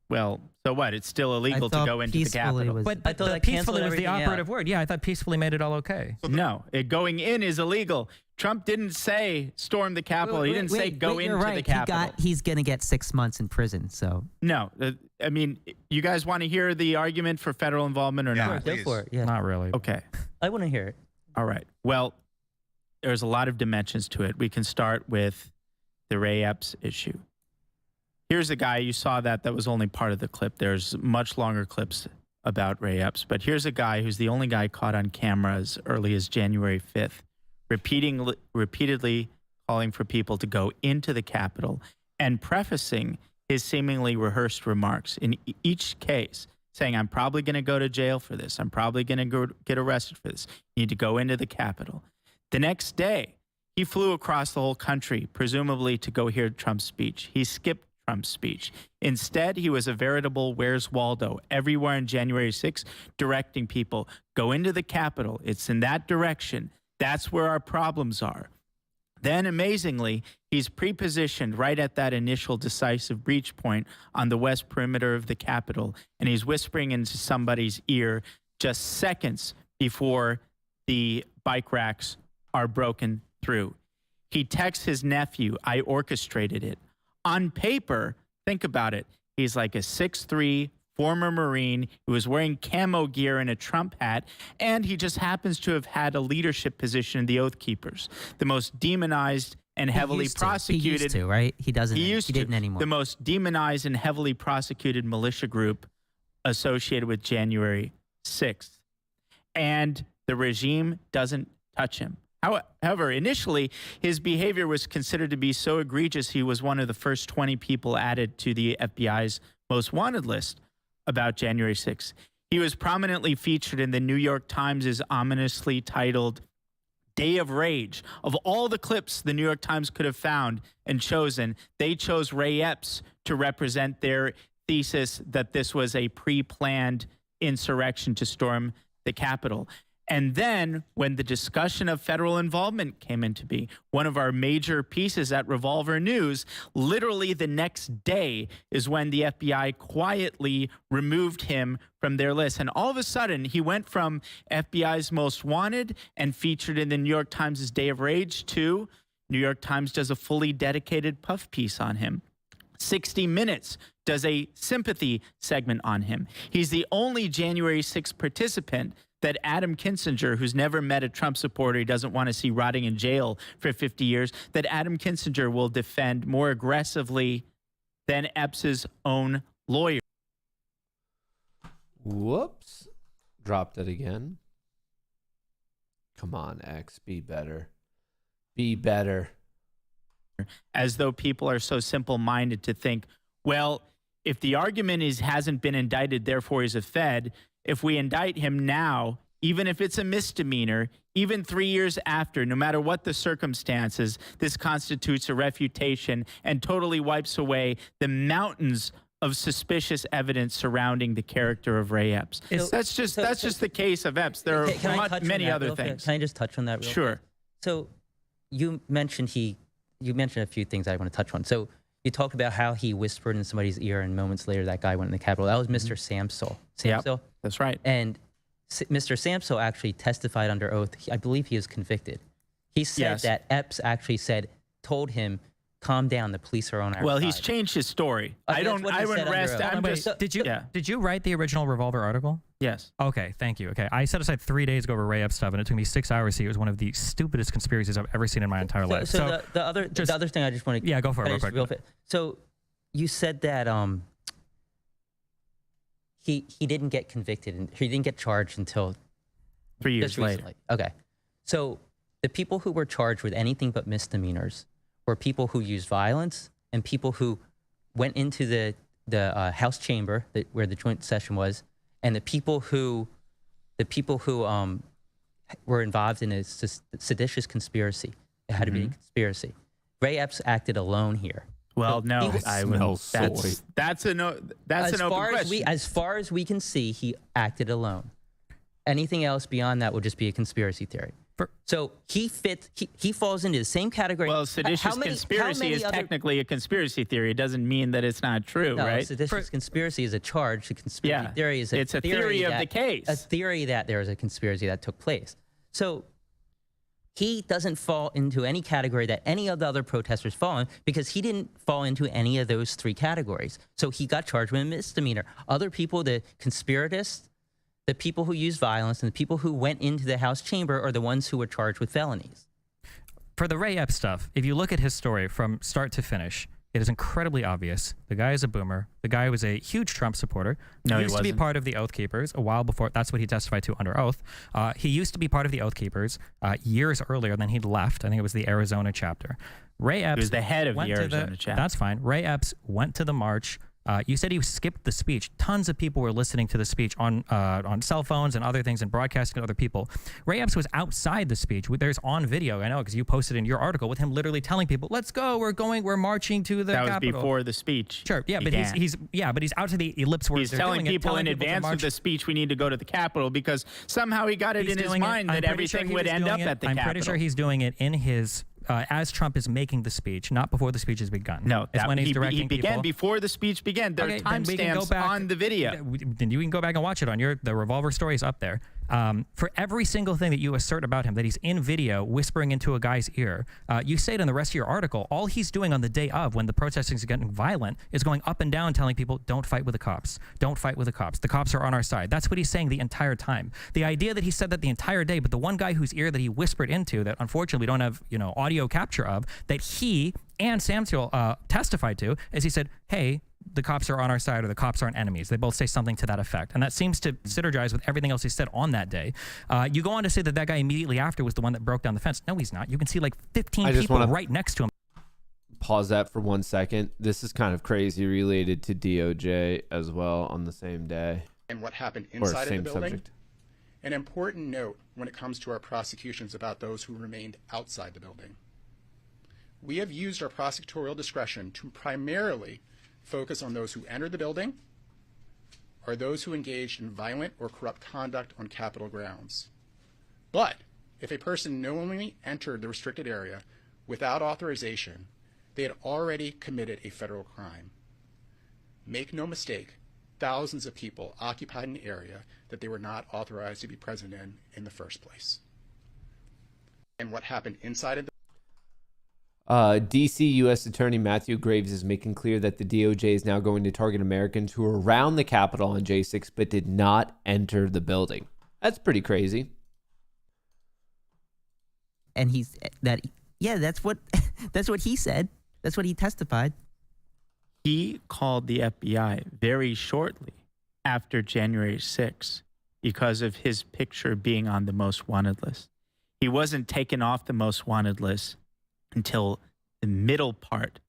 Well, so what? It's still illegal to go into the Capitol. But peacefully was the operative word. Yeah, I thought peacefully made it all okay. No, going in is illegal. Trump didn't say storm the Capitol. He didn't say go into the Capitol. He's going to get 6 months in prison. So no, I mean, you guys want to hear the argument for federal involvement or not? Go for it. Yeah. Not really. Okay. I want to hear it. All right. Well, there's a lot of dimensions to it. We can start with the Ray Epps issue. Here's a guy, you saw that was only part of the clip. There's much longer clips about Ray Epps, but here's a guy who's the only guy caught on camera as early as January 5th, repeatedly calling for people to go into the Capitol and prefacing his seemingly rehearsed remarks in each case, saying, I'm probably going to go to jail for this. I'm probably going to get arrested for this. You need to go into the Capitol. The next day, he flew across the whole country, presumably to go hear Trump's speech. He skipped Trump's speech. Instead, he was a veritable Where's Waldo everywhere on January 6th, directing people, go into the Capitol. It's in that direction. That's where our problems are. Then, amazingly, he's pre-positioned right at that initial decisive breach point on the west perimeter of the Capitol, and he's whispering into somebody's ear just seconds before the bike racks are broken through. He texts his nephew, I orchestrated it. On paper, think about it. He's like a 6'3", former Marine who was wearing camo gear and a Trump hat, and he just happens to have had a leadership position in the Oath Keepers, the most demonized and heavily prosecuted. He used to, right? He doesn't. He didn't anymore. The most demonized and heavily prosecuted militia group associated with January 6th. And the regime doesn't touch him. However, initially, his behavior was considered to be so egregious, he was one of the first 20 people added to the FBI's most wanted list about January 6th. He was prominently featured in the New York Times' ominously titled Day of Rage. Of all the clips the New York Times could have found and chosen, they chose Ray Epps to represent their thesis that this was a pre-planned insurrection to storm the Capitol. And then when the discussion of federal involvement came into being, one of our major pieces at Revolver News, literally the next day is when the FBI quietly removed him from their list. And all of a sudden, he went from FBI's most wanted and featured in the New York Times' Day of Rage to New York Times does a fully dedicated puff piece on him. 60 Minutes does a sympathy segment on him. He's the only January 6th participant that Adam Kinzinger, who's never met a Trump supporter he doesn't want to see rotting in jail for 50 years, that Adam Kinzinger will defend more aggressively than Epps' own lawyer. Whoops. Dropped it again. Come on, X. Be better. Be better. As though people are so simple-minded to think, well, if the argument is hasn't been indicted, therefore he's a Fed, if we indict him now, even if it's a misdemeanor, even 3 years after, no matter what the circumstances, this constitutes a refutation and totally wipes away the mountains of suspicious evidence surrounding the character of Ray Epps. That's just the case of Epps. There are many other things. Can I just touch on that real quick? Sure. So you mentioned a few things I want to touch on. So You talked about how he whispered in somebody's ear, and moments later, that guy went in the Capitol. That was Mr. Samsel. Yep, that's right. And Mr. Samsel actually testified under oath. I believe he was convicted. He said that Epps actually told him, "Calm down. The police are on our side." Well, he's changed his story. I wouldn't rest. Did you write the original Revolver article? Yes. Okay, thank you. Okay, I set aside 3 days to go over Ray Epps stuff, and it took me 6 hours to see. It was one of the stupidest conspiracies I've ever seen in my entire life. So the other thing I just want to go for it real quick. So you said that he didn't get convicted and he didn't get charged until 3 years later. Recently. Okay, so the people who were charged with anything but misdemeanors were people who used violence and people who went into the House chamber where the joint session was, and the people who were involved in a seditious conspiracy. It had to be a conspiracy. Ray Epps acted alone here. Well, no, I will. That's an open question. As far as we can see, he acted alone. Anything else beyond that would just be a conspiracy theory. So he falls into the same category. Well, seditious conspiracy is technically a conspiracy theory. It doesn't mean that it's not true, right? Seditious conspiracy is a charge. The conspiracy theory is a theory of the case. A theory that there is a conspiracy that took place. So he doesn't fall into any category that any of the other protesters fall in, because he didn't fall into any of those 3 categories. So he got charged with a misdemeanor. Other people, the conspiratists, the people who used violence, and the people who went into the House chamber are the ones who were charged with felonies. For the Ray Epps stuff, if you look at his story from start to finish, it is incredibly obvious. The guy is a boomer. The guy was a huge Trump supporter. No, he used to be part of the Oath Keepers a while before. That's what he testified to under oath. He used to be part of the Oath Keepers years earlier. Then he left. I think it was the Arizona chapter. Ray Epps he was the head of the Arizona chapter. That's fine. Ray Epps went to the march. You said he skipped the speech. Tons of people were listening to the speech on cell phones and other things and broadcasting to other people. Ray Epps was outside the speech. There's on video, I know, because you posted in your article with him literally telling people, "Let's go, we're marching to the Capitol." That was before the speech. Sure, yeah, began. but he's out to the ellipse where he's telling people in advance of the speech we need to go to the Capitol, because somehow he got it in his mind that everything would end up at the Capitol. I'm pretty sure he's doing it in his as Trump is making the speech, not before the speech has begun. No, it's when he's directing he began people. Before the speech began. There are timestamps on the video. Then you can go back and watch it on the Revolver story is up there. For every single thing that you assert about him, that he's in video whispering into a guy's ear, you say it in the rest of your article. All he's doing on the day of, when the protesting is getting violent, is going up and down telling people, "Don't fight with the cops. Don't fight with the cops. The cops are on our side." That's what he's saying the entire time. The idea that he said that the entire day, but the one guy whose ear that he whispered into, that unfortunately we don't have audio capture of, that he and Samuel testified to, is he said, "Hey, the cops are on our side," or "the cops aren't enemies." They both say something to that effect. And that seems to synergize with everything else he said on that day. You go on to say that guy immediately after was the one that broke down the fence. No, he's not. You can see like 15 people right next to him. Pause that for 1 second. This is kind of crazy related to DOJ as well on the same day. And what happened inside of the building. Subject. An important note when it comes to our prosecutions about those who remained outside the building. We have used our prosecutorial discretion to primarily focus on those who entered the building or those who engaged in violent or corrupt conduct on Capitol grounds. But if a person knowingly entered the restricted area without authorization, they had already committed a federal crime. Make no mistake, thousands of people occupied an area that they were not authorized to be present in the first place. And what happened inside of the DC U.S. Attorney Matthew Graves is making clear that the DOJ is now going to target Americans who were around the Capitol on J6 but did not enter the building. That's pretty crazy. And that's what he said. That's what he testified. He called the FBI very shortly after January 6th because of his picture being on the most wanted list. He wasn't taken off the most wanted list until the middle part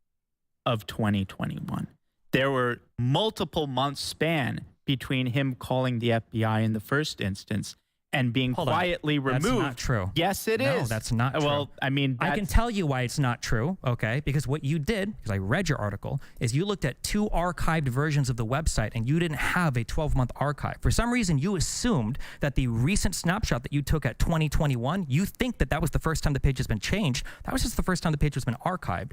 of 2021. There were multiple months span between him calling the FBI in the first instance and being quietly removed. That's not true. Yes, it is. No, that's not true. Well, I mean, I can tell you why it's not true, okay? Because what you did, because I read your article, is you looked at 2 archived versions of the website and you didn't have a 12-month archive. For some reason, you assumed that the recent snapshot that you took at 2021, you think that that was the first time the page has been changed. That was just the first time the page has been archived.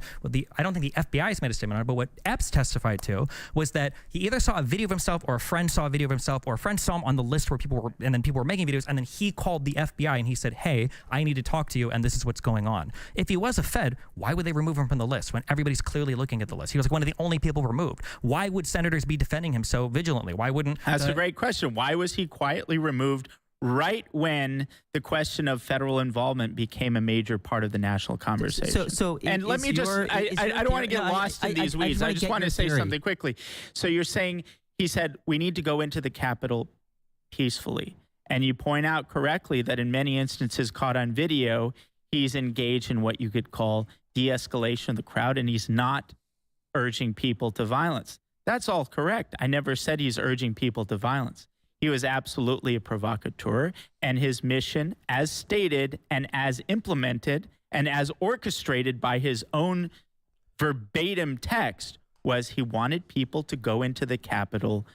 I don't think the FBI has made a statement on it, but what Epps testified to was that he either saw a video of himself or a friend saw a video of himself or a friend saw him on the list where people were, and then people were making videos, and then he called the FBI and he said, hey, I need to talk to you and this is what's going on. If he was a Fed, why would they remove him from the list when everybody's clearly looking at the list? He was like one of the only people removed. Why would senators be defending him so vigilantly? Why wouldn't... That's a great question. Why was he quietly removed right when the question of federal involvement became a major part of the national conversation? And let me just... I don't want to get lost in these weeds. I just want to say something quickly. So you're saying, he said, we need to go into the Capitol peacefully. And you point out correctly that in many instances caught on video, he's engaged in what you could call de-escalation of the crowd, and he's not urging people to violence. That's all correct. I never said he's urging people to violence. He was absolutely a provocateur, and his mission, as stated and as implemented and as orchestrated by his own verbatim text, was he wanted people to go into the Capitol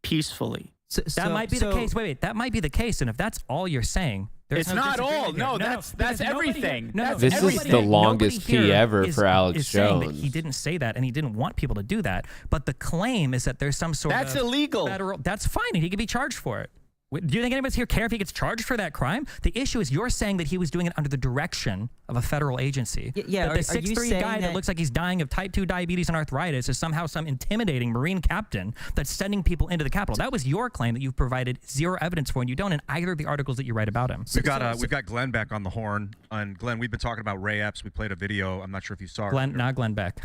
peacefully. That might be the case. Wait. That might be the case. And if that's all you're saying, it's not all. No, that's everything. This is the longest P ever for Alex Jones. That he didn't say that, and he didn't want people to do that. But the claim is that there's some sort of... That's illegal. That's fine, and he can be charged for it. Do you think anybody's here care if he gets charged for that crime? The issue is you're saying that he was doing it under the direction of a federal agency. Yeah, that the 6'3" guy that looks like he's dying of type 2 diabetes and arthritis is somehow some intimidating Marine captain that's sending people into the Capitol. That was your claim that you've provided zero evidence for, and you don't in either of the articles that you write about him. We've got Glenn back on the horn. And Glenn, we've been talking about Ray Epps. We played a video. I'm not sure if you saw it. Not Glenn Beck.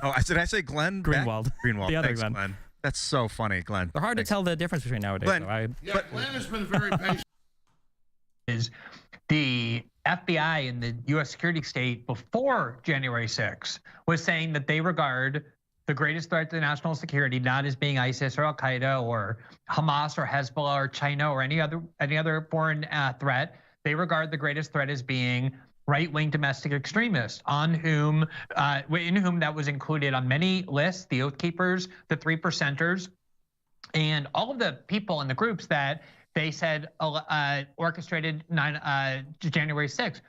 Oh, did I say Glenn? Greenwald. Greenwald. The other Thanks, Glenn. That's so funny, Glenn. They're hard to tell the difference between nowadays. Glenn, Glenn has been very patient. Is the FBI and the U.S. security state before January 6th was saying that they regard the greatest threat to national security not as being ISIS or Al Qaeda or Hamas or Hezbollah or China or any other foreign threat. They regard the greatest threat as being right-wing domestic extremists, in whom that was included on many lists, the Oath Keepers, the 3%ers, and all of the people in the groups that they said orchestrated January 6th.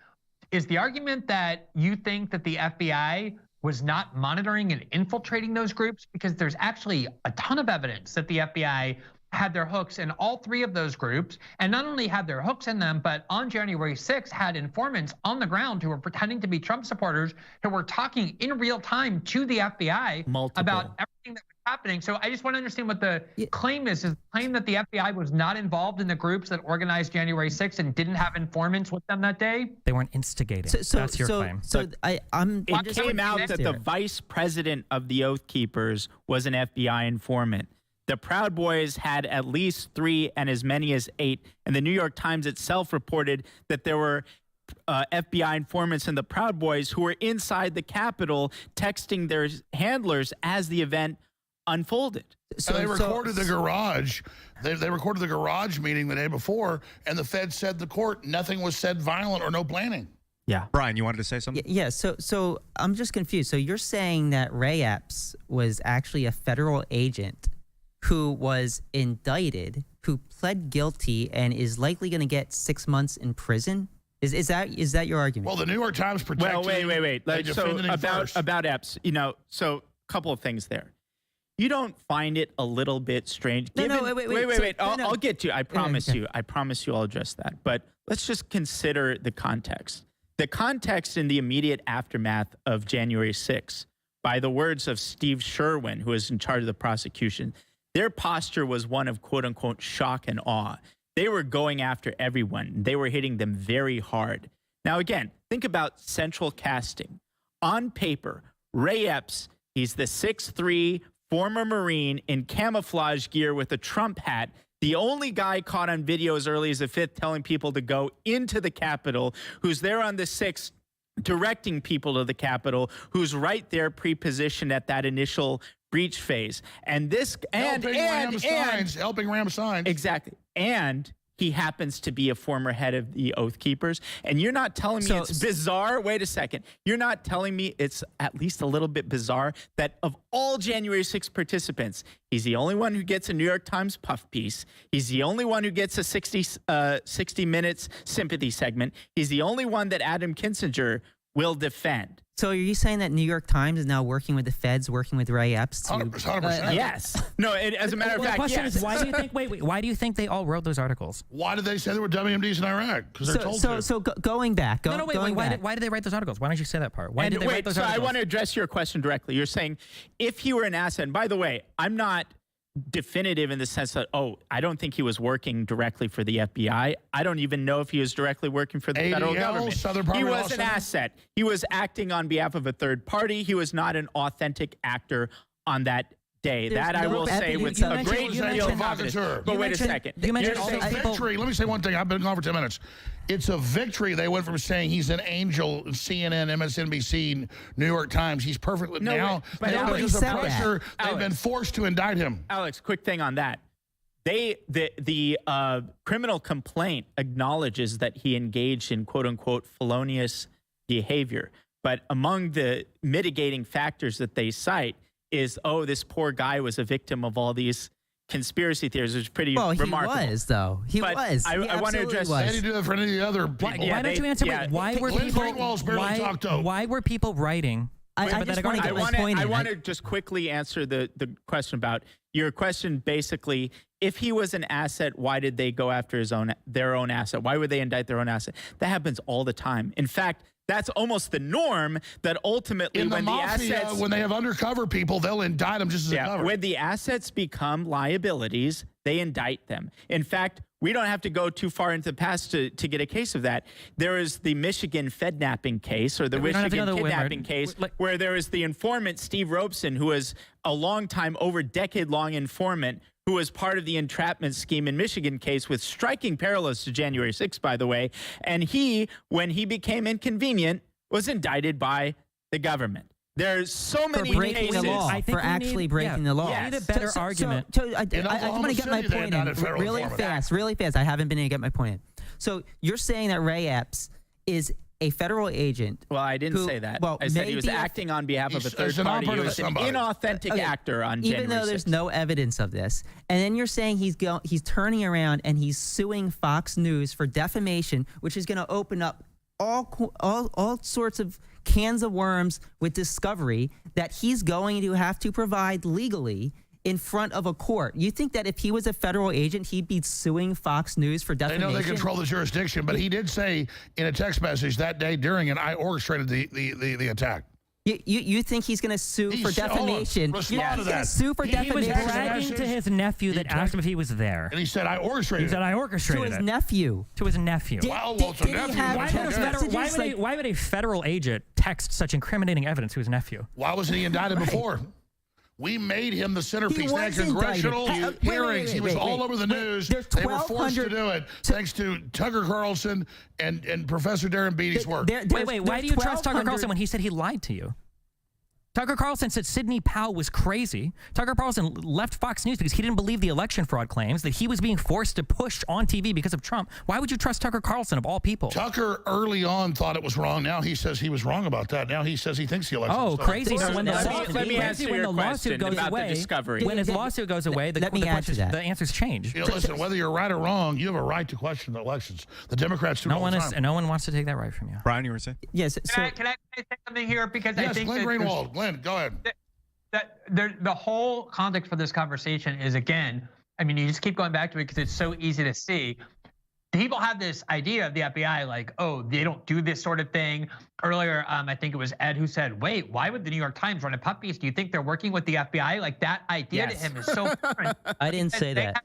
Is the argument that you think that the FBI was not monitoring and infiltrating those groups? Because there's actually a ton of evidence that the FBI had their hooks in all 3 of those groups, and not only had their hooks in them, but on January 6th had informants on the ground who were pretending to be Trump supporters who were talking in real time to the FBI about everything that was happening. So I just want to understand what the claim is. Is the claim that the FBI was not involved in the groups that organized January 6th and didn't have informants with them that day? They weren't instigating. That's your claim. It came out that the vice president of the Oath Keepers was an FBI informant. The Proud Boys had at least 3 and as many as 8. And the New York Times itself reported that there were FBI informants in the Proud Boys who were inside the Capitol texting their handlers as the event unfolded. So they recorded the garage. They recorded the garage meeting the day before, and the Fed said to the court nothing was said violent or no planning. Yeah. Brian, you wanted to say something? Yeah, so I'm just confused. So you're saying that Ray Epps was actually a federal agent who was indicted, who pled guilty, and is likely going to get 6 months in prison? Is that your argument? Well, the New York Times protected. Well, wait. So about Epps, so a couple of things there. You don't find it a little bit strange? Wait. I'll get to you. I promise you. I promise you I'll address that. But let's just consider the context. The context in the immediate aftermath of January 6th, by the words of Steve Sherwin, who is in charge of the prosecution, their posture was one of quote unquote shock and awe. They were going after everyone. They were hitting them very hard. Now, again, think about central casting. On paper, Ray Epps, he's the 6'3", former Marine in camouflage gear with a Trump hat, the only guy caught on video as early as the 5th telling people to go into the Capitol, who's there on the 6th directing people to the Capitol, who's right there pre-positioned at that initial breach phase. And this helping ram signs. Exactly. And he happens to be a former head of the Oath Keepers. And you're not telling me it's bizarre? Wait a second. You're not telling me it's at least a little bit bizarre that of all January 6th participants, he's the only one who gets a New York Times puff piece. He's the only one who gets a 60 minutes sympathy segment. He's the only one that Adam Kinzinger will defend. So are you saying that New York Times is now working with the feds, working with Ray Epps? 100%. Yes. No, as a matter of fact, the question yes. is, why do you think? Wait. Why do you think they all wrote those articles? Why did they say there were WMDs in Iraq? Because they're told to. So going back. Why did they write those articles? Why don't you say that part? Why did they write those articles? I want to address your question directly. You're saying if he were an asset, and by the way, I'm not definitive in the sense that, I don't think he was working directly for the FBI. I don't even know if he was directly working for the federal government. He was an asset. He was acting on behalf of a third party. He was not an authentic actor on that day. That I will say with a great deal of confidence. But wait a second. It's a victory. Let me say one thing. I've been gone for 10 minutes. It's a victory. They went from saying he's an angel, CNN, MSNBC, New York Times. He's perfectly now. But because of pressure, they've been forced to indict him. Alex, quick thing on that. The criminal complaint acknowledges that he engaged in quote unquote felonious behavior. But among the mitigating factors that they cite is, this poor guy was a victim of all these conspiracy theories, which is pretty remarkable. He was, though. He was. I want to address. They didn't do that for any of the other people. Why don't you answer? Why were people? Why were people writing? I want to just quickly answer the question about your question. Basically, if he was an asset, why did they go after their own asset? Why would they indict their own asset? That happens all the time. In fact, that's almost the norm. That ultimately, when the assets, when they have undercover people, they'll indict them just as a cover. When the assets become liabilities, they indict them. In fact, we don't have to go too far into the past to get a case of that. There is the Michigan Fednapping case, or the Michigan kidnapping case, where there is the informant, Steve Robeson, who was a over decade-long informant, who was part of the entrapment scheme in Michigan case with striking parallels to January 6th, by the way. And he, when he became inconvenient, was indicted by the government. There's so many breaking cases. the law, for actually breaking the law. We need a better argument. I want to get my point in really fast. I haven't been able to get my point in. So you're saying that Ray Epps is a federal agent. Well, I didn't say that. I said he was acting on behalf of a third party. He was an inauthentic actor on January 6th. Even though there's no evidence of this. And then you're saying he's turning around and he's suing Fox News for defamation, which is going to open up all sorts of cans of worms with discovery that he's going to have to provide legally in front of a court. You think that if he was a federal agent, he'd be suing Fox News for defamation? They know they control the jurisdiction, but he did say in a text message that day during it, I orchestrated the attack. You think he's going to sue for defamation? He's going to sue for defamation. He was bragging to his nephew that asked him if he was there. And he said, I orchestrated it. He said, I orchestrated it. To his nephew. To his nephew. Why would a federal agent text such incriminating evidence to his nephew? Why wasn't he indicted before? We made him the centerpiece. They had congressional hearings. He was all over the news. They were forced to do it thanks to Tucker Carlson and Professor Darren Beatty's work. Wait. Why do you trust Tucker Carlson when he said he lied to you? Tucker Carlson said Sidney Powell was crazy. Tucker Carlson left Fox News because he didn't believe the election fraud claims, that he was being forced to push on TV because of Trump. Why would you trust Tucker Carlson of all people? Tucker early on thought it was wrong. Now he says he was wrong about that. Now he says he thinks the election was crazy. So when the lawsuit goes away, when his lawsuit goes away, the answers change. Listen, whether you're right or wrong, you have a right to question the elections. The Democrats do all the time. No one wants to take that right from you. Brian, you were saying? Yes. Can I say something here? Because I think Glenn Greenwald. Glenn, go ahead. The whole context for this conversation is, again, I mean, you just keep going back to it because it's so easy to see. People have this idea of the FBI like, they don't do this sort of thing. Earlier, I think it was Ed who said, wait, why would the New York Times run a puff piece? Do you think they're working with the FBI? Like, that idea to him is so foreign. I didn't say that.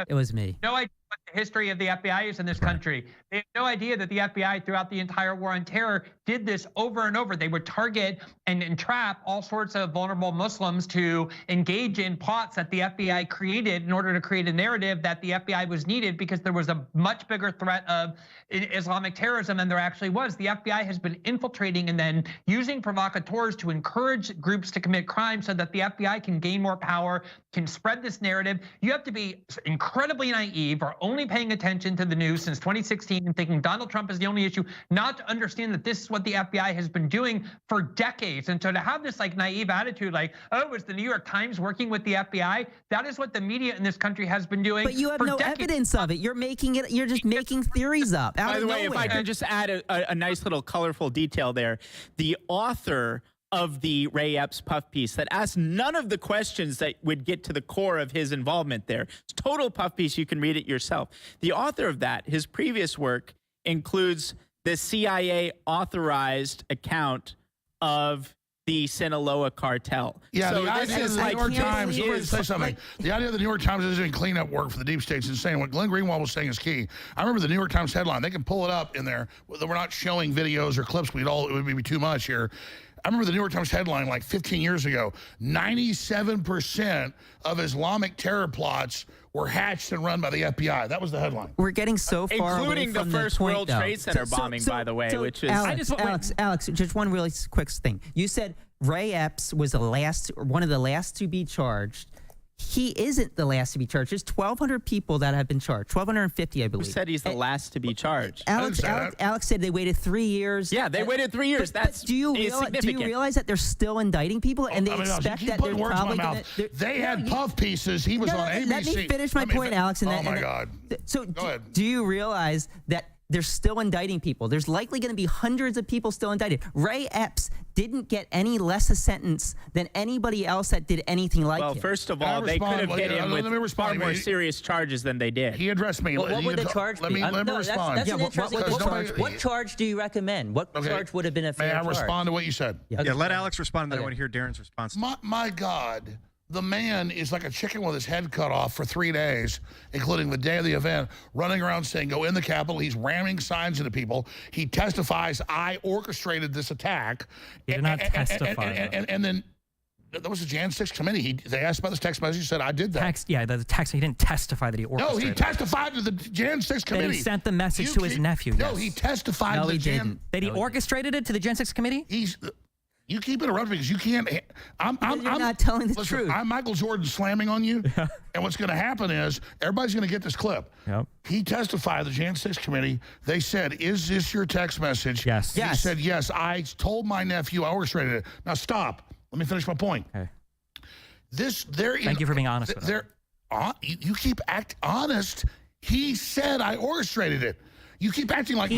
It was me. No idea what the history of the FBI is in this country. They have no idea that the FBI throughout the entire war on terror did this over and over. They would target and entrap all sorts of vulnerable Muslims to engage in plots that the FBI created in order to create a narrative that the FBI was needed because there was a much bigger threat of Islamic terrorism than there actually was. The FBI has been infiltrating and then using provocateurs to encourage groups to commit crimes so that the FBI can gain more power, can spread this narrative. You have to be incredibly naive or only only paying attention to the news since 2016 and thinking Donald Trump is the only issue, not to understand that this is what the FBI has been doing for decades. And so to have this like naive attitude, like, oh, was the New York Times working with the FBI? That is what the media in this country has been doing. But you have no evidence of it. You're making it. You're just making theories up. By the way, if I can just add a nice little colorful detail there, the author of the Ray Epps puff piece that asked none of the questions that would get to the core of his involvement there. It's a total puff piece. You can read it yourself. The author of that, his previous work includes the CIA authorized account of the Sinaloa cartel. Yeah, so the idea of the New York Times, let me say something. The idea that the New York Times is doing cleanup work for the deep state's insane. What Glenn Greenwald was saying is key. I remember the New York Times headline. They can pull it up in there. We're not showing videos or clips. It would be too much here. I remember the New York Times headline like 15 years ago, 97% of Islamic terror plots were hatched and run by the FBI. That was the headline. We're getting so far including away from the first point, World though. Trade Center bombing, by the way, which is... Alex, just one really quick thing. You said Ray Epps was one of the last to be charged. He isn't the last to be charged. There's 1,200 people that have been charged. 1,250, I believe. Who said he's the last to be charged? Alex said they waited 3 years. Yeah, they waited 3 years. That's do you realize that they're still indicting people and they expect that they're probably going to... They had puff pieces. He was on ABC. Let me finish my point, Alex. Oh, my God. So do you realize that they're still indicting people? There's likely going to be hundreds of people still indicted. Ray Epps didn't get any less a sentence than anybody else that did anything like him. Well, first of all, they could have hit him with far more serious charges than they did. He addressed me. What would the charge be? Let me respond. That's an interesting question. What charge do you recommend? What charge would have been a fair charge? May I respond to what you said? Yeah, let Alex respond, and then I want to hear Darren's response. My God. The man is like a chicken with his head cut off for 3 days, including the day of the event, running around saying, go in the Capitol. He's ramming signs into people. He testifies, I orchestrated this attack. He did not testify. And then that was the Jan 6 committee. They asked about this text message. He said, I did that. The text. He didn't testify that he orchestrated. No, he testified to the Jan 6 committee. That he sent the message to his nephew. No, he testified to the Jan. That he orchestrated it to the Jan 6 committee? You keep interrupting because you can't. I'm not telling the truth. I'm Michael Jordan slamming on you. And what's going to happen is everybody's going to get this clip. Yep. He testified to the Jan 6 committee. They said, is this your text message? Yes. He said, yes. I told my nephew I orchestrated it. Now stop. Let me finish my point. Okay. Thank you for being honest with that. You keep acting honest. He said I orchestrated it. You keep acting like he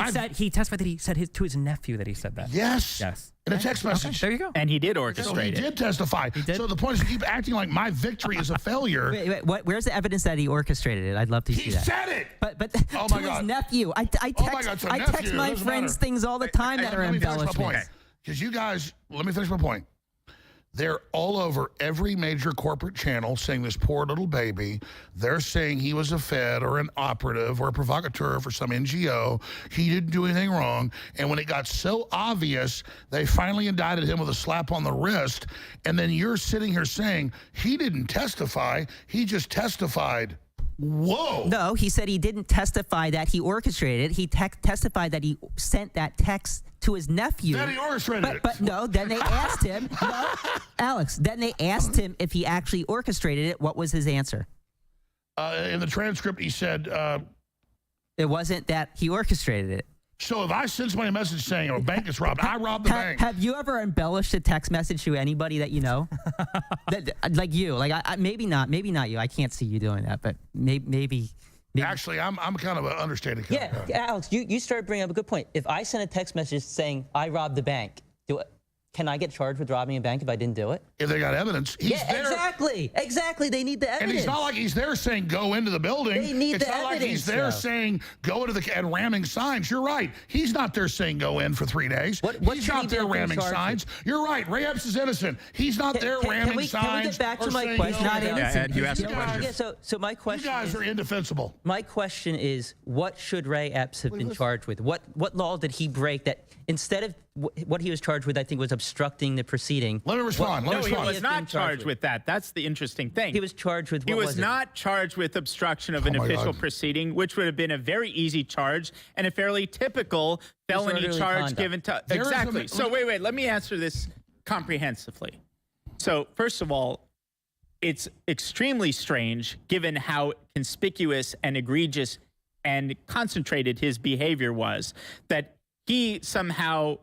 testified that he said to his nephew that he said that. Yes. Yes. In a text message. Okay, there you go. And he did orchestrate So he did testify. So the point is you keep acting like my victory is a failure. Wait, where's the evidence that he orchestrated it? I'd love to see that. He said it! But oh to my God. his nephew. I text my friends things all the time that are embellishments. Because you guys, let me finish my point. They're all over every major corporate channel saying this poor little baby. They're saying he was a Fed or an operative or a provocateur for some NGO. He didn't do anything wrong. And when it got so obvious, they finally indicted him with a slap on the wrist. And then you're sitting here saying he didn't testify. He just testified. Whoa. No, he said he didn't testify that he orchestrated it. He testified that he sent that text to his nephew. That he orchestrated it. But no, then they asked him, Alex, then they asked him if he actually orchestrated it. What was his answer? In the transcript, he said... it wasn't that he orchestrated it. So if I send somebody a message saying a bank is robbed, I robbed the bank. Have you ever embellished a text message to anybody that you know? Like you, like maybe not you. I can't see you doing that, but maybe. Actually, I'm kind of an understated kind of guy. Alex, you started bringing up a good point. If I send a text message saying I robbed the bank, can I get charged with robbing a bank if I didn't do it? If they got evidence. He's there. Exactly. They need the evidence. And it's not like he's there saying go into the building. They need it's the not evidence, like he's there saying go into and ramming signs. You're right. He's not there saying go in for 3 days. He's not there ramming signs. You're right. Ray Epps is innocent. He's not there ramming signs. Can we get back to my question? Not innocent. You asked a question. So my question. You guys are indefensible. My question is, what should Ray Epps have been charged with? What law did he break that instead of what he was charged with, I think, was obstructing the proceeding? Let me respond. No, he was not charged with that. That's the interesting thing. He was charged with what? He was not charged with obstruction of an official proceeding, which would have been a very easy charge and a fairly typical felony charge given to... Exactly. So wait, let me answer this comprehensively. So first of all, it's extremely strange given how conspicuous and egregious and concentrated his behavior was, that he somehow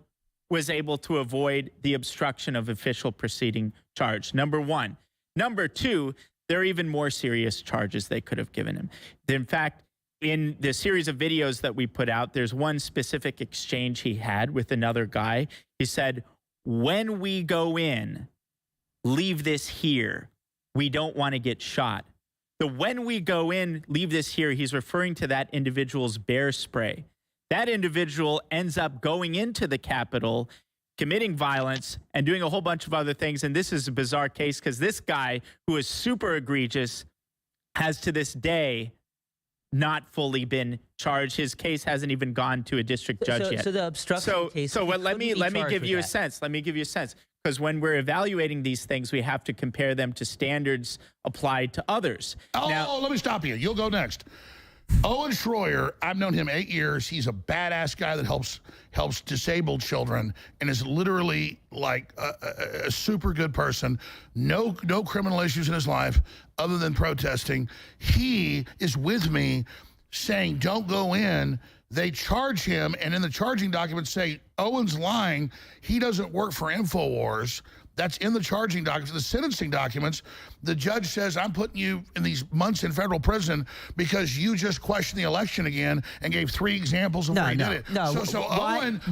was able to avoid the obstruction of official proceeding charge, number one. Number two, there are even more serious charges they could have given him. In fact, in the series of videos that we put out, there's one specific exchange he had with another guy. He said, when we go in, leave this here. We don't want to get shot. The when we go in, leave this here, he's referring to that individual's bear spray. That individual ends up going into the Capitol, committing violence, and doing a whole bunch of other things. And this is a bizarre case because this guy, who is super egregious, has to this day not fully been charged. His case hasn't even gone to a district judge yet. So the obstruction case. So let me give you a sense. Let me give you a sense. Because when we're evaluating these things, we have to compare them to standards applied to others. Oh, let me stop you. You'll go next. Owen Schroyer, I've known him 8 years. He's a badass guy that helps disabled children and is literally like a super good person. No criminal issues in his life other than protesting. He is with me saying, don't go in. They charge him, and in the charging documents say, Owen's lying. He doesn't work for InfoWars. That's in the charging documents. The sentencing documents, the judge says, I'm putting you in these months in federal prison because you just questioned the election again and gave 3 examples of where he did it. No, So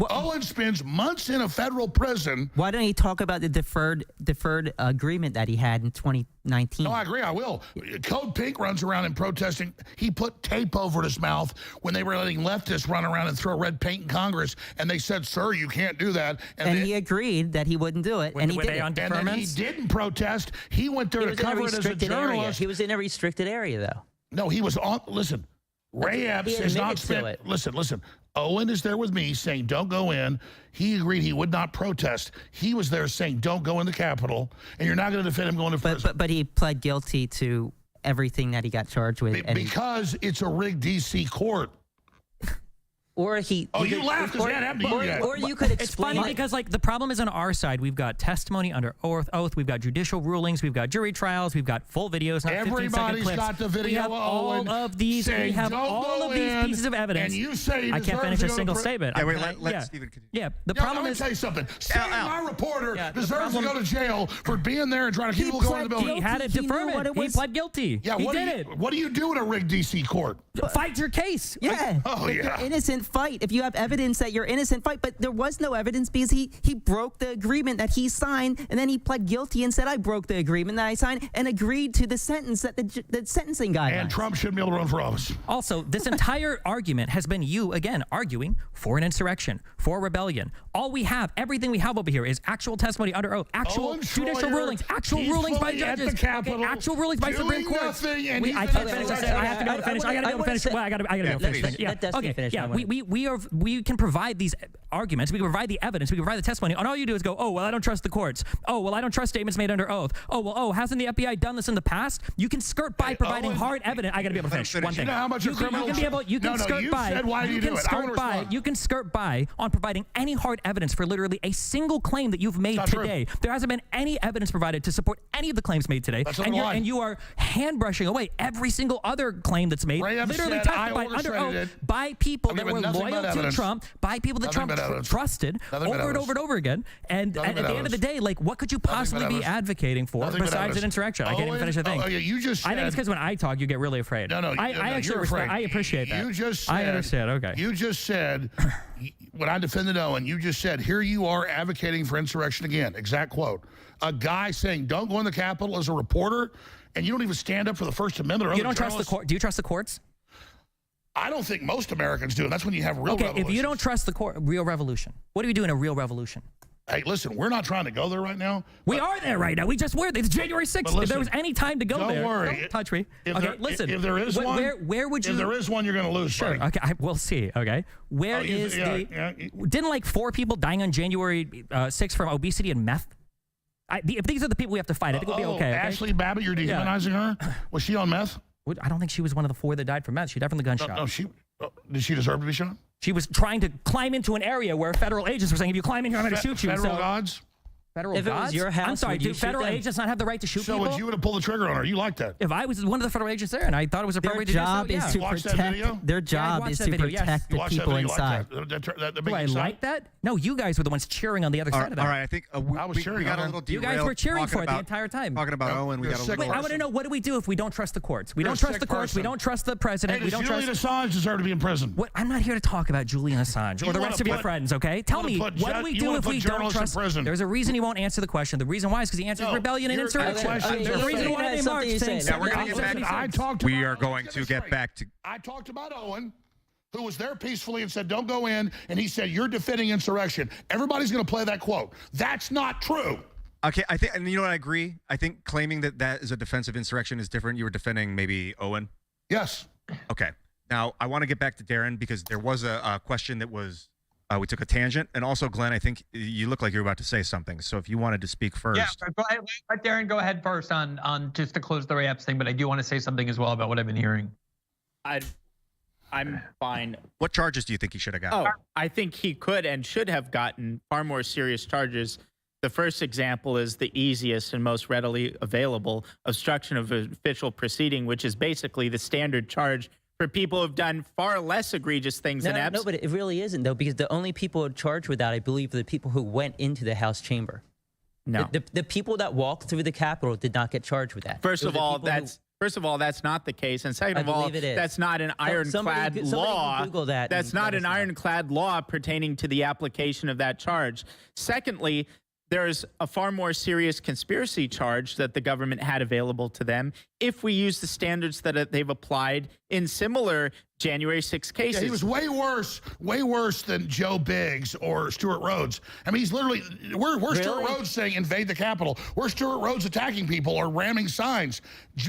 Owen spends months in a federal prison. Why don't he talk about the deferred agreement that he had in 2019? No, I agree. I will. Code Pink runs around and protesting. He put tape over his mouth when they were letting leftists run around and throw red paint in Congress, and they said, sir, you can't do that. And he agreed that he wouldn't do it, and he did. And then he didn't protest. He went there to cover it as a journalist. He was in a restricted area, though. No, he was on. Listen, Ray Epps has not spent. Listen. Owen is there with me saying, don't go in. He agreed he would not protest. He was there saying, don't go in the Capitol. And you're not going to defend him going to prison. But he pled guilty to everything that he got charged with. Because it's a rigged D.C. court. Or he. Oh, you laughed because that happened to you guys. Or you could explain. It's funny because, like, the problem is on our side. We've got testimony under oath. We've got judicial rulings. We've got jury trials. We've got full videos. Not 15-second clips. Got the video. We have all of these. We have all of these pieces of evidence. And you say I can't finish a single statement. Yeah, let Stephen continue. Yeah. The problem is. Let me tell you something. My reporter deserves to go to jail for being there and trying to keep people going to the building. He had a deferment. He pled guilty. Yeah, he did it. What do you do in a rigged D.C. court? Fight your case. Yeah. Oh, yeah. Innocent fight. If you have evidence that you're innocent, fight. But there was no evidence because he broke the agreement that he signed, and then he pled guilty and said, I broke the agreement that I signed, and agreed to the sentence that the sentencing guidelines. And Trump shouldn't be able to run for office. Also, this entire argument has been you, again, arguing for an insurrection, for rebellion. All we have, everything we have over here is actual testimony under oath, actual judicial rulings, actual rulings by judges, actual rulings by Supreme Court. I can't finish. I have to be able to finish. I got to be able to finish. Well, I got to be able to finish. Yeah. Okay. Yeah. We can provide these arguments. We can provide the evidence. We can provide the testimony. And all you do is go, oh, well, I don't trust the courts. Oh, well, I don't trust statements made under oath. Hasn't the FBI done this in the past? You can skirt by providing hard evidence. I got to be able to finish one thing. You know how much a criminal... You can skirt by. You can skirt by on providing any hard evidence for literally a single claim that you've made today. There hasn't been any evidence provided to support any of the claims made today. And you are hand brushing away every single other claim that's made, literally testified under oath by people that were loyal to Trump, by people that Trump trusted over and over and over again. And at the end of the day, like, what could you possibly be advocating for besides an insurrection? I can't even finish a thing. I think it's because when I talk, you get really afraid. No, I actually respect. I appreciate that. You just said, I understand. Okay. You just said, when I defended Owen, you just said, here you are advocating for insurrection again. Exact quote. A guy saying, don't go in the Capitol as a reporter, and you don't even stand up for the First Amendment. Or you don't trust the court? Do you trust the courts? I don't think most Americans do, and that's when you have real revolution. If you don't trust the court, real revolution. What do we do in a real revolution? Hey, listen, we're not trying to go there right now. We are there right now. We just were. It's January 6th. Listen, if there was any time to go there, don't worry. Don't touch me. Listen. If there is one, where would you? If there is one, you're going to lose. Sure. Buddy. Okay. We'll see. Okay. Didn't like 4 people dying on January 6th from obesity and meth? If these are the people we have to fight, I think we'll be okay. Ashley Babbitt, you're dehumanizing her? Was she on meth? I don't think she was one of the 4 that died from meth. She died from the gunshot. No, did she deserve to be shot? She was trying to climb into an area where federal agents were saying, if you climb in here, I'm going to shoot you. Federal gods? Federal If it was gods? your house, I'm sorry, would you do shoot federal them? agents not have the right to shoot So people? would you have pulled the trigger on her? You like that? If I was one of the federal agents there and I thought it was appropriate to do so, job yeah. is to You watched that video? protect. Their job watched is that to video, yes. protect You the watched that people video, you inside. like that? Do I like that? No, you guys were the ones cheering on the other side of that. All right, I think I was cheering we got on a her. little You derailed. guys were cheering talking for it the about- entire time. Talking about Owen, we You're got a sick little. Wait, I want to know, what do we do if we don't trust the courts? We You're don't a trust sick the courts. We person. don't trust the president. Hey, we does don't Julian trust. Assange deserve to be in prison? What? I'm not here to talk about Julian Assange or You the wanna rest of your put- friends, okay? Tell me, put what do we you do wanna if put we don't journalists in trust? prison. There's a reason he won't answer the question. The reason why is because he answers No, rebellion and your insurrection. questions The are reason fake. why they Something marched you're saying saying. Yeah, we're gonna get back. I talked. We about are Owen. going Let's to get get straight. back to. I talked about Owen, who was there peacefully and said, "Don't go in," and he said, "You're defending insurrection." Everybody's going to play that quote. That's not true. Okay, I think, and you know what I agree. I think claiming that that is a defense of insurrection is different. You were defending maybe Owen. Yes. Okay. Now I want to get back to Darren because there was a question that was we took a tangent, and also Glenn, I think you look like you're about to say something. So if you wanted to speak first, Yeah, let Darren go ahead first on just to close the Ray-Epps thing, but I do want to say something as well about what I've been hearing. I'm fine. What charges do you think he should have gotten? Oh, I think he could and should have gotten far more serious charges. The first example is the easiest and most readily available: obstruction of official proceeding, which is basically the standard charge for people who have done far less egregious things than Epps. No, but it really isn't, though, because the only people charged with that, I believe, are the people who went into the House chamber. No. The people that walked through the Capitol did not get charged with that. First of all, that's not the case, and second of all, that's not an ironclad law. Google that. That's not an ironclad law pertaining to the application of that charge. Secondly, there's a far more serious conspiracy charge that the government had available to them if we use the standards that they've applied in similar January 6 cases. Yeah, he was way worse than Joe Biggs or Stuart Rhodes. I mean, he's literally, we're Stuart Rhodes saying invade the Capitol. We're Stuart Rhodes attacking people or ramming signs.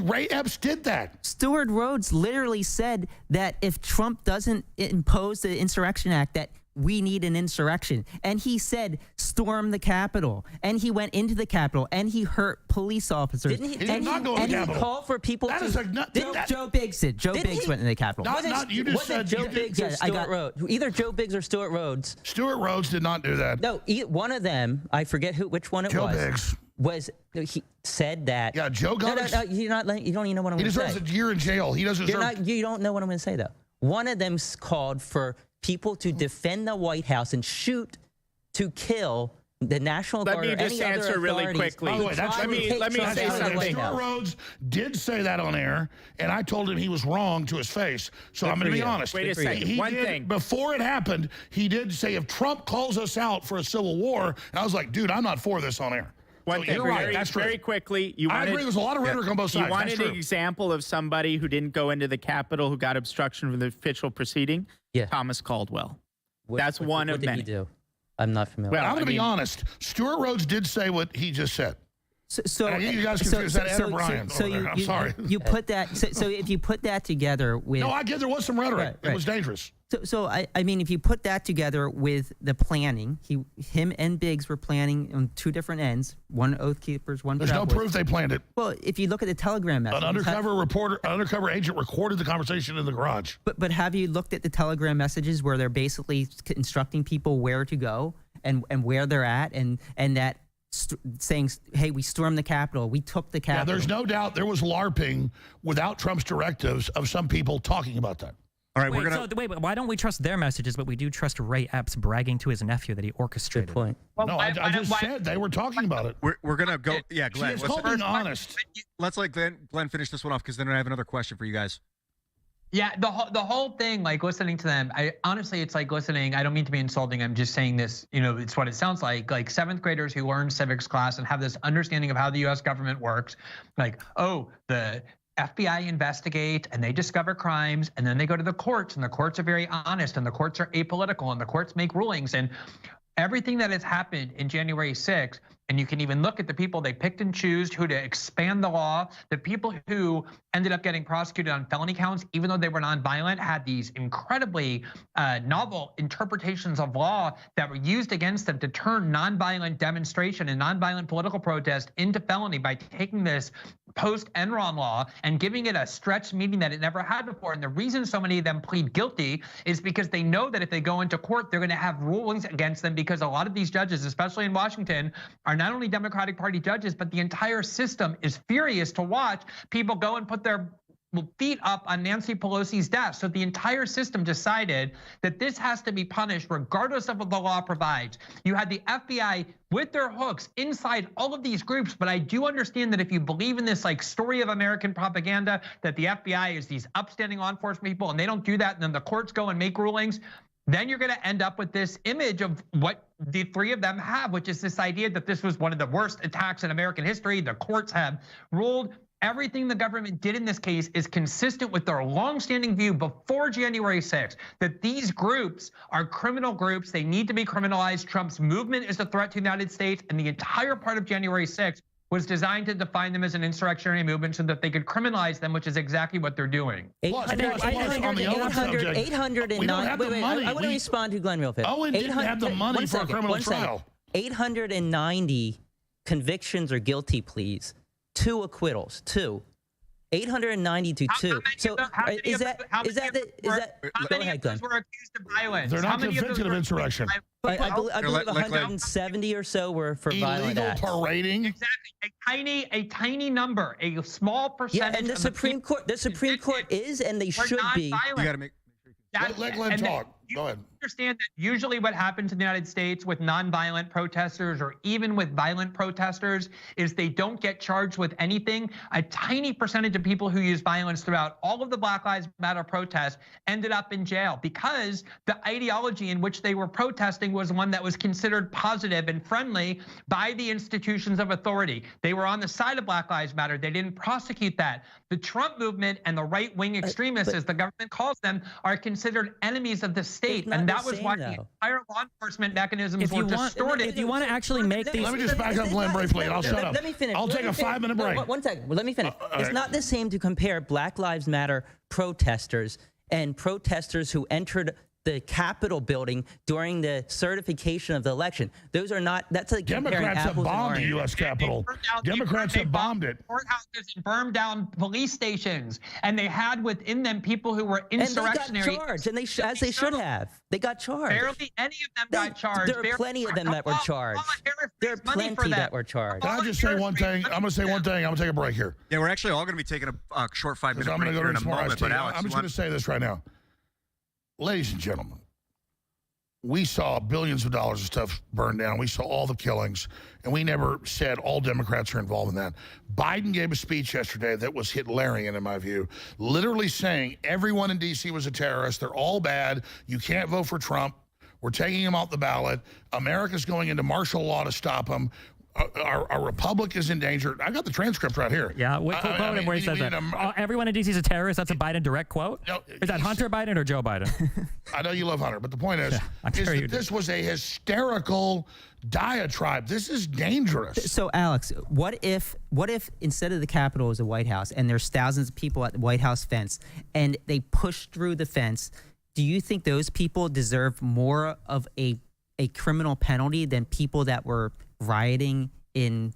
Ray Epps did that. Stuart Rhodes literally said that if Trump doesn't impose the Insurrection Act, that we need an insurrection. And he said, storm the Capitol. And he went into the Capitol and he hurt police officers. Didn't he? He did not go to the Capitol. He called for people That to... is a Joe Biggs did. Joe Biggs went in the Capitol. Not you just said Joe Biggs or Stuart Rhodes. Either Joe Biggs or Stuart Rhodes. Stuart Rhodes did not do that. No, one of them, I forget which one it Joe was. Biggs. He said that... Yeah, Joe got No, you don't even know what I'm going to say. He deserves a year in jail. He doesn't deserve... You don't know what I'm going to say, though. One of them called for people to defend the White House and shoot to kill the National Guard or any other authorities. Let me just answer really quickly. By the way, Let me say something. Stuart Rhodes did say that on air, and I told him he was wrong to his face. So I'm going to be honest. Wait a second. One thing. Before it happened, he did say, if Trump calls us out for a civil war, and I was like, dude, I'm not for this on air. One thing, you're right. That's true. Very quickly. I agree. There's a lot of rhetoric on both sides. You wanted an example of somebody who didn't go into the Capitol who got obstruction of the official proceeding? Yeah. Thomas Caldwell. That's one of many. What did he do? I'm not familiar. Well, I'm going to be honest. Stuart Rhodes did say what he just said. So you guys confused that Ed or Brian over there. I'm sorry. You put that. So if you put that together with... No, I get there was some rhetoric. It was dangerous. So I mean, if you put that together with the planning, him and Biggs were planning on two different ends. One Oath Keepers, one. There's no proof they planned it. Well, if you look at the Telegram messages, an undercover agent recorded the conversation in the garage. But have you looked at the Telegram messages where they're basically instructing people where to go and where they're at and that saying, hey, we stormed the Capitol, we took the Capitol. Yeah, there's no doubt there was LARPing without Trump's directives of some people talking about that. All right, but why don't we trust their messages, but we do trust Ray Epps bragging to his nephew that he orchestrated? Good point. No, I just said they were talking about it. We're gonna go. Yeah, Glenn. Let's called being honest. Let's let Glenn finish this one off because then I have another question for you guys. Yeah, the whole thing, like listening to them, honestly, it's like listening. I don't mean to be insulting. I'm just saying this, it's what it sounds like seventh graders who learn civics class and have this understanding of how the U.S. government works. Like, oh, the FBI investigate and they discover crimes and then they go to the courts and the courts are very honest and the courts are apolitical and the courts make rulings and everything that has happened in January 6th. And you can even look at the people they picked and choose who to expand the law. The people who ended up getting prosecuted on felony counts, even though they were nonviolent, had these incredibly novel interpretations of law that were used against them to turn nonviolent demonstration and nonviolent political protest into felony by taking this post-Enron law and giving it a stretched meaning that it never had before. And the reason so many of them plead guilty is because they know that if they go into court, they're going to have rulings against them because a lot of these judges, especially in Washington, are not only Democratic Party judges, but the entire system is furious to watch people go and put their feet up on Nancy Pelosi's desk. So the entire system decided that this has to be punished regardless of what the law provides. You had the FBI with their hooks inside all of these groups, but I do understand that if you believe in this like story of American propaganda, that the FBI is these upstanding law enforcement people and they don't do that, and then the courts go and make rulings, then you're gonna end up with this image of what the three of them have, which is this idea that this was one of the worst attacks in American history. The courts have ruled. Everything the government did in this case is consistent with their longstanding view before January 6th, that these groups are criminal groups. They need to be criminalized. Trump's movement is a threat to the United States, and the entire part of January 6th was designed to define them as an insurrectionary movement so that they could criminalize them, which is exactly what they're doing. 809. I want to respond to Glenn real quick. Owen didn't have the money for a criminal trial. 890 convictions or guilty pleas. 2 acquittals, 2. 890 to 2. So is that go ahead, Glenn. Were accused of violence? They're not convicted of insurrection. I believe 170 or so were for violent acts. Illegal parading. Exactly, a tiny number, a small percentage. Yeah, and the Supreme Court is, and they should be. You got to make. Let Glenn talk. Go ahead. Understand that usually what happens in the United States with nonviolent protesters or even with violent protesters is they don't get charged with anything. A tiny percentage of people who use violence throughout all of the Black Lives Matter protests ended up in jail because the ideology in which they were protesting was one that was considered positive and friendly by the institutions of authority. They were on the side of Black Lives Matter. They didn't prosecute that. The Trump movement and the right-wing extremists, as the government calls them, are considered enemies of the state. And that was why the entire law enforcement mechanisms were distorted. If you want to actually make these... Let me just back up Glenn briefly and I'll shut up. Let me finish. I'll take a 5-minute break. One second. Well, let me finish. It's not the same to compare Black Lives Matter protesters and protesters who entered the Capitol building during the certification of the election. Those are not, that's like Democrats have bombed the U.S. Capitol. Democrats have bombed it. Courthouses and burned down police stations. And they had within them people who were insurrectionary. And they got charged, and as they should have. They got charged. Barely any of them got charged. There are plenty of them that were charged. There are plenty that were charged. Can I just say one thing? I'm going to say one thing. I'm going to take a break here. Yeah, we're actually all going to be taking a short 5-minute break here in a moment. But Alex, I'm just going to say this right now. Ladies and gentlemen, we saw billions of dollars of stuff burned down. We saw all the killings, and we never said all Democrats are involved in that. Biden gave a speech yesterday that was Hitlerian, in my view, literally saying everyone in D.C. was a terrorist. They're all bad. You can't vote for Trump. We're taking him off the ballot. America's going into martial law to stop him. Our republic is in danger. I got the transcript right here. Yeah, what quote where he says that? Everyone in D.C. is a terrorist. That's a Biden direct quote? No, is that Hunter Biden or Joe Biden? I know you love Hunter, but the point is, that this was a hysterical diatribe. This is dangerous. So, Alex, what if instead of the Capitol is the White House and there's thousands of people at the White House fence and they push through the fence? Do you think those people deserve more of a criminal penalty than people that were rioting in,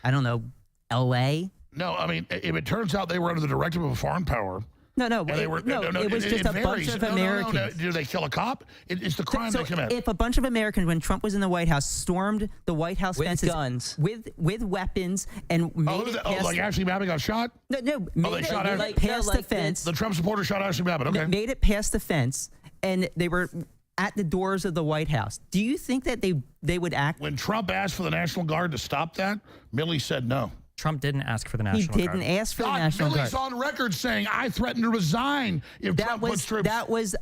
I don't know, L.A.? No, I mean, if it turns out they were under the directive of a foreign power. It was just a bunch of Americans. Did they kill a cop? It's the crime they commit. If a bunch of Americans, when Trump was in the White House, stormed the White House fences guns, with weapons, and made it past, like Ashley Babbitt got shot? No, made it past the fence. The Trump supporters shot Ashley Babbitt. Okay, made it past the fence, and they were at the doors of the White House. Do you think that they would act? When Trump asked for the National Guard to stop that, Milley said no. Trump didn't ask for the National Guard. He didn't ask for the National Guard. Milley's on record saying, I threatened to resign if Trump puts troops. That wasn't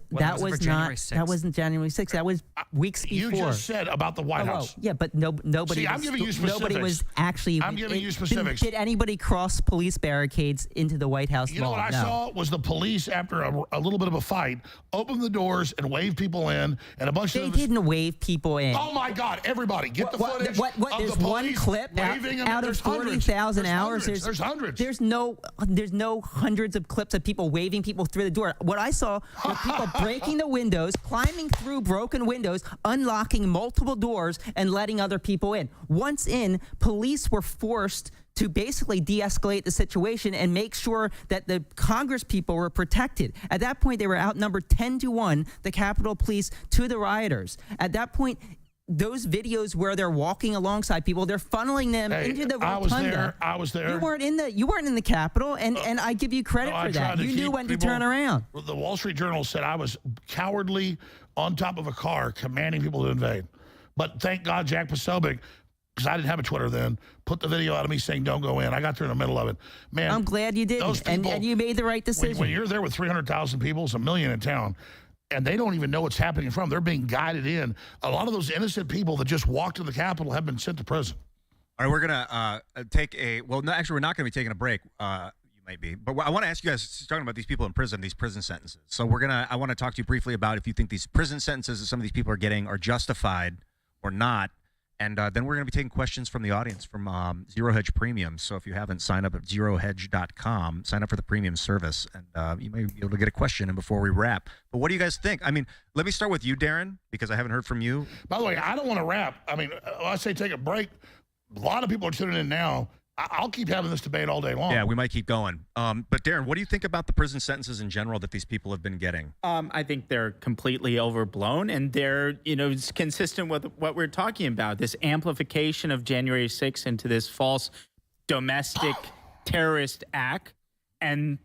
January 6th. That was weeks before. You just said about the White House. Yeah, but nobody. See, I'm giving you specifics. Nobody was actually. I'm giving you specifics. Did anybody cross police barricades into the White House? You know what I saw was the police, after a little bit of a fight, open the doors and wave people in, and a bunch of them. They didn't wave people in. Oh my God! Everybody, get the footage. There's one clip out of 40,000 hours. There's hundreds. There's no hundreds of clips of people waving people through the door. What I saw were people breaking the windows, climbing through broken windows, unlocking multiple doors, and letting other people in. Once in, police were forced to basically de-escalate the situation and make sure that the Congress people were protected. At that point, they were outnumbered 10-1, the Capitol Police to the rioters. At that point, those videos where they're walking alongside people, they're funneling them into the rotunda. I was there. You weren't in the Capitol, and I give you credit for that. You knew when to turn around. The Wall Street Journal said I was cowardly on top of a car commanding people to invade. But thank God Jack Posobiec, because I didn't have a Twitter then, put the video out of me saying don't go in. I got there in the middle of it. Man, I'm glad you didn't, and you made the right decision. When you're there with 300,000 people, it's 1 million in town, and they don't even know what's happening in front of them. They're being guided in. A lot of those innocent people that just walked to the Capitol have been sent to prison. All right, we're going to take a – well, no, actually, we're not going to be taking a break. You might be. But I want to ask you guys, talking about these people in prison, these prison sentences. So I want to talk to you briefly about if you think these prison sentences that some of these people are getting are justified or not. And then we're going to be taking questions from the audience from Zero Hedge Premium. So if you haven't signed up at zerohedge.com, sign up for the premium service, and you may be able to get a question in before we wrap. But what do you guys think? I mean, let me start with you, Darren, because I haven't heard from you. By the way, I don't want to wrap. I mean, I say take a break. A lot of people are tuning in now. I'll keep having this debate all day long. Yeah, we might keep going. But Darren, what do you think about the prison sentences in general that these people have been getting? I think they're completely overblown, and they're, it's consistent with what we're talking about, this amplification of January 6th into this false domestic terrorist act. And,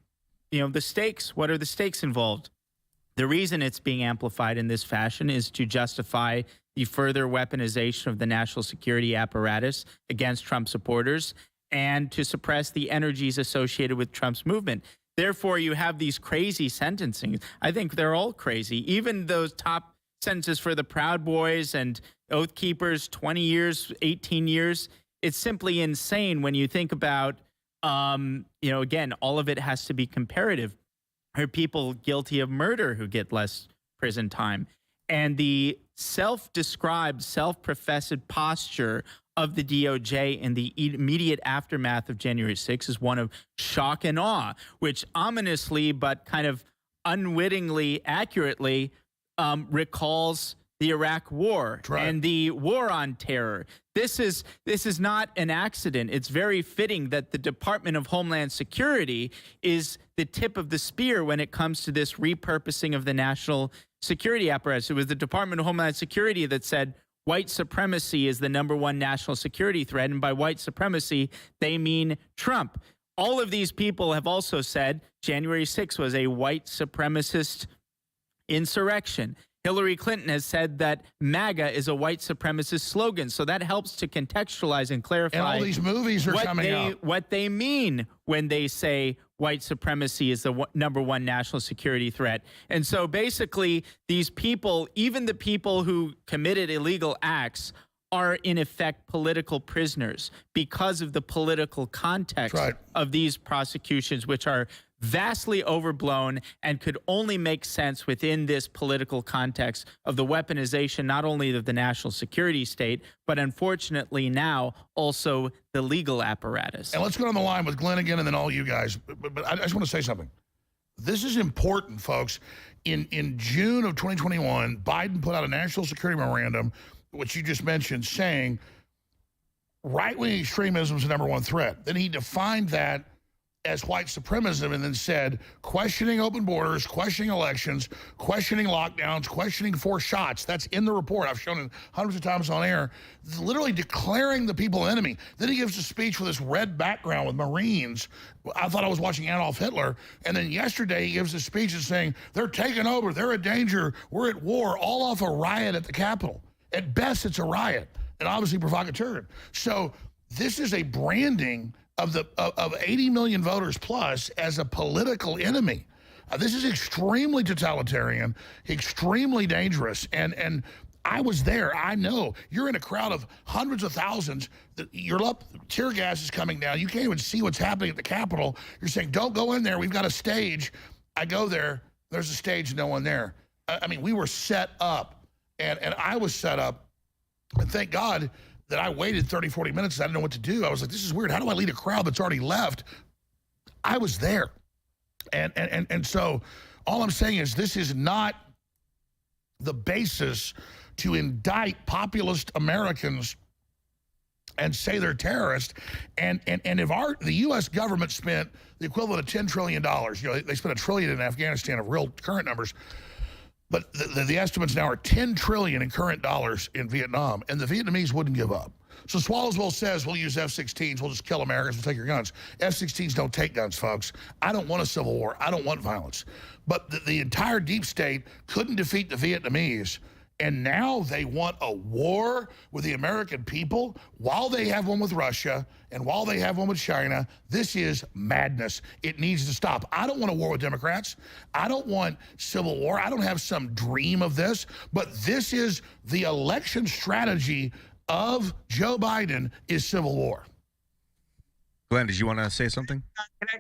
the stakes, what are the stakes involved? The reason it's being amplified in this fashion is to justify the further weaponization of the national security apparatus against Trump supporters and to suppress the energies associated with Trump's movement. Therefore, you have these crazy sentencing. I think they're all crazy. Even those top sentences for the Proud Boys and Oath Keepers, 20 years, 18 years. It's simply insane when you think about, again, all of it has to be comparative. There are people guilty of murder who get less prison time. And the self-described, self-professed posture of the DOJ in the immediate aftermath of January 6th is one of shock and awe, which ominously but kind of unwittingly, accurately recalls the Iraq War and the war on terror. This is not an accident. It's very fitting that the Department of Homeland Security is the tip of the spear when it comes to this repurposing of the national security apparatus. It was the Department of Homeland Security that said white supremacy is the #1 national security threat, and by white supremacy, they mean Trump. All of these people have also said January 6th was a white supremacist insurrection. Hillary Clinton has said that MAGA is a white supremacist slogan, so that helps to contextualize and clarify. And all these movies are coming out. What they mean when they say white supremacy is the #1 national security threat. And so basically, these people, even the people who committed illegal acts, are in effect political prisoners because of the political context of these prosecutions, which are vastly overblown and could only make sense within this political context of the weaponization not only of the national security state, but unfortunately now also the legal apparatus. And let's go on the line with Glenn again and then all you guys. But I just want to say something. This is important, folks. In June of 2021, Biden put out a national security memorandum, which you just mentioned, saying right-wing extremism is the #1 threat. Then he defined that as white supremacism and then said questioning open borders, questioning elections, questioning lockdowns, questioning forced shots. That's in the report. I've shown it hundreds of times on air. Literally declaring the people enemy. Then he gives a speech with this red background with Marines. I thought I was watching Adolf Hitler. And then yesterday he gives a speech and saying they're taking over, they're a danger, we're at war, all off a riot at the Capitol. At best, it's a riot and obviously provocateur. So this is a branding of 80 million voters plus as a political enemy. This is extremely totalitarian, extremely dangerous, and I was there. I know. You're in a crowd of hundreds of thousands. You're up, tear gas is coming down. You can't even see what's happening at the Capitol. You're saying, don't go in there. We've got a stage. I go there. There's a stage, no one there. I mean, we were set up, and I was set up, and thank God that I waited 30, 40 minutes. I didn't know what to do. I was like, this is weird. How do I lead a crowd that's already left? I was there. And so all I'm saying is this is not the basis to indict populist Americans and say they're terrorists. And if the U.S. government spent the equivalent of $10 trillion, they spent $1 trillion in Afghanistan of real current numbers, But the estimates now are 10 trillion in current dollars in Vietnam, and the Vietnamese wouldn't give up. So Swallowsville says, we'll use F-16s, we'll just kill Americans, we'll take your guns. F-16s don't take guns, folks. I don't want a civil war. I don't want violence. But the entire deep state couldn't defeat the Vietnamese, and now they want a war with the American people while they have one with Russia and while they have one with China. This is madness. It needs to stop. I don't want a war with Democrats. I don't want civil war. I don't have some dream of this, but this is the election strategy of Joe Biden is civil war. Glenn, did you want to say something?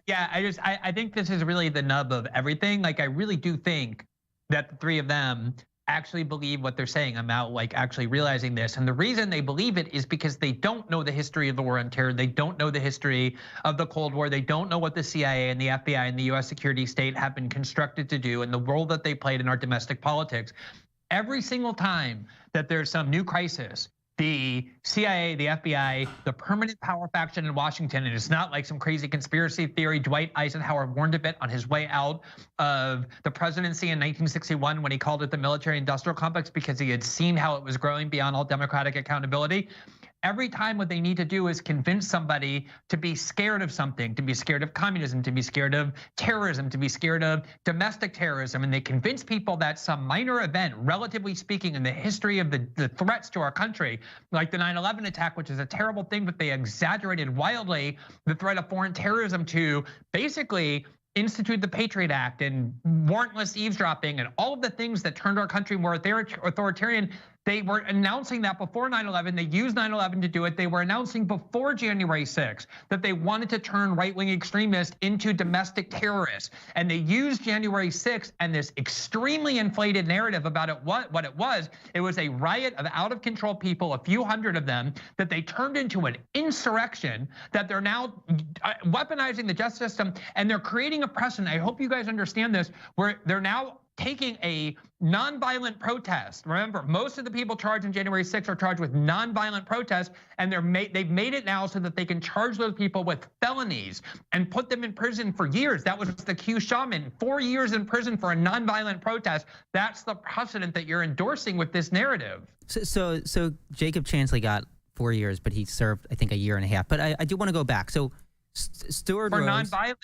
Yeah, I think this is really the nub of everything. Like, I really do think that the three of them actually believe what they're saying. I'm out like actually realizing this. And the reason they believe it is because they don't know the history of the war on terror. They don't know the history of the Cold War. They don't know what the CIA and the FBI and the US security state have been constructed to do and the role that they played in our domestic politics. Every single time that there's some new crisis, the CIA, the FBI, the permanent power faction in Washington, and it's not like some crazy conspiracy theory. Dwight Eisenhower warned of it on his way out of the presidency in 1961 when he called it the military-industrial complex because he had seen how it was growing beyond all democratic accountability. Every time what they need to do is convince somebody to be scared of something, to be scared of communism, to be scared of terrorism, to be scared of domestic terrorism. And they convince people that some minor event, relatively speaking, in the history of the threats to our country, like the 9/11 attack, which is a terrible thing, but they exaggerated wildly the threat of foreign terrorism to basically institute the Patriot Act and warrantless eavesdropping and all of the things that turned our country more authoritarian. They were announcing that before 9/11. They used 9/11 to do it. They were announcing before January 6th that they wanted to turn right-wing extremists into domestic terrorists. And they used January 6th and this extremely inflated narrative about it. What it was a riot of out-of-control people, a few hundred of them, that they turned into an insurrection, that they're now weaponizing the justice system, and they're creating a precedent. I hope you guys understand this, where they're now taking a nonviolent protest. Remember, most of the people charged in January 6th are charged with nonviolent protests, and they've made it now so that they can charge those people with felonies and put them in prison for years. That was the Q Shaman, 4 years in prison for a nonviolent protest. That's the precedent that you're endorsing with this narrative. So Jacob Chansley got 4 years, but he served, I think, a year and a half. But I do want to go back. So Stuart for Rose, nonviolent.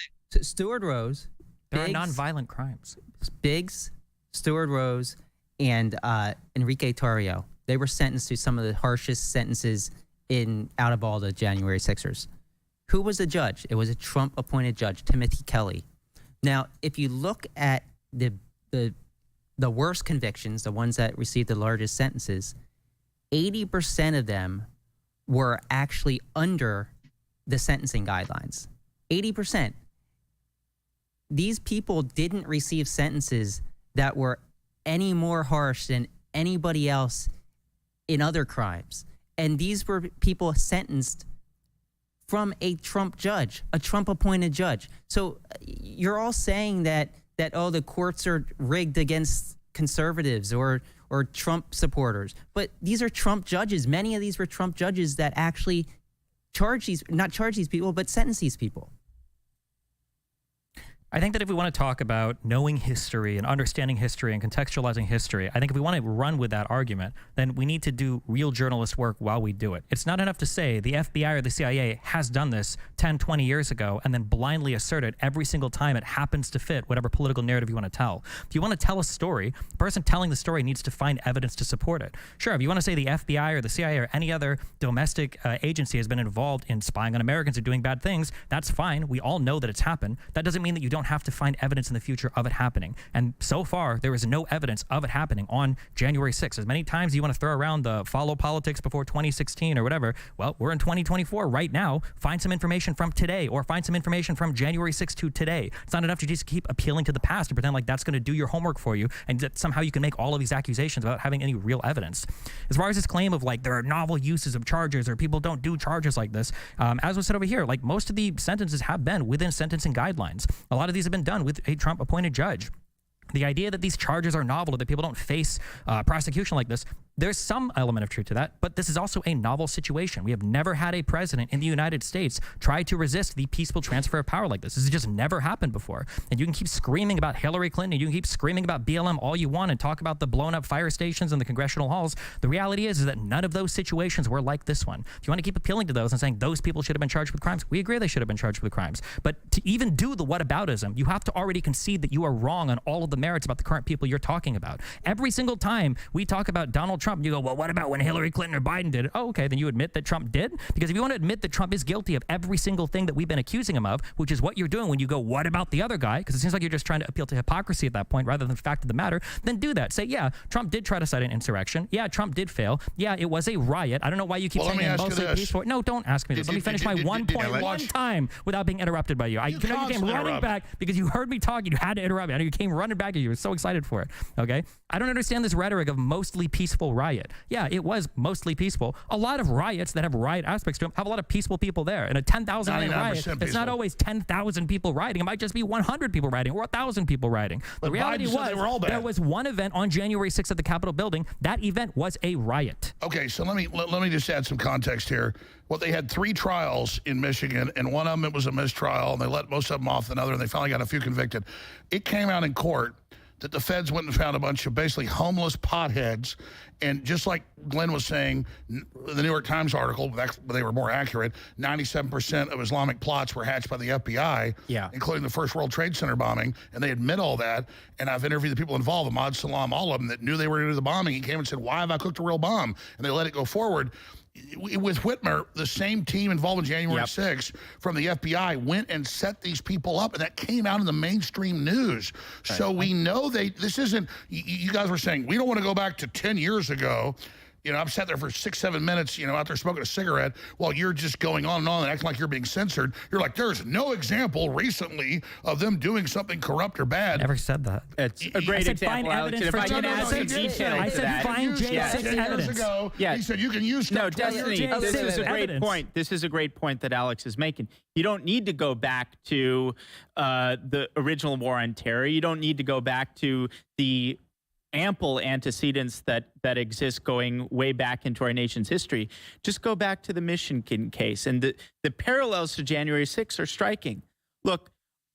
Stuart Rose. There are nonviolent crimes. Biggs, Stuart Rose, and Enrique Tarrio. They were sentenced to some of the harshest sentences out of all the January 6ers. Who was the judge? It was a Trump-appointed judge, Timothy Kelly. Now, if you look at the worst convictions, the ones that received the largest sentences, 80% of them were actually under the sentencing guidelines. 80%. These people didn't receive sentences that were any more harsh than anybody else in other crimes. And these were people sentenced from a Trump judge, a Trump-appointed judge. So you're all saying that oh, the courts are rigged against conservatives or Trump supporters. But these are Trump judges. Many of these were Trump judges that actually not charge these people, but sentence these people. I think that if we want to talk about knowing history and understanding history and contextualizing history, I think if we want to run with that argument, then we need to do real journalist work while we do it. It's not enough to say the FBI or the CIA has done this 10, 20 years ago and then blindly assert it every single time it happens to fit whatever political narrative you want to tell. If you want to tell a story, the person telling the story needs to find evidence to support it. Sure, if you want to say the FBI or the CIA or any other domestic agency has been involved in spying on Americans or doing bad things, that's fine. We all know that it's happened. That doesn't mean that you don't have to find evidence in the future of it happening. And so far, there is no evidence of it happening on January 6th. As many times you want to throw around the follow politics before 2016 or whatever, well, we're in 2024 right now. Find some information from today or find some information from January 6th to today. It's not enough to just keep appealing to the past and pretend like that's going to do your homework for you and that somehow you can make all of these accusations without having any real evidence. As far as this claim of like there are novel uses of charges or people don't do charges like this, as was said over here, like most of the sentences have been within sentencing guidelines. A lot of these have been done with a Trump-appointed judge. The idea that these charges are novel or that people don't face prosecution like this there's some element of truth to that, but this is also a novel situation. We have never had a president in the United States try to resist the peaceful transfer of power like this. This has just never happened before. And you can keep screaming about Hillary Clinton, and you can keep screaming about BLM all you want and talk about the blown up fire stations and the congressional halls. The reality is that none of those situations were like this one. If you want to keep appealing to those and saying those people should have been charged with crimes, we agree they should have been charged with crimes. But to even do the whataboutism, you have to already concede that you are wrong on all of the merits about the current people you're talking about. Every single time we talk about Donald Trump, you go, well, what about when Hillary Clinton or Biden did it? Oh, okay, then you admit that Trump did? Because if you want to admit that Trump is guilty of every single thing that we've been accusing him of, which is what you're doing when you go, what about the other guy? Because it seems like you're just trying to appeal to hypocrisy at that point rather than the fact of the matter, then do that. Say, yeah, Trump did try to cite an insurrection. Yeah, Trump did fail. Yeah, it was a riot. I don't know why you keep saying it mostly peaceful. No, don't ask me this. Let me finish my one point one time without being interrupted by you. You came running back because you heard me talk. You had to interrupt me. I know you came running back and you were so excited for it. Okay? I don't understand this rhetoric of mostly peaceful riot. Yeah, it was mostly peaceful. A lot of riots that have riot aspects to them have a lot of peaceful people there. And a 10,000 riot, it's not always 10,000 people rioting. It might just be 100 people rioting or 1,000 people rioting. The reality was there was one event on January 6th at the Capitol building. That event was a riot. Okay, so let me just add some context here. Well, they had 3 trials in Michigan, and one of them, it was a mistrial, and they let most of them off another, and they finally got a few convicted. It came out in court that the feds went and found a bunch of basically homeless potheads, and just like Glenn was saying, the New York Times article, they were more accurate, 97% of Islamic plots were hatched by the FBI, including the first World Trade Center bombing, and they admit all that, and I've interviewed the people involved, Ahmad Salam, all of them, that knew they were going to do the bombing. He came and said, why have I cooked a real bomb? And they let it go forward. With Whitmer, the same team involved in January 6th from the FBI went and set these people up, and that came out in the mainstream news. Right. So we know this isn't, you guys were saying, we don't want to go back to 10 years ago. You know, I've sat there for 6-7 minutes, you know, out there smoking a cigarette while you're just going on and acting like you're being censored. You're like, there's no example recently of them doing something corrupt or bad. I never said that. It's a great example, Alex. If I can add some detail I said find J6 evidence. He said you can use No, Destiny, this is a great point. This is a great point that Alex is making. You don't need to go back to the original war on terror. You don't need to go back to the ample antecedents that exist going way back into our nation's history. Just go back to the Michigan case. And the parallels to January 6th are striking. Look,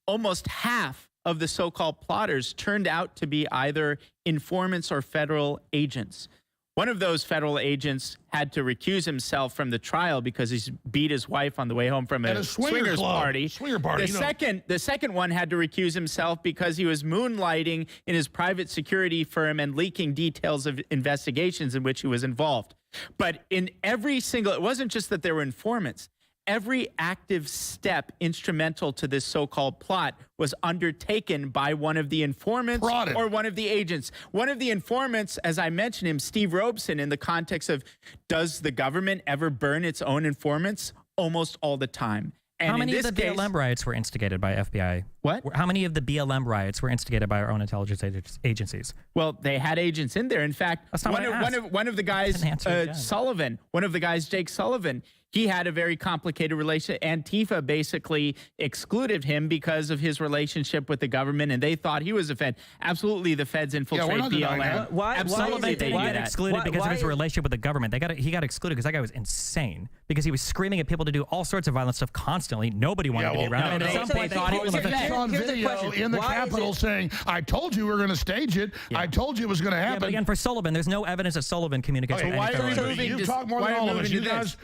almost half of the so-called plotters turned out to be either informants or federal agents. One of those federal agents had to recuse himself from the trial because he's beat his wife on the way home from a swingers party. The second one had to recuse himself because he was moonlighting in his private security firm and leaking details of investigations in which he was involved. But in every single, it wasn't just that there were informants. Every active step instrumental to this so-called plot was undertaken by one of the informants or one of the agents. One of the informants, as I mentioned him, Steve Robeson, in the context of, does the government ever burn its own informants? Almost all the time. And how many of the BLM riots were instigated by FBI? What? How many of the BLM riots were instigated by our own intelligence agencies? Well, they had agents in there. In fact, one of the guys, Sullivan, one of the guys, Jake Sullivan, he had a very complicated relationship. Antifa basically excluded him because of his relationship with the government, and they thought he was a Fed. Absolutely, the Feds infiltrate BLM. Absolutely, they got excluded because of his relationship with the government. He got excluded because that guy was insane. Because he was screaming at people to do all sorts of violent stuff constantly. Nobody wanted to be around him. And at some point, they thought he was on video in the Capitol saying, "I told you we were going to stage it. I told you it was going to happen." Yeah, but again, for Sullivan, there's no evidence that Sullivan communicates with anything. You talk more than all of us. You guys.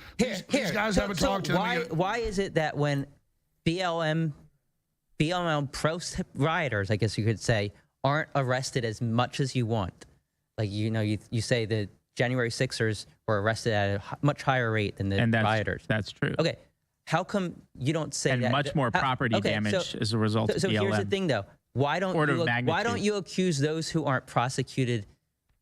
These guys haven't talked to them. Why is it that when BLM rioters, I guess you could say, aren't arrested as much as you want? Like, you know, you say the January 6ers were arrested at a much higher rate than the rioters. That's true. Okay. How come you don't say that? And much more property damage as a result of BLM. So here's the thing, though. Why don't you accuse those who aren't prosecuted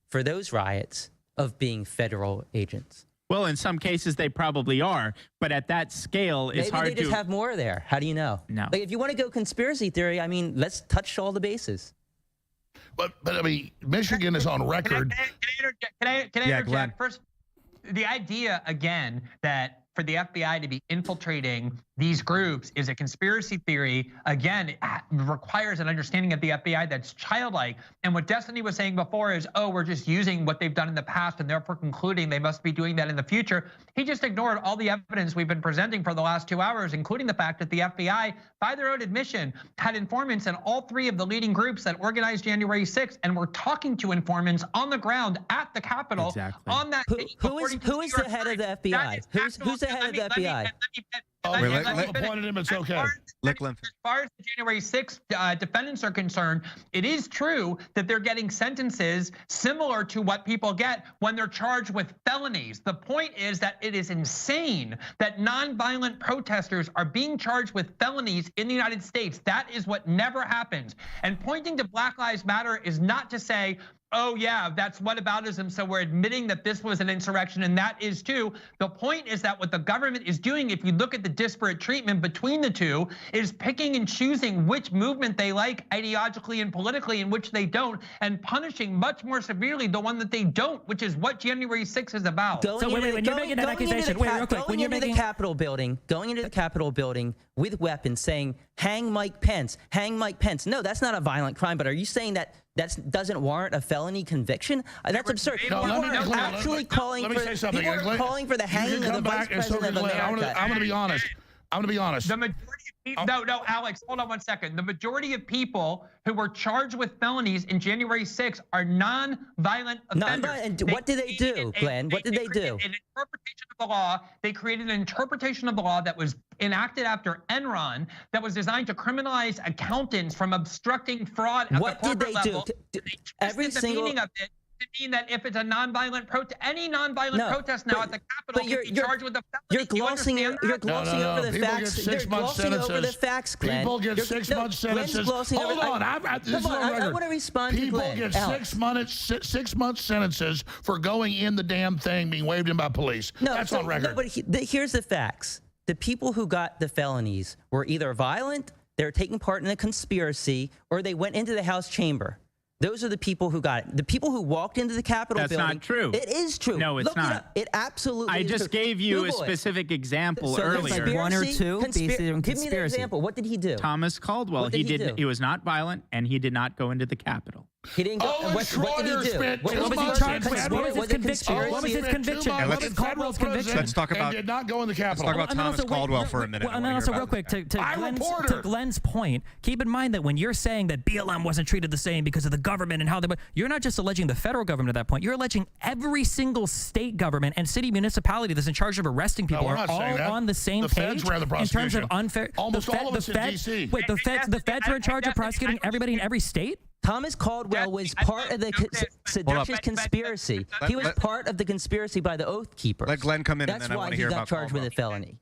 for those riots of being federal agents? Well, in some cases, they probably are. But at that scale, it's hard to... Maybe they just have more there. How do you know? No. Like, if you want to go conspiracy theory, I mean, let's touch all the bases. But I mean, Michigan is on record. Can I interject? First, the idea, again, that for the FBI to be infiltrating these groups is a conspiracy theory. Again, it requires an understanding of the FBI that's childlike. And what Destiny was saying before is, oh, we're just using what they've done in the past and therefore concluding they must be doing that in the future. He just ignored all the evidence we've been presenting for the last 2 hours, including the fact that the FBI, by their own admission, had informants in all 3 of the leading groups that organized January 6th and were talking to informants on the ground at the Capitol on that day. Who is the head of the FBI? Who's the head of the FBI? Appointed him. It's okay. As far as the January 6th defendants are concerned, it is true that they're getting sentences similar to what people get when they're charged with felonies. The point is that it is insane that nonviolent protesters are being charged with felonies in the United States. That is what never happens. And pointing to Black Lives Matter is not to say, oh yeah, that's whataboutism, so we're admitting that this was an insurrection, and that is too. The point is that what the government is doing, if you look at the disparate treatment between the two, is picking and choosing which movement they like ideologically and politically and which they don't, and punishing much more severely the one that they don't, which is what January 6th is about. Going into the Capitol building with weapons saying, hang Mike Pence, hang Mike Pence. No, that's not a violent crime, but are you saying that doesn't warrant a felony conviction? That's absurd. You are actually calling for the hanging of the vice president of America. I'm going to be honest. The majority of people, no, Alex, hold on one second. The majority of people who were charged with felonies in January 6th are non-violent offenders. And what did they do, Glenn? What did they do? An interpretation of the law. They created an interpretation of the law that was enacted after Enron that was designed to criminalize accountants from obstructing fraud at the corporate level. Every single meaning of it to mean that if it's a nonviolent protest, any nonviolent protest now at the Capitol can be charged with a felony. You're glossing over the facts. You're glossing over the facts, Glenn. People get 6 month sentences. Hold on, I want to respond to Glenn. People get 6 month sentences for going in the damn thing, being waved in by police. That's on record. No, but here's the facts. The people who got the felonies were either violent, they were taking part in a conspiracy, or they went into the House chamber. Those are the people who got it. The people who walked into the Capitol building. That's not true. It is true. No, it's not. It absolutely is true. I just gave you a specific example earlier. Like 1 or 2 based on conspiracy. Give me the example. What did he do? Thomas Caldwell. He was not violent, and he did not go into the Capitol. He didn't go. What did he do? What was he charged with? What was his conviction? What was his conviction? What was Caldwell's conviction? Let's talk about. Did not go in the Capitol. Let's talk about Thomas Caldwell for a minute. And then also, real quick, to Glenn's point, keep in mind that when you're saying that BLM wasn't treated the same because of the government and how they, you're not just alleging the federal government at that point. You're alleging every single state government and city municipality that's in charge of arresting people are all on the same page in terms of unfair. Almost all of us in D.C. Wait, the feds are in charge of prosecuting everybody in every state? Thomas Caldwell was part of the seditious conspiracy. He was part of the conspiracy by the Oath Keepers. Let Glenn come in, and then I want to hear about That's why he got charged with a felony.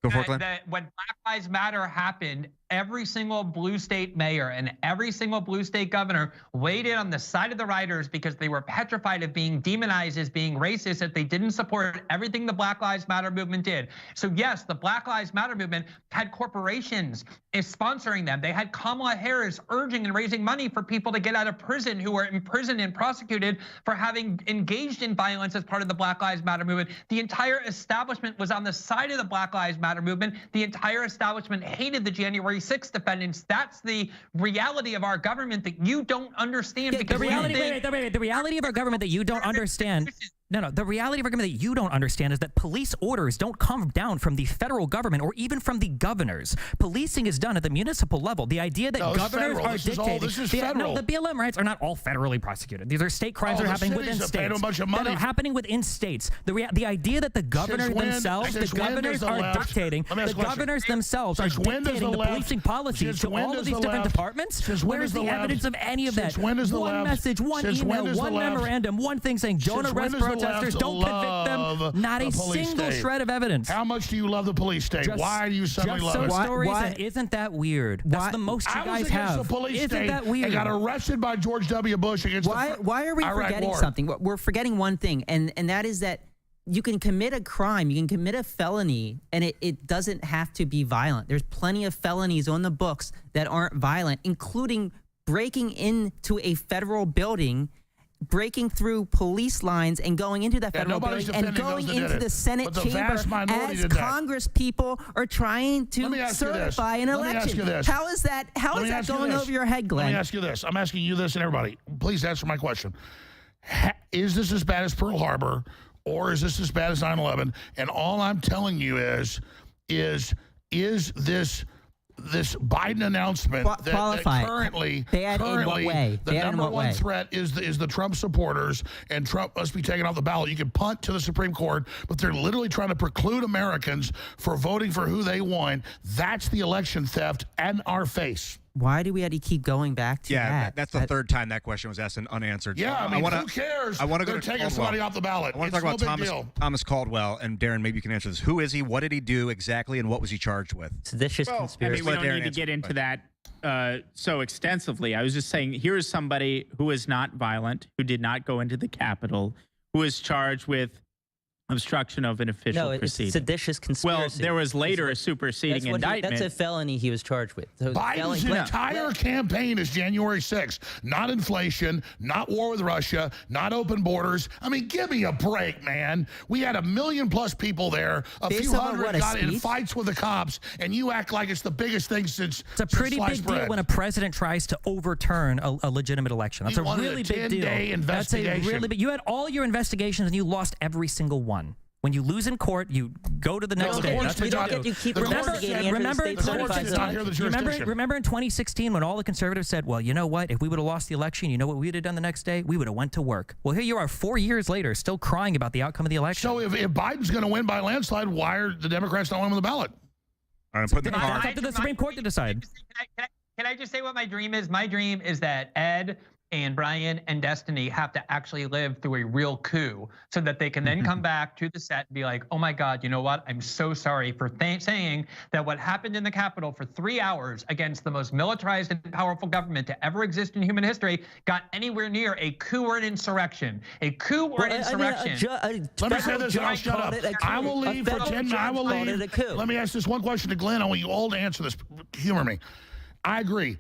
Go for it, Glenn. When Black Lives Matter happened, every single blue state mayor and every single blue state governor weighed in on the side of the rioters because they were petrified of being demonized as being racist if they didn't support everything the Black Lives Matter movement did. So yes, the Black Lives Matter movement had corporations sponsoring them. They had Kamala Harris urging and raising money for people to get out of prison who were imprisoned and prosecuted for having engaged in violence as part of the Black Lives Matter movement. The entire establishment was on the side of the Black Lives Matter movement. The entire establishment hated the January 6th defendants. That's the reality of our government that you don't understand. The reality of our government that you don't understand. The reality of our government that you don't understand is that police orders don't come down from the federal government or even from the governors. Policing is done at the municipal level. The idea that governors are dictating. The BLM riots are not all federally prosecuted. These are state crimes that are happening within states. That are happening within states. The idea that the governors themselves, the governors are dictating. The governors themselves are dictating the policing policies to all of these different departments. Where is the evidence of any of that? One message, one email, one memorandum, one thing saying don't arrest protesters. Don't convict them. Not a single shred of evidence. How much do you love the police state? Why do you suddenly love it? Just some stories, and isn't that weird? That's the most you guys have. The police isn't that weird? And got arrested by George W. Bush against why are we forgetting something? We're forgetting one thing, and that is that you can commit a crime, you can commit a felony, and it doesn't have to be violent. There's plenty of felonies on the books that aren't violent, including breaking into a federal building breaking through police lines and going into that federal building and going into the Senate chamber as Congress people are trying to certify an election. Let me ask you this. How is that going over your head, Glenn? Let me ask you this. I'm asking you this and everybody. Please answer my question. Is this as bad as Pearl Harbor, or is this as bad as 9/11? And all I'm telling you is this Biden announcement that currently the number one threat is the Trump supporters, and Trump must be taken off the ballot. You can punt to the Supreme Court, but they're literally trying to preclude Americans for voting for who they want. That's the election theft in our face. Why do we have to keep going back to that? Yeah, that's the third time that question was asked and unanswered. Yeah, who cares? I want to go to taking somebody off the ballot. I want to talk about Thomas Caldwell, and Darren, maybe you can answer this. Who is he? What did he do exactly, and what was he charged with? Seditious conspiracy. I mean, we don't need to get into that so extensively. I was just saying, here is somebody who is not violent, who did not go into the Capitol, who is charged with obstruction of an official proceeding. It's seditious conspiracy. Well, there was later a superseding indictment. That's a felony he was charged with. So Biden's entire campaign is January 6th. Not inflation, not war with Russia, not open borders. I mean, give me a break, man. We had 1 million+ people there. A few hundred got in fights with the cops, and you act like it's the biggest thing since It's a pretty big deal when a president tries to overturn a legitimate election. That's a really big deal. That's a really big. You had all your investigations, and you lost every single one. When you lose in court, you go to the next day. That's what you do. Remember in 2016 when all the conservatives said, well, you know what? If we would have lost the election, you know what we would have done the next day? We would have went to work. Well, here you are 4 years later, still crying about the outcome of the election. So if Biden's going to win by landslide, why are the Democrats not winning on the ballot? That's up to the Supreme Court to decide. Can I just say what my dream is? My dream is that Ed and Brian and Destiny have to actually live through a real coup so that they can then come back to the set and be like, oh my God, you know what? I'm so sorry for saying that what happened in the Capitol for 3 hours against the most militarized and powerful government to ever exist in human history got anywhere near a coup or an insurrection. A coup or an insurrection. Let me say this and I'll shut up. I will leave for 10 minutes. I will leave. Let me ask this one question to Glenn. I want you all to answer this. Humor me. I agree.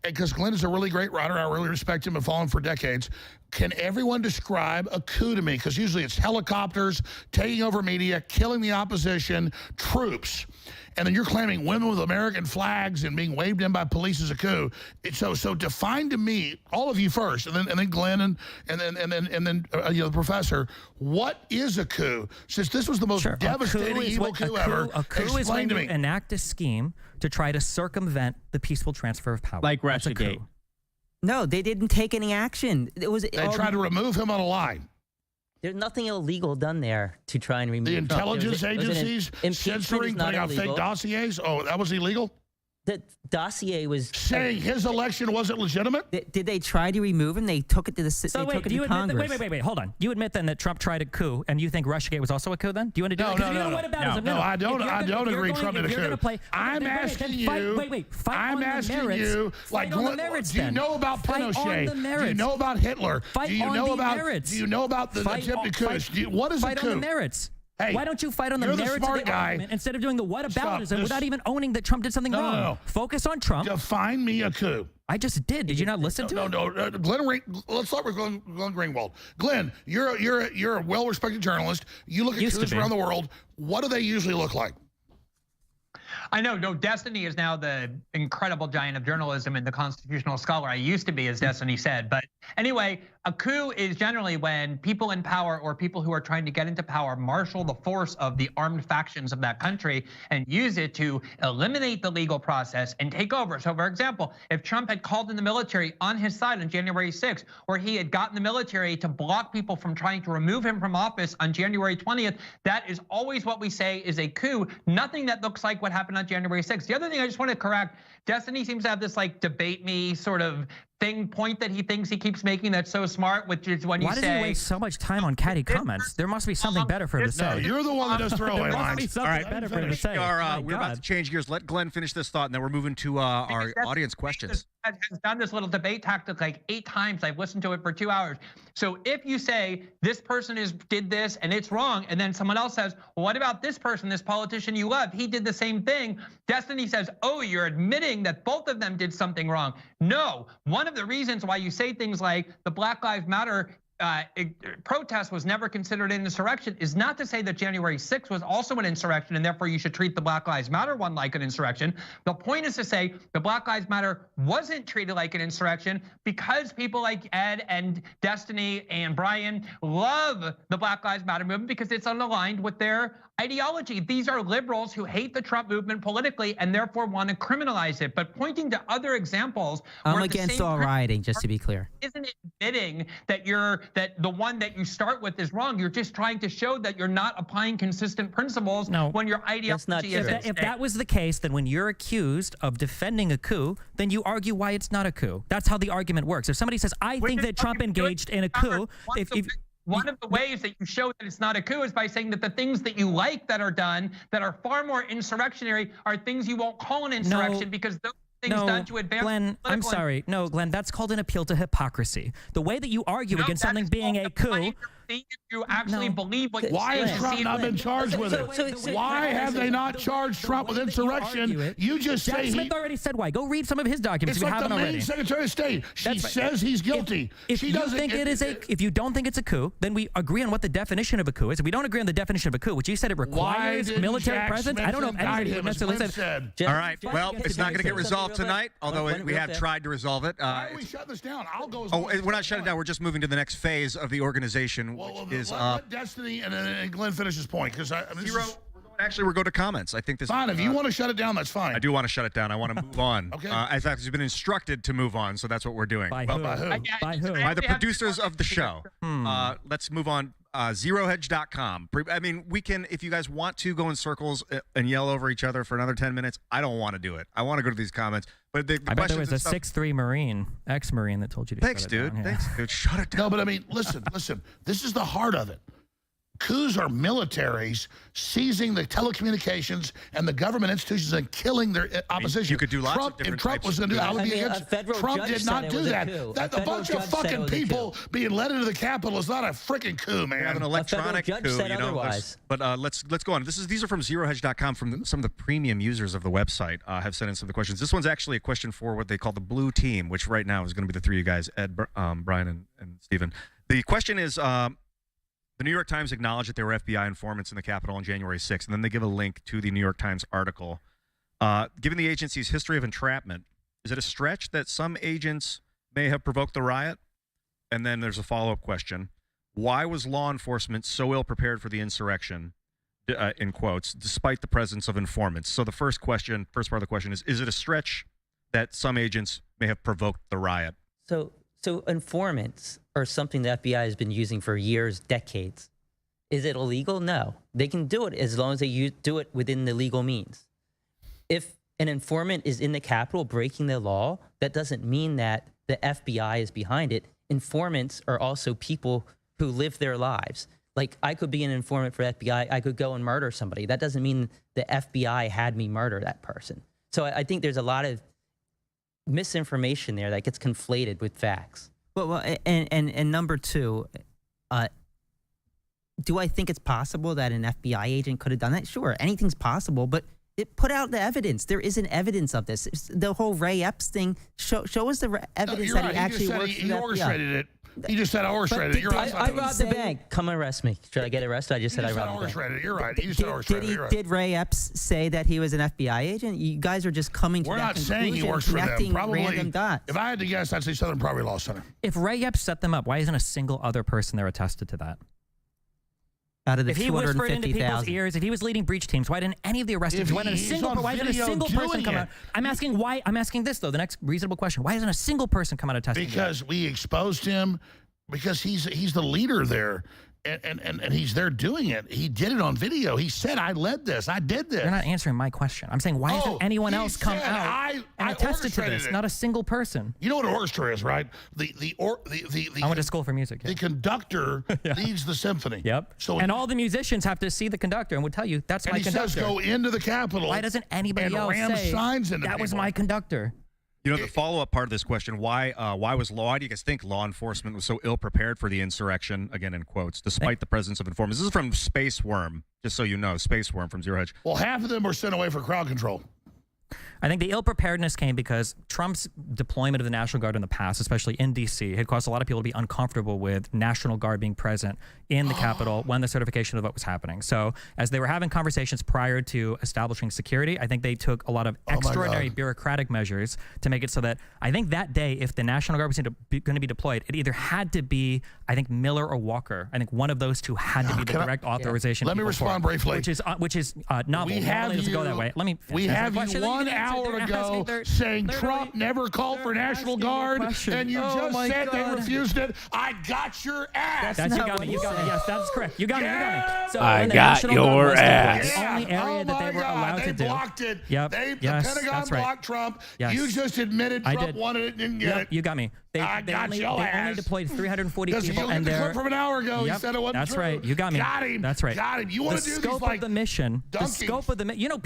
Because Glenn is a really great writer. I really respect him and follow him for decades. Can everyone describe a coup to me? Because usually it's helicopters taking over media, killing the opposition, troops. And then you're claiming women with American flags and being waved in by police as a coup. So define to me, all of you first, and then Glenn and then the professor, what is a coup? Since this was the most devastating evil coup ever, a coup is when you enact a scheme to try to circumvent the peaceful transfer of power. Like Russiagate. No, they didn't take any action. They tried to remove him on a line. There's nothing illegal done there to try and remove the intelligence agencies censoring, putting out fake dossiers. Oh, that was illegal? The dossier was saying his election wasn't legitimate. Did they try to remove him? They took it to the Congress. Wait, hold on. You admit then that Trump tried a coup, and you think Russiagate was also a coup? Then do you want to do it? No, I don't agree. Trump did a coup. I'm asking you. I'm asking you. Like, do you know about Pinochet? Do you know about Hitler? Do you know about the attempted coups? What is a coup? On the merits. Hey, why don't you fight on the merits of the argument instead of doing the whataboutism without even owning that Trump did something wrong? No. Focus on Trump. Define me a coup. I just did. Did you not listen to it? No. Glenn, let's start with Glenn Greenwald. Glenn, you're a well-respected journalist. You look at coups around the world. What do they usually look like? I know. No, Destiny is now the incredible giant of journalism and the constitutional scholar I used to be, as Destiny said. But anyway, a coup is generally when people in power or people who are trying to get into power marshal the force of the armed factions of that country and use it to eliminate the legal process and take over. So, for example, if Trump had called in the military on his side on January 6th, or he had gotten the military to block people from trying to remove him from office on January 20th, that is always what we say is a coup. Nothing that looks like what happened on January 6th. The other thing I just want to correct, Destiny seems to have this like debate me sort of point that he thinks he keeps making that's so smart, which is when you say— Why does he waste so much time on catty comments? There must be something better for him to say. No, you're the one that does throwaway lines. All right, better for him to say. We're about to change gears. Let Glenn finish this thought, and then we're moving to our audience questions. Has done this little debate tactic like 8 times. I've listened to it for 2 hours. So if you say this person did this and it's wrong, and then someone else says, well, what about this person, this politician you love? He did the same thing. Destiny says, oh, you're admitting that both of them did something wrong. No, one of the reasons why you say things like the Black Lives Matter protest was never considered an insurrection is not to say that January 6th was also an insurrection and therefore you should treat the Black Lives Matter one like an insurrection. The point is to say the Black Lives Matter wasn't treated like an insurrection because people like Ed and Destiny and Brian love the Black Lives Matter movement because it's unaligned with their ideology. These are liberals who hate the Trump movement politically and therefore want to criminalize it. But pointing to other examples, I'm against all rioting, just to be clear. Isn't admitting that the one that you start with is wrong. You're just trying to show that you're not applying consistent principles when your ideology is. If that was the case, then when you're accused of defending a coup, then you argue why it's not a coup. That's how the argument works. If somebody says, I think that Trump engaged in a coup, one of the ways that you show that it's not a coup is by saying that the things that you like that are done that are far more insurrectionary are things you won't call an insurrection because those things done to advance. Glenn, I'm sorry. No, Glenn, that's called an appeal to hypocrisy. The way that you argue against something being a coup. You actually believe what why has Trump not been charged with it? Why have they not charged Trump with insurrection? You just say Jack Smith already said why. Go read some of his documents if if you haven't already. It's like the main Secretary of State. She says he's guilty. If you don't think it's a coup, then we agree on what the definition of a coup is. If we don't agree on the definition of a coup, which you said it requires military presence, I don't know if anybody would necessarily said. All right. Well, it's not going to get resolved tonight, although we have tried to resolve it. Why are we shutting this down? I'll go. We're not shutting it down. We're just moving to the next phase of the organization, which is let Destiny and Glenn finish his point because Actually, we're going to comments. I think this. Fine. If you want to shut it down, that's fine. I do want to shut it down. I want to move on. Okay. In fact, he's been instructed to move on, so that's what we're doing. By who? By who? By the producers of the show. Let's move on. ZeroHedge.com. I mean, we can, if you guys want to go in circles and yell over each other for another 10 minutes, I don't want to do it. I want to go to these comments. But I bet there was a 6'3" Marine, ex-Marine that told you to Thanks, shut it dude. down. Yeah. Thanks, dude. Shut it down. No, but I mean, listen. This is the heart of it. Coups are militaries seizing the telecommunications and the government institutions and killing their opposition. You could do lots of different If Trump was going to do that, I would be against. Trump did not do that. A bunch of fucking people being led into the Capitol is not a freaking coup, man. We have an electronic coup, you know. But let's go on. These are from ZeroHedge.com. From some of the premium users of the website have sent in some of the questions. This one's actually a question for what they call the blue team, which right now is going to be the three of you guys, Ed, Brian, and Stephen. The question is. The New York Times acknowledged that there were FBI informants in the Capitol on January 6th, and then they give a link to the New York Times article. Given the agency's history of entrapment, is it a stretch that some agents may have provoked the riot? And then there's a follow-up question. Why was law enforcement so ill-prepared for the insurrection, in quotes, despite the presence of informants? So the first part of the question is it a stretch that some agents may have provoked the riot? So informants are something the FBI has been using for years, decades. Is it illegal? No. They can do it as long as they do it within the legal means. If an informant is in the Capitol breaking the law, that doesn't mean that the FBI is behind it. Informants are also people who live their lives. Like, I could be an informant for FBI. I could go and murder somebody. That doesn't mean the FBI had me murder that person. So I think there's a lot of misinformation there that gets conflated with facts. Well, and number two, do I think it's possible that an FBI agent could have done that? Sure, anything's possible, but it put out the evidence. There isn't evidence of this. The whole Ray Epps thing, show us the evidence that he actually works for the FBI. He orchestrated it. He just said I orchestrated it. You're right. I robbed the bank. Come arrest me. Should I get arrested? I just said I robbed the bank. You're right. He just said orchestrated. You're right. Did Ray Epps say that he was an FBI agent? You guys are just coming to that conclusion. We're not saying he works for them. Probably. Random dots. If I had to guess, I'd say Southern Poverty Law Center. If Ray Epps set them up, why isn't a single other person there attested to that? Out of the if he whispered into people's ears, if he was leading breach teams, why didn't any of the arrested? Why didn't a single person come out? I'm asking why. I'm asking this though. The next reasonable question: why isn't a single person come out and testify? Because we exposed him. Because he's the leader there, and he's there doing it. He did it on video. He said, "I led this. I did this." You're not answering my question. I'm saying, why hasn't anyone else come out and attested to this? Not a single person. You know what an orchestra is, right? I went to school for music. Yeah. The conductor leads the symphony. Yep. So and all the musicians have to see the conductor and would tell you that's my conductor. And he says, "Go into the Capitol." Why doesn't anybody else say that was my conductor? You know, the follow-up part of this question, why do you guys think law enforcement was so ill-prepared for the insurrection, again in quotes, despite the presence of informants? This is from Space Worm, just so you know, Space Worm from Zero Hedge. Well, half of them were sent away for crowd control. I think the ill preparedness came because Trump's deployment of the National Guard in the past, especially in D.C., had caused a lot of people to be uncomfortable with National Guard being present in the Capitol when the certification of the vote was happening. So as they were having conversations prior to establishing security, I think they took a lot of extraordinary bureaucratic measures to make it so that I think that day, if the National Guard was going to be deployed, it either had to be, I think, Miller or Walker. I think one of those two had to be the direct authorization. Let me respond briefly. Which is novel. We have doesn't you, go that way. Let me. We have you 1 hour ago saying Trump never called for National Guard, and you just said they refused it. I got your ass. You got me. Yes, that's correct. You got me. So I got your ass. The only area that they were allowed to do. Blocked it. Yep. The Pentagon blocked Trump. Yes. You just admitted Trump wanted it, didn't get it. You got me. They only deployed 340 people, and they're from an hour ago. He said it wasn't That's true. right. You got me. Got him. That's right. Got him. You want to do the these scope like of the mission? The scope of the mission. You know,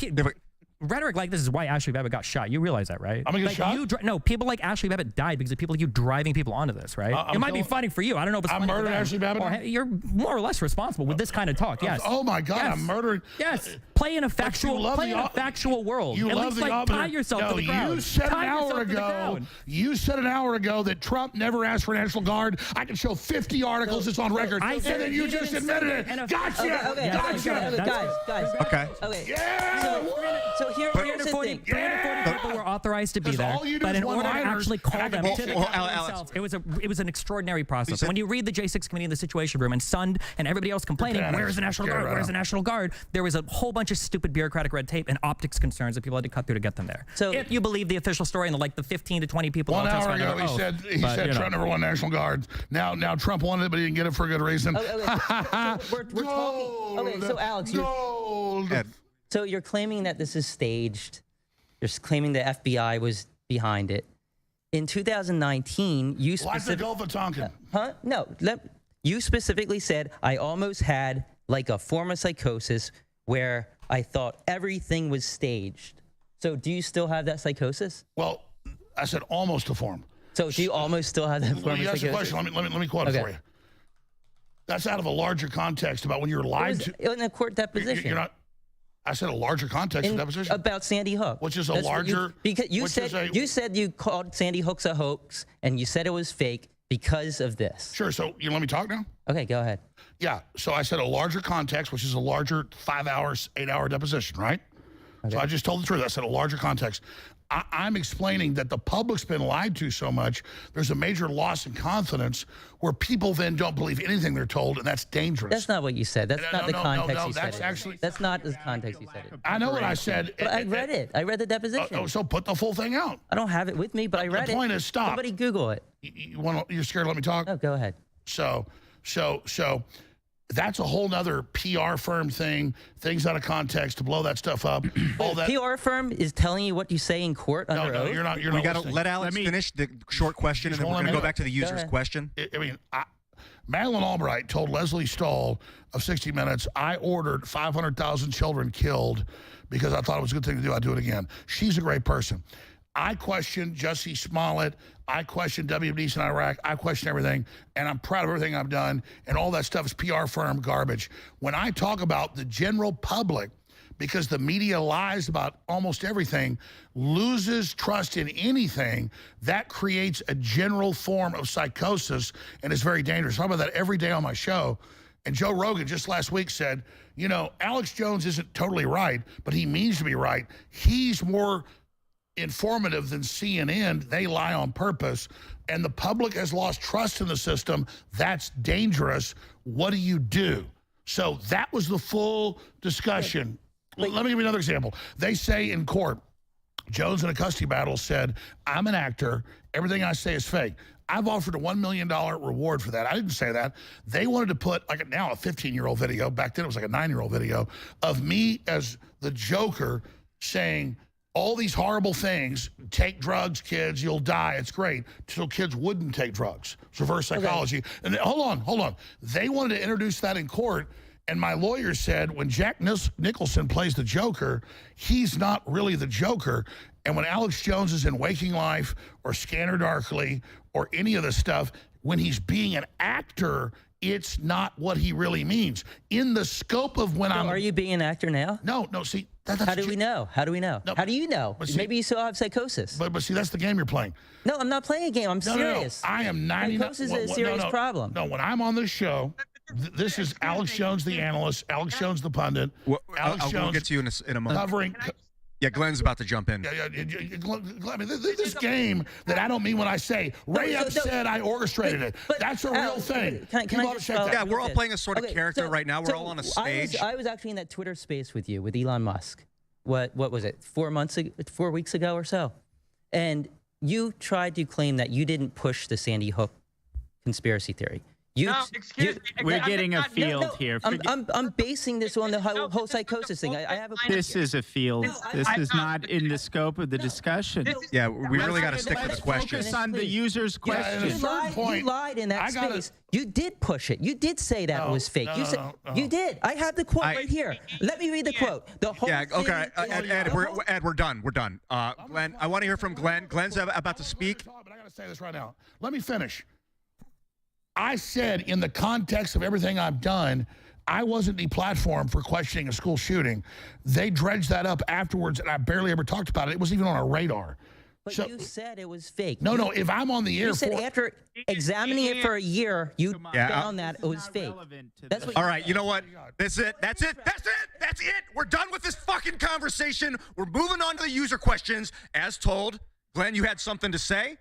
rhetoric like this is why Ashley Babbitt got shot. You realize that, right? I'm gonna get shot? No, people like Ashley Babbitt died because of people like you driving people onto this, right? It might be funny for you. I don't know if it's funny murdered Ashley Babbitt? You're more or less responsible with this kind of talk, yes. Oh, my God, yes. I'm murdering. Yes. Play in a factual world. You At love least, the like, tie yourself to the ground. You said an hour ago that Trump never asked for National Guard. I can show 50 articles. It's on record. And then you just admitted it. Gotcha. Guys. Okay. Yeah. So here's the thing. 340 people were authorized to be there, but in order to actually call them to the themselves, it was an extraordinary process. When you read the J6 committee in the Situation Room and Sund and everybody else complaining, where's the National Guard? Where's the National Guard? There was a whole bunch of stupid bureaucratic red tape and optics concerns that people had to cut through to get them there. So if you believe the official story and the 15 to 20 people 1 hour ago he said Trump never won National Guard. Now Trump won it, but he didn't get it for a good reason. We're talking. Okay, so Alex, so you're claiming that this is staged. You're claiming the FBI was behind it. In 2019, you like the Gulf of Tonkin. No. You specifically said, I almost had like a form of psychosis where I thought everything was staged. So do you still have that psychosis? Well, I said almost a form. So do you almost still have that form of psychosis? You asked a question. Let me quote it for you. That's out of a larger context about when you're lied to. In a court deposition. You're not. I said a larger context of deposition. About Sandy Hook. Which is a larger... Because you said you called Sandy Hook's a hoax, and you said it was fake because of this. Sure, so you let me talk now? Okay, go ahead. Yeah, so I said a larger context, which is a larger 5 hours, 8 hour deposition, right? Okay. So I just told the truth. I said a larger context. I'm explaining that the public's been lied to so much, there's a major loss in confidence where people then don't believe anything they're told, and that's dangerous. That's not what you said. That's not the context you said. That's not the context you said it. I know what I said. But I read it. I read the deposition. So put the full thing out. I don't have it with me, but I read it. The point is, stop. Somebody Google it. You're scared to let me talk? No, go ahead. So that's a whole nother PR firm thing, things out of context to blow that stuff up. All that PR firm is telling you what you say in court under oath? You're not. We got to let Alex finish the short question, and then we're going to go back to the user's question. I mean, Madeleine Albright told Leslie Stahl of 60 Minutes, I ordered 500,000 children killed because I thought it was a good thing to do. I'd do it again. She's a great person. I question Jussie Smollett. I question WMDs in Iraq. I question everything, and I'm proud of everything I've done, and all that stuff is PR firm garbage. When I talk about the general public, because the media lies about almost everything, loses trust in anything, that creates a general form of psychosis, and it's very dangerous. I talk about that every day on my show. And Joe Rogan just last week said, you know, Alex Jones isn't totally right, but he means to be right. He's more informative than CNN. They lie on purpose, and the public has lost trust in the system. That's dangerous. What do you do? So that was the full discussion. Let me give you another example. They say in court, Jones in a custody battle said, I'm an actor. Everything I say is fake. I've offered a $1 million reward for that. I didn't say that. They wanted to put, like now, a 15-year-old video. Back then, it was like a 9-year-old video of me as the Joker saying all these horrible things. Take drugs, kids, you'll die. It's great. So kids wouldn't take drugs. It's reverse psychology. Okay. And then, hold on. They wanted to introduce that in court. And my lawyer said when Jack Nicholson plays the Joker, he's not really the Joker. And when Alex Jones is in Waking Life or Scanner Darkly or any of this stuff, when he's being an actor, it's not what he really means. In the scope of when Are you being an actor now? No. See, How do we know? How do we know? No, How do you know? see, Maybe you still have psychosis. But see, that's the game you're playing. No, I'm not playing a game. I'm serious. No. I am 99. Psychosis is a serious problem. No, when I'm on this show, this is Alex Jones, the analyst, Alex Jones, the pundit. Alex Jones, we'll get to you in a moment. Covering. Yeah, Glenn's about to jump in. I mean, this game that I don't mean when I say Ray said I orchestrated it. That's a real thing. Yeah, we're all playing a sort of character right now. We're all on a stage. I was actually in that Twitter space with you, with Elon Musk. What was it? 4 weeks ago or so, and you tried to claim that you didn't push the Sandy Hook conspiracy theory. Excuse me. We're getting a field here. I'm basing this on the whole psychosis thing. I have a point. This is a field. This is not in the scope of the discussion. Yeah, we really got to stick to the question. Focus on the user's question. You lied in that space. You did push it. You did say that was fake. You said you did. I have the quote right here. Let me read the quote. The whole okay. Ed, we're done. We're done. Glenn, I want to hear from Glenn. Glenn's about to speak. But I got to say this right now. Let me finish. I said in the context of everything I've done, I wasn't the platform for questioning a school shooting. They dredged that up afterwards, and I barely ever talked about it. It wasn't even on our radar. But you said it was fake. No, if I'm on the air... You said after examining it for a year, you found that it was fake. That's what all right, you know what? That's it. We're done with this fucking conversation. We're moving on to the user questions. As told, Glenn, you had something to say?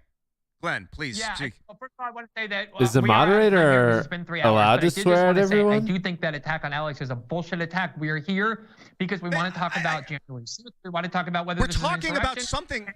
Glenn, please. Yeah. Well, first of all, I want to say that is the moderator allowed to swear at everyone? I do think that attack on Alex is a bullshit attack. We are here because we want to talk about January 6th. We want to talk about whether we're talking about something.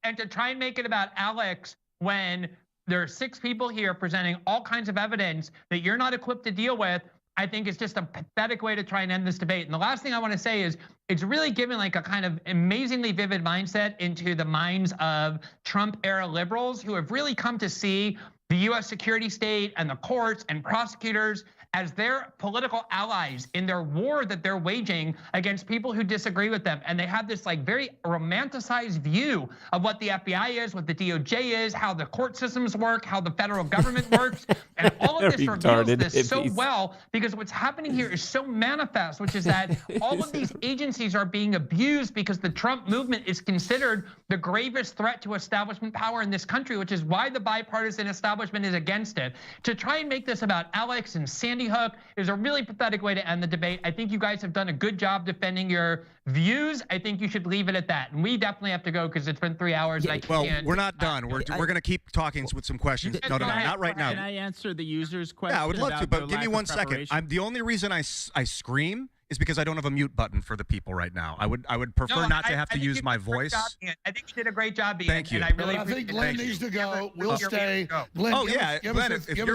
And to try and make it about Alex when there are 6 people here presenting all kinds of evidence that you're not equipped to deal with, I think it's just a pathetic way to try and end this debate. And the last thing I want to say is it's really given like a kind of amazingly vivid mindset into the minds of Trump-era liberals who have really come to see the U.S. security state and the courts and prosecutors as their political allies in their war that they're waging against people who disagree with them. And they have this like very romanticized view of what the FBI is, what the DOJ is, how the court systems work, how the federal government works. And all of this reveals this so well, because what's happening here is so manifest, which is that all of these agencies are being abused because the Trump movement is considered the gravest threat to establishment power in this country, which is why the bipartisan establishment is against it. To try and make this about Alex and Sandy Hook is a really pathetic way to end the debate. I think you guys have done a good job defending your views. I think you should leave it at that. And we definitely have to go because it's been 3 hours. Yeah, well, we're not done. We're going to keep talking with some questions. No, not right now. Can I answer the user's question? Yeah, I would love to, but give me 1 second. The only reason I scream is because I don't have a mute button for the people right now. I would prefer not to have to use my voice. I think you did a great job, Ian. Thank you. And I think Glenn needs to go. We'll stay. Glenn, give us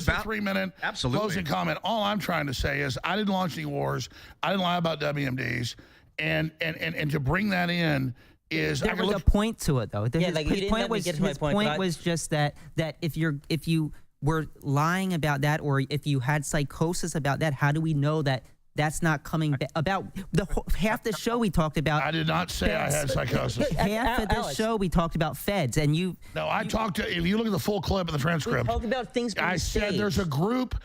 a 3-minute closing comment. All I'm trying to say is I didn't launch any wars. I didn't lie about WMDs. And to bring that in is there was a point to it though. His point was just that if you were lying about that, or if you had psychosis about that, how do we know that that's not coming about? Half the show we talked about. I did not say I had psychosis. Half of the show we talked about feds, and you. No, I talked to. If you look at the full clip of the transcript, we talked about things. I said there's a group.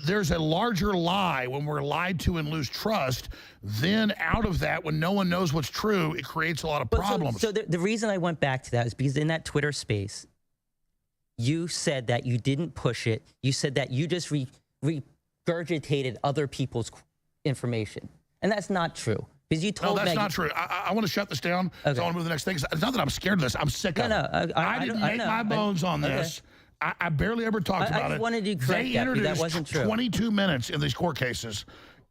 There's a larger lie when we're lied to and lose trust. Then out of that, when no one knows what's true, it creates a lot of problems. So the reason I went back to that is because in that Twitter space, you said that you didn't push it. You said that you just regurgitated other people's information. And that's not true. Because you told that's not true. I want to shut this down. Okay. I want to move to the next thing. It's not that I'm scared of this. I'm sick of it. I didn't make my bones on this. I barely ever talked about it. I wanted to correct that, because that wasn't true. 22 minutes in these court cases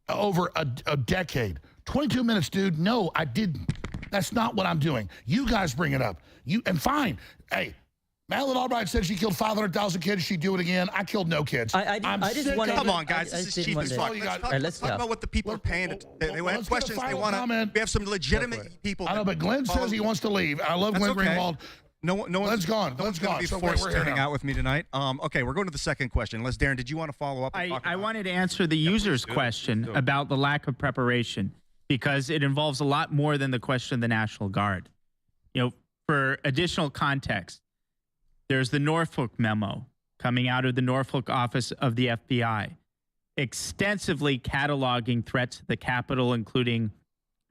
over a decade. 22 minutes, dude. No, I didn't. That's not what I'm doing. You guys bring it up. And fine. Hey, Madeleine Albright said she killed 500,000 kids. She'd do it again. I killed no kids. Come on, guys. This is cheap as fuck. Let's talk about what the people are paying. They have questions. They want to. We have some legitimate people. I know, but Glenn says he wants to leave. I love Glenn Greenwald. No one's gone. Glenn's gone. Be forced to hang out with me tonight. Okay, we're going to the second question. Unless Darren, did you want to follow up? I wanted to answer the user's question about the lack of preparation, because it involves a lot more than the question of the National Guard. For additional context, there's the Norfolk memo coming out of the Norfolk office of the FBI, extensively cataloging threats to the Capitol, including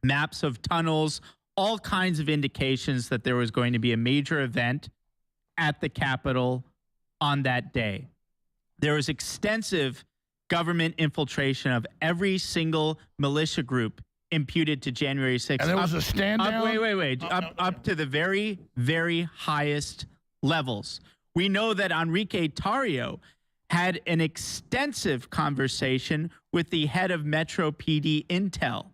maps of tunnels, all kinds of indications that there was going to be a major event at the Capitol on that day. There was extensive government infiltration of every single militia group imputed to January 6th. And there was a stand down? Wait. Up to the very, very highest levels. We know that Enrique Tarrio had an extensive conversation with the head of Metro PD Intel.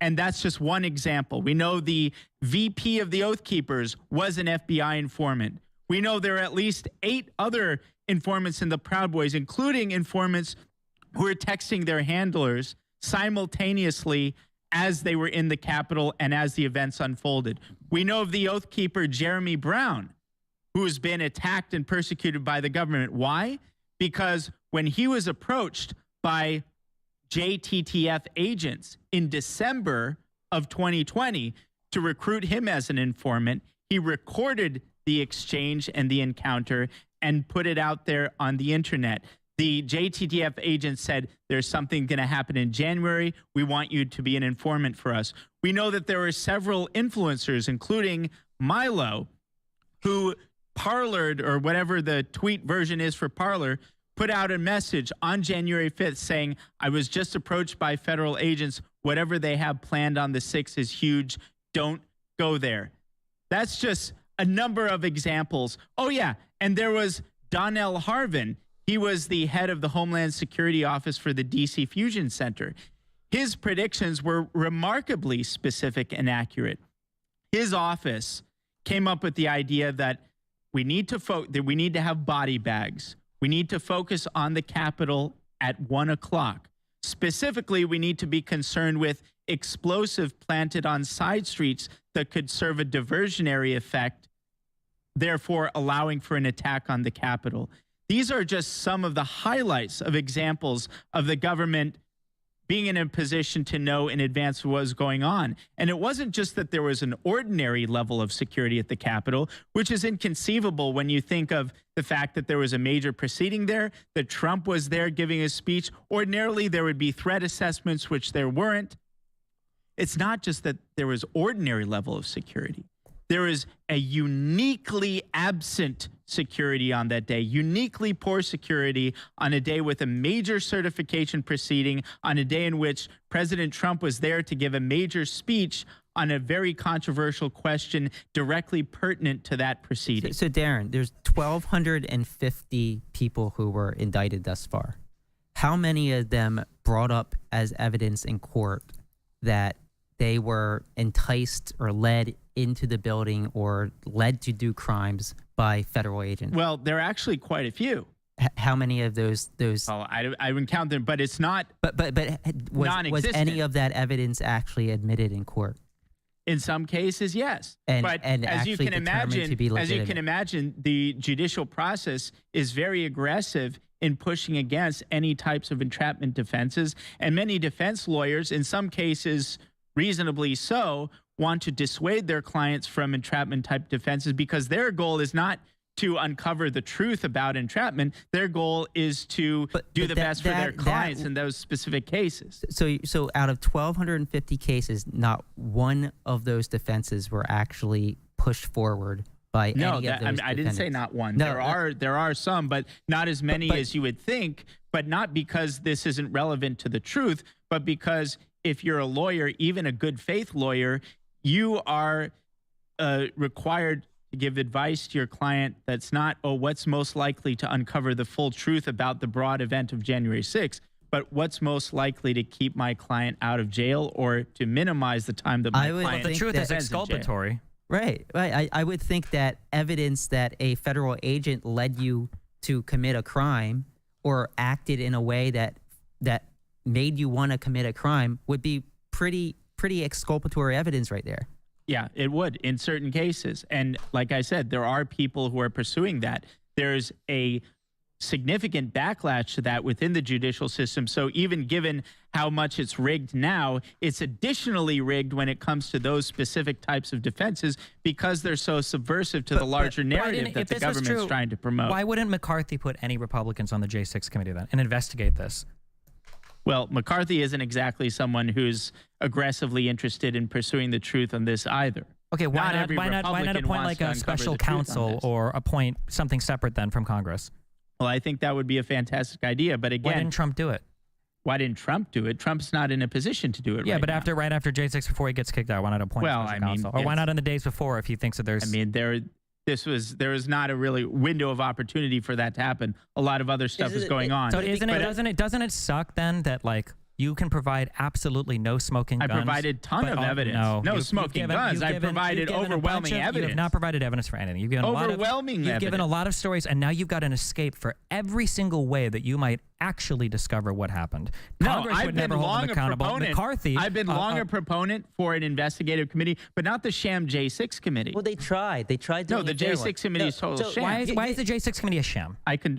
And that's just one example. We know the VP of the Oath Keepers was an FBI informant. We know there are at least 8 other informants in the Proud Boys, including informants who were texting their handlers simultaneously as they were in the Capitol and as the events unfolded. We know of the Oath Keeper Jeremy Brown, who has been attacked and persecuted by the government. Why? Because when he was approached by JTTF agents in December of 2020 to recruit him as an informant, he recorded the exchange and the encounter and put it out there on the internet. The JTTF agent said, there's something going to happen in January. We want you to be an informant for us. We know that there were several influencers, including Milo, who parlored, or whatever the tweet version is for Parler, put out a message on January 5th saying, I was just approached by federal agents. Whatever they have planned on the 6th is huge. Don't go there. That's just a number of examples. Oh, yeah. And there was Donnell Harvin. He was the head of the Homeland Security Office for the DC Fusion Center. His predictions were remarkably specific and accurate. His office came up with the idea that we need to have body bags. We need to focus on the Capitol at 1 o'clock. Specifically, we need to be concerned with explosive planted on side streets that could serve a diversionary effect, therefore allowing for an attack on the Capitol. These are just some of the highlights of examples of the government being in a position to know in advance what was going on. And it wasn't just that there was an ordinary level of security at the Capitol, which is inconceivable when you think of the fact that there was a major proceeding there, that Trump was there giving a speech. Ordinarily, there would be threat assessments, which there weren't. It's not just that there was ordinary level of security. There is a uniquely absent security on that day, uniquely poor security on a day with a major certification proceeding, on a day in which President Trump was there to give a major speech on a very controversial question directly pertinent to that proceeding. So Darren, there's 1,250 people who were indicted thus far. How many of them brought up as evidence in court that they were enticed or led into the building or led to do crimes by federal agents? Well, there are actually quite a few. How many of those? Oh, I wouldn't count them, but it's not. But was any of that evidence actually admitted in court? In some cases, yes. But as you can imagine, the judicial process is very aggressive in pushing against any types of entrapment defenses, and many defense lawyers, in some cases reasonably so, want to dissuade their clients from entrapment type defenses because their goal is not to uncover the truth about entrapment. Their goal is to do the best for their clients in those specific cases. So out of 1,250 cases, not one of those defenses were actually pushed forward by any of those defendants. I didn't say not one. No, there are some, but not as many as you would think, but not because this isn't relevant to the truth, but because if you're a lawyer, even a good faith lawyer, you are required to give advice to your client that's not, what's most likely to uncover the full truth about the broad event of January 6th, but what's most likely to keep my client out of jail or to minimize the time that my client the truth is exculpatory. Right. I would think that evidence that a federal agent led you to commit a crime or acted in a way that made you want to commit a crime would be pretty exculpatory evidence right there. Yeah, it would in certain cases. And like I said, there are people who are pursuing that. There's a significant backlash to that within the judicial system. So even given how much it's rigged now, it's additionally rigged when it comes to those specific types of defenses because they're so subversive to the larger narrative that the government's trying to promote. Why wouldn't McCarthy put any Republicans on the J6 committee then and investigate this? Well, McCarthy isn't exactly someone who's aggressively interested in pursuing the truth on this either. Okay, why not Republican appoint wants like to a uncover special the truth on counsel this. or appoint something separate then from Congress? Well, I think that would be a fantastic idea. But again, Why didn't Trump do it? Why didn't Trump do it? Trump's not in a position to do it. Yeah, right but now. right after J6, before he gets kicked out, why not appoint Well, a special I mean, counsel? Or why it's- not in the days before if he thinks that there's... I mean, there was not a really window of opportunity for that to happen. A lot of other stuff is going on. So doesn't it suck then that like you can provide absolutely no smoking guns? I provided ton of evidence. No smoking guns. I provided overwhelming evidence. You have not provided evidence for anything. You've given overwhelming You've given a evidence. lot of stories, and now you've got an escape for every single way that you might actually discover what happened. Congress I've would been never hold long them a accountable. proponent. McCarthy. I've been long a proponent for an investigative committee, but not the sham J6 committee. Well, they tried. They tried No, doing the a fair J6 one. committee is total sham. Why is the J6 committee a sham?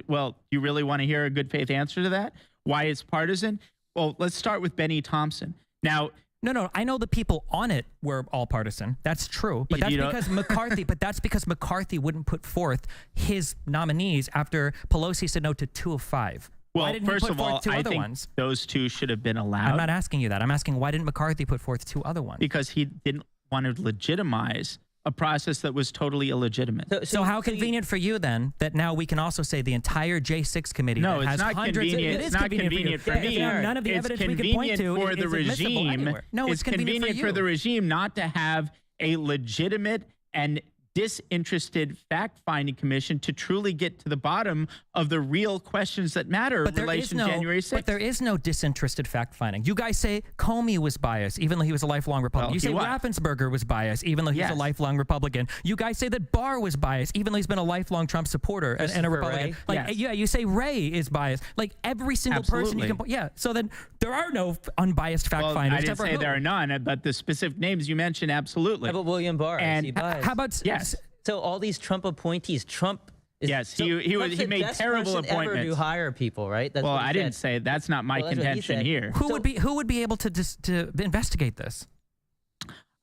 Well, you really want to hear a good faith answer to that? Why it's partisan? Well, let's start with Benny Thompson. Now, No, I know the people on it were all partisan. That's true, but that's because McCarthy. But that's because McCarthy wouldn't put forth his nominees after Pelosi said no to 2 of 5. well, why didn't first he put of all, forth 2 I other think ones? those 2 should have been allowed. I'm not asking you that. I'm asking why didn't McCarthy put forth 2 other ones? Because he didn't want to legitimize a process that was totally illegitimate. So how convenient for you then that now we can also say the entire J6 committee No, that it's has not hundreds convenient. It is It's not convenient for me. None of the It's evidence we can point to convenient for the is admissible regime. anywhere. No, it's convenient for the regime not to have a legitimate and disinterested fact-finding commission to truly get to the bottom of the real questions that matter in relation to January 6th. But there is no disinterested fact-finding. You guys say Comey was biased, even though he was a lifelong Republican. Well, You say he was. Raffensperger was biased, even though he's a lifelong Republican. You guys say that Barr was biased, even though he's been a lifelong Trump supporter and a Christopher Republican. Wray? Like, Yes. yeah, you say Ray is biased. Like every single person you can. Yeah. So then there are no unbiased fact-finders. I didn't except for say who? there are none, but the specific names you mentioned, absolutely. How about William Barr? And Is he biased? How about yes? So all these Trump appointees, Trump. Yes, so he Trump's the made best terrible person ever appointments. to hire people, right? That's Well, what he I didn't said. say that's not my Well, that's what he contention said. here. Who would be able to investigate this?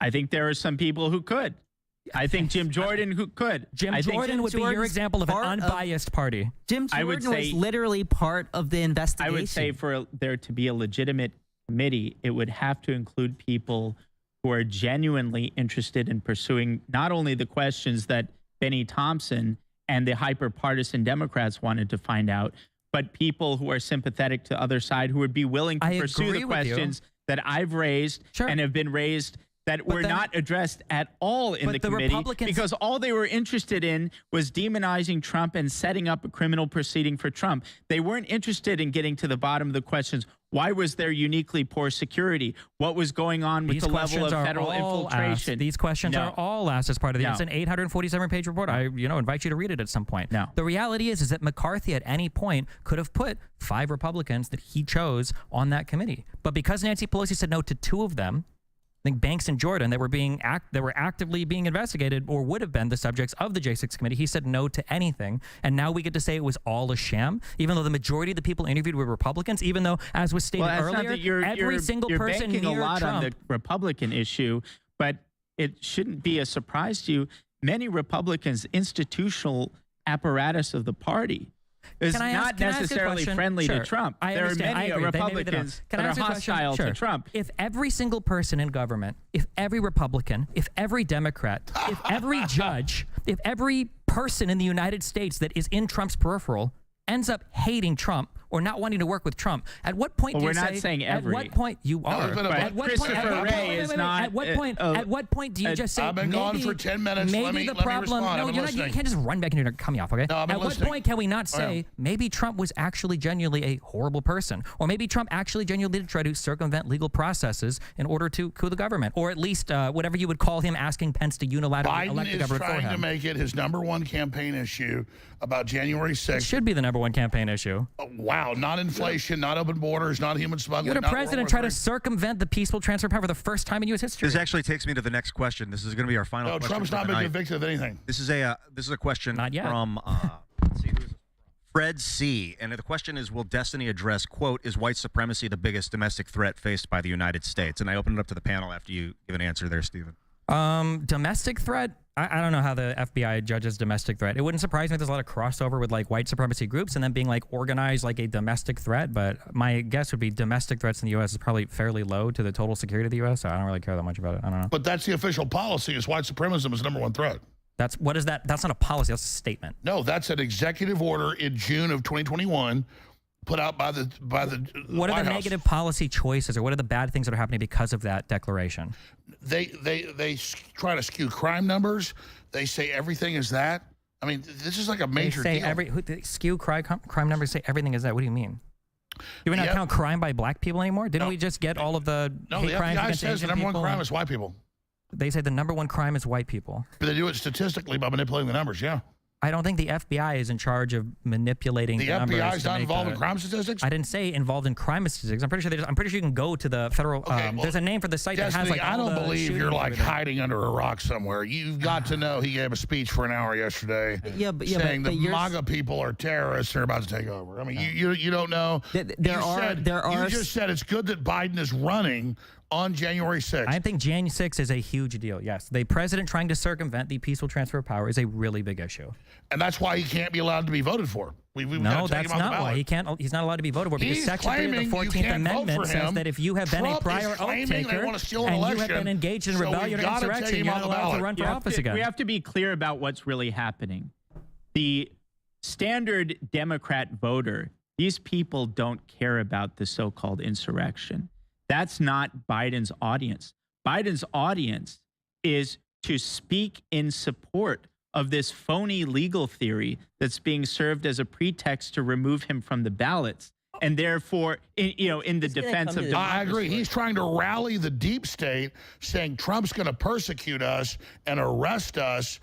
I think there are some people who could. I think Jim Jordan who could. Jim I think Jordan would be your example of an unbiased party. Jim I would Jordan was say- literally part of the investigation. I would say for there to be a legitimate committee, it would have to include people who are genuinely interested in pursuing not only the questions that Benny Thompson and the hyper-partisan Democrats wanted to find out, but people who are sympathetic to the other side who would be willing to I pursue agree the with you. questions that I've raised and have been raised that were then- not addressed at all in But the the committee Republicans- because all they were interested in was demonizing Trump and setting up a criminal proceeding for Trump. They weren't interested in getting to the bottom of the questions. Why was there uniquely poor security? What was going on with These the level questions of are federal all infiltration? asked. These questions No. are all asked as part of the. No. It's an 847-page report. I invite you to read it at some point. No. The reality is that McCarthy at any point could have put 5 Republicans that he chose on that committee, but because Nancy Pelosi said no to 2 of them, I think Banks and Jordan that were actively being investigated or would have been the subjects of the J6 committee. He said no to anything, and now we get to say it was all a sham, even though the majority of the people interviewed were Republicans. Even though, as was stated Well, that's not earlier, that you're, every you're, single you're person banking near a lot Trump. on the Republican issue, but it shouldn't be a surprise to you. Many Republicans, institutional apparatus of the party, is Can I ask- not can I ask a necessarily question? friendly Sure. to Trump. I There are understand. I many agree. They maybe they don't. Republicans Can I that are ask a question? hostile Sure. to Trump. If every single person in government, if every Republican, if every Democrat, if every judge, if every person in the United States that is in Trump's peripheral ends up hating Trump or not wanting to work with Trump, at what point Well, do you we're not say? saying At every. what point you are? but At what point? Christopher At what Wray point- is wait, not, At what point? At what point do you just say? I've been gone maybe- for 10 minutes. Maybe Let me the respond. problem. I've No, been you're not. You listening. can't just run back and you're cut me off. Okay. No, I've been At what listening. point can we not I am. say maybe Trump was actually genuinely a horrible person, or maybe Trump actually genuinely did try to circumvent legal processes in order to coup the government, or at least whatever you would call him asking Pence to unilaterally Biden elect the is government for trying to him? make it his #1 campaign issue about January 6th. It should be the #1 campaign issue. Wow, not inflation, not open borders, not human smuggling. You had a not president World try War to III. circumvent the peaceful transfer of power for the first time in U.S. history. This actually takes me to the next question. This is going to be our final No, question. Trump's for not the been night. convicted of anything. This is a question Not yet. from let's see, who is it? Fred C. And the question is, will Destiny address, quote, is white supremacy the biggest domestic threat faced by the United States? And I open it up to the panel after you give an answer there, Stephen. Domestic threat. I don't know how the FBI judges domestic threat. It wouldn't surprise me if there's a lot of crossover with like white supremacy groups and then being like organized like a domestic threat. But my guess would be domestic threats in the U.S. is probably fairly low to the total security of the U.S. So I don't really care that much about it. I don't know. But that's the official policy is white supremacism is the #1 threat. What is that? That's not a policy. That's a statement. No, that's an executive order in June of 2021 put out by the What are the negative policy choices or what are the bad things that are happening because of that declaration? They try to skew crime numbers. They say everything is that. I mean, this is like a major they say deal. They skew crime numbers, say everything is that. What do you mean? Do we not count crime by black people anymore? Didn't we just get all of the hate crimes against says Asian the #1 people? crime is white people. They say the #1 crime is white people. But they do it statistically by manipulating the numbers, yeah. I don't think the FBI is in charge of manipulating the numbers. The FBI is not involved in crime statistics? I didn't say involved in crime statistics. I'm pretty sure you can go to the federal. There's a name for the site that has like. I don't believe you're like hiding under a rock somewhere. You've got to know he gave a speech for an hour yesterday saying the MAGA people are terrorists and are about to take over. I mean, you don't know. You just said it's good that Biden is running on January 6th. I think January 6th is a huge deal. Yes, the president trying to circumvent the peaceful transfer of power is a really big issue, and that's why he can't be allowed to be voted for. No, that's not why he can't. He's not allowed to be voted for because Section 3 of the 14th Amendment says that if you have been a prior oath taker and you have been engaged in rebellion or insurrection, you're not allowed to run for office again. We have to be clear about what's really happening. The standard Democrat voter, these people don't care about the so-called insurrection. That's not Biden's audience. Biden's audience is to speak in support of this phony legal theory that's being served as a pretext to remove him from the ballots. And therefore, in the defense of democracy. I agree. He's trying to rally the deep state, saying Trump's going to persecute us and arrest us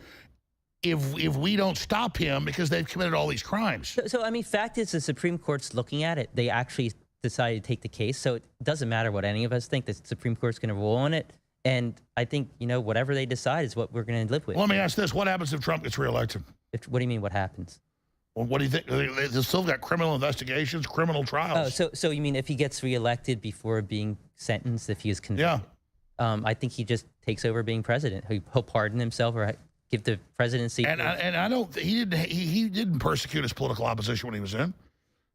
if we don't stop him because they've committed all these crimes. So I mean, fact is the Supreme Court's looking at it. They actually decided to take the case. So it doesn't matter what any of us think. The Supreme Court's going to rule on it. And I think, whatever they decide is what we're going to live with. Well, let me ask this. What happens if Trump gets reelected? What do you mean what happens? Well, what do you think? They've still got criminal investigations, criminal trials. Oh, so you mean if he gets reelected before being sentenced, if he is convicted? Yeah. I think he just takes over being president. He'll pardon himself or give the presidency. And I don't. He didn't persecute his political opposition when he was in.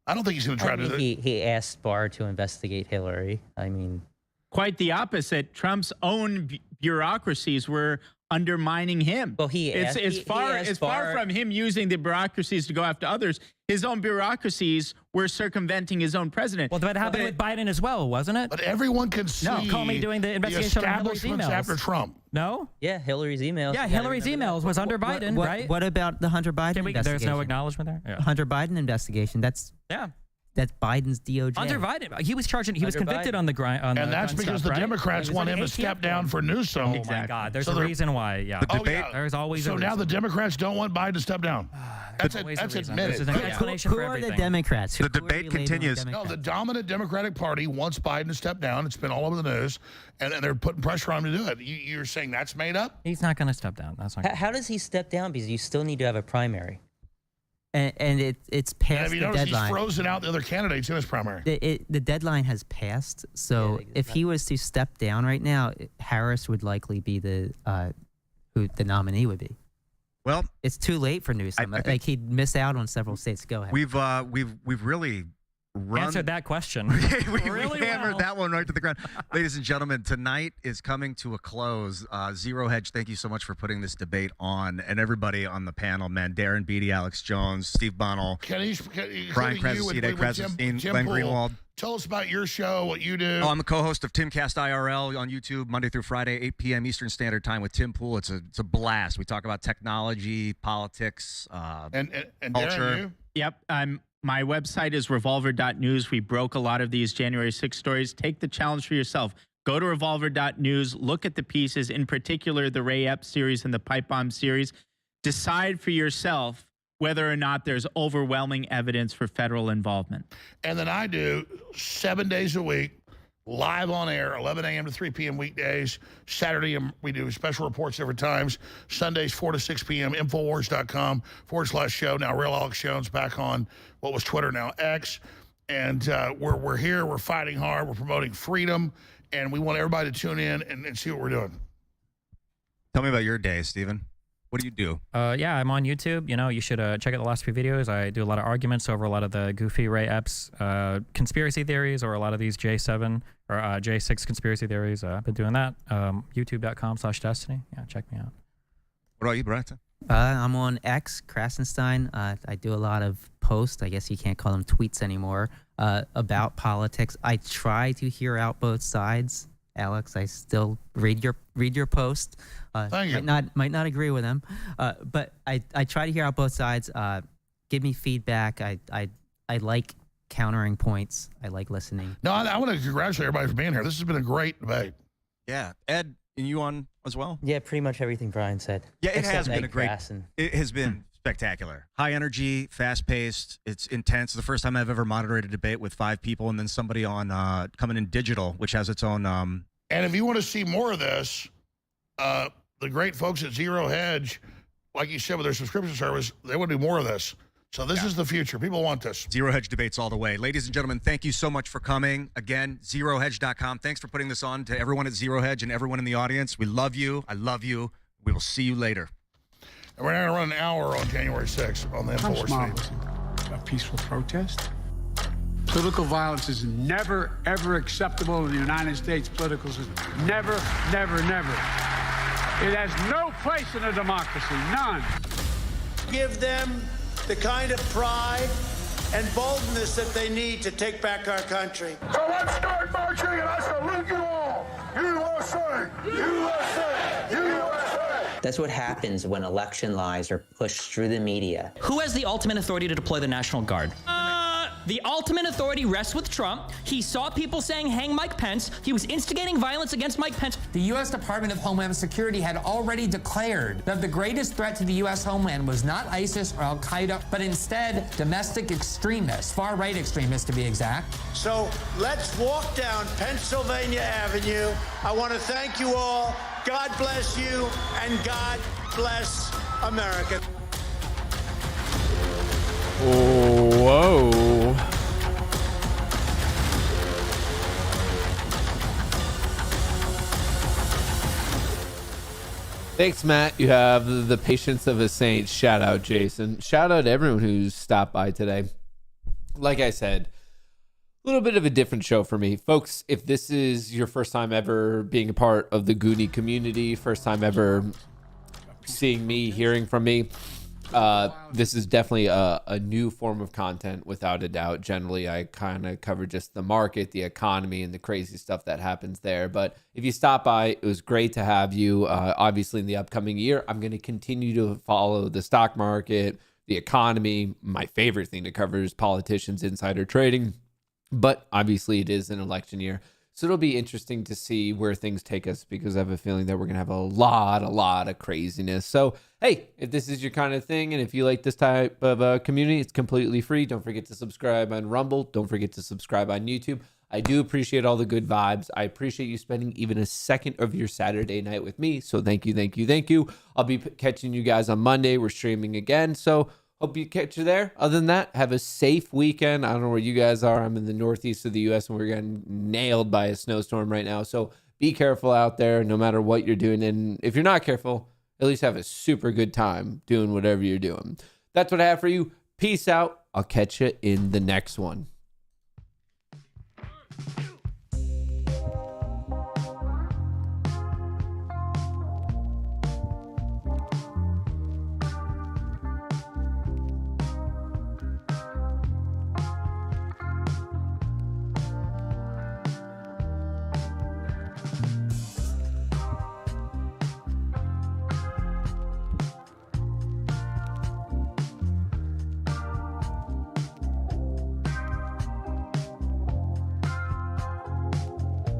I don't think he's going to try to do it. He asked Barr to investigate Hillary. I mean, quite the opposite. Trump's own bureaucracies were undermining him. Well, it's far from him using the bureaucracies to go after others. His own bureaucracies were circumventing his own president. Well, that happened with Biden as well, wasn't it? But everyone can see Comey doing the investigation on Hillary's emails after Trump. No? Yeah, Hillary's emails. Yeah, Hillary's emails was under Biden, right? What about the Hunter Biden investigation? There's no acknowledgement there? Yeah. Hunter Biden investigation. That's Biden's DOJ. Hunter Biden, he was convicted on the grind. And that's because the Democrats want him to step down for Newsom. Oh my God, there's a reason why. Yeah, the debate. There's always. So now the Democrats don't want Biden to step down. That's admitted. There's an explanation for everything. Who are the Democrats? The debate continues. No, the dominant Democratic Party wants Biden to step down. It's been all over the news, and they're putting pressure on him to do it. You're saying that's made up? He's not going to step down. That's not. How does he step down? Because you still need to have a primary. And it's past the deadline. He's frozen out the other candidates in his primary. The deadline has passed. So if he was to step down right now, Harris would likely be who the nominee would be. Well, it's too late for Newsom. Like he'd miss out on several states. Go ahead. We've really answered that question. we hammered that one right to the ground. Ladies and gentlemen, tonight is coming to a close. Zero Hedge, thank you so much for putting this debate on, and everybody on the panel, man. Darren Beatty, Alex Jones, Steve Bonnell, Brian Krassenstein, Glenn Greenwald. Tell us about your show, what you do. Oh, I'm the co-host of Timcast IRL on YouTube, Monday through Friday, 8 p.m. Eastern Standard Time with Tim Pool. It's a blast. We talk about technology, politics, and culture. Darren, you? Yep, my website is revolver.news. We broke a lot of these January 6 stories. Take the challenge for yourself. Go to revolver.news. Look at the pieces, in particular the Ray Epps series and the Pipe Bomb series. Decide for yourself whether or not there's overwhelming evidence for federal involvement. And then I do 7 days a week, live on air, 11 a.m. to 3 p.m. weekdays. Saturday, we do special reports different times. Sundays, 4 to 6 p.m. Infowars.com/show. Now, Real Alex Jones back on what was Twitter, now X. And we're here. We're fighting hard. We're promoting freedom. And we want everybody to tune in and see what we're doing. Tell me about your day, Stephen. What do you do? Yeah, I'm on YouTube. You know, you should check out the last few videos. I do a lot of arguments over a lot of the goofy Ray Epps conspiracy theories, or a lot of these J7 or J6 conspiracy theories. I've been doing that. YouTube.com/Destiny. Yeah, check me out. What about you, Bryson? I'm on X, Krassenstein. I do a lot of posts. I guess you can't call them tweets anymore. About politics. I try to hear out both sides. Alex, I still read your post. Thank you. Might not agree with them, but I try to hear out both sides. Give me feedback. I like countering points. I like listening. No, I want to congratulate everybody for being here. This has been a great debate. Yeah, Ed, and you on as well? Yeah, pretty much everything Brian said. Yeah, it Except has been Ed a great. Krassen. It has been spectacular. High energy, fast paced. It's intense. The first time I've ever moderated a debate with 5 people, and then somebody on coming in digital, which has its own. And if you want to see more of this, the great folks at Zero Hedge, like you said, with their subscription service, they want to do more of this. So this is the future. People want this. Zero Hedge debates all the way. Ladies and gentlemen, thank you so much for coming. Again, zerohedge.com. Thanks for putting this on to everyone at Zero Hedge and everyone in the audience. We love you. I love you. We will see you later. And we're going to run an hour on January 6th on the InfoWars feed. A peaceful protest? Political violence is never, ever acceptable in the United States political system. Never, never, never. It has no place in a democracy, none. Give them the kind of pride and boldness that they need to take back our country. So let's start marching, and I salute you all. USA! USA! USA! That's what happens when election lies are pushed through the media. Who has the ultimate authority to deploy the National Guard? The ultimate authority rests with Trump. He saw people saying, hang Mike Pence. He was instigating violence against Mike Pence. The U.S. Department of Homeland Security had already declared that the greatest threat to the U.S. homeland was not ISIS or al-Qaeda, but instead domestic extremists, far-right extremists to be exact. So let's walk down Pennsylvania Avenue. I want to thank you all. God bless you, and God bless America. Whoa. Thanks, Matt. You have the patience of a saint. Shout out, Jason. Shout out to everyone who's stopped by today. Like I said, a little bit of a different show for me. Folks, if this is your first time ever being a part of the Goonie community, first time ever seeing me, hearing from me, this is definitely a new form of content, without a doubt. Generally, I kind of cover just the market, the economy, and the crazy stuff that happens there. But if you stop by, it was great to have you. Obviously, in the upcoming year, I'm going to continue to follow the stock market, the economy. My favorite thing to cover is politicians, insider trading. But obviously, it is an election year. So it'll be interesting to see where things take us, because I have a feeling that we're going to have a lot of craziness. So, hey, if this is your kind of thing, and if you like this type of community, it's completely free. Don't forget to subscribe on Rumble. Don't forget to subscribe on YouTube. I do appreciate all the good vibes. I appreciate you spending even a second of your Saturday night with me. So thank you, thank you, thank you. I'll be catching you guys on Monday. We're streaming again. So hope you catch you there. Other than that, have a safe weekend. I don't know where you guys are. I'm in the northeast of the U.S. and we're getting nailed by a snowstorm right now. So be careful out there no matter what you're doing. And if you're not careful, at least have a super good time doing whatever you're doing. That's what I have for you. Peace out. I'll catch you in the next one.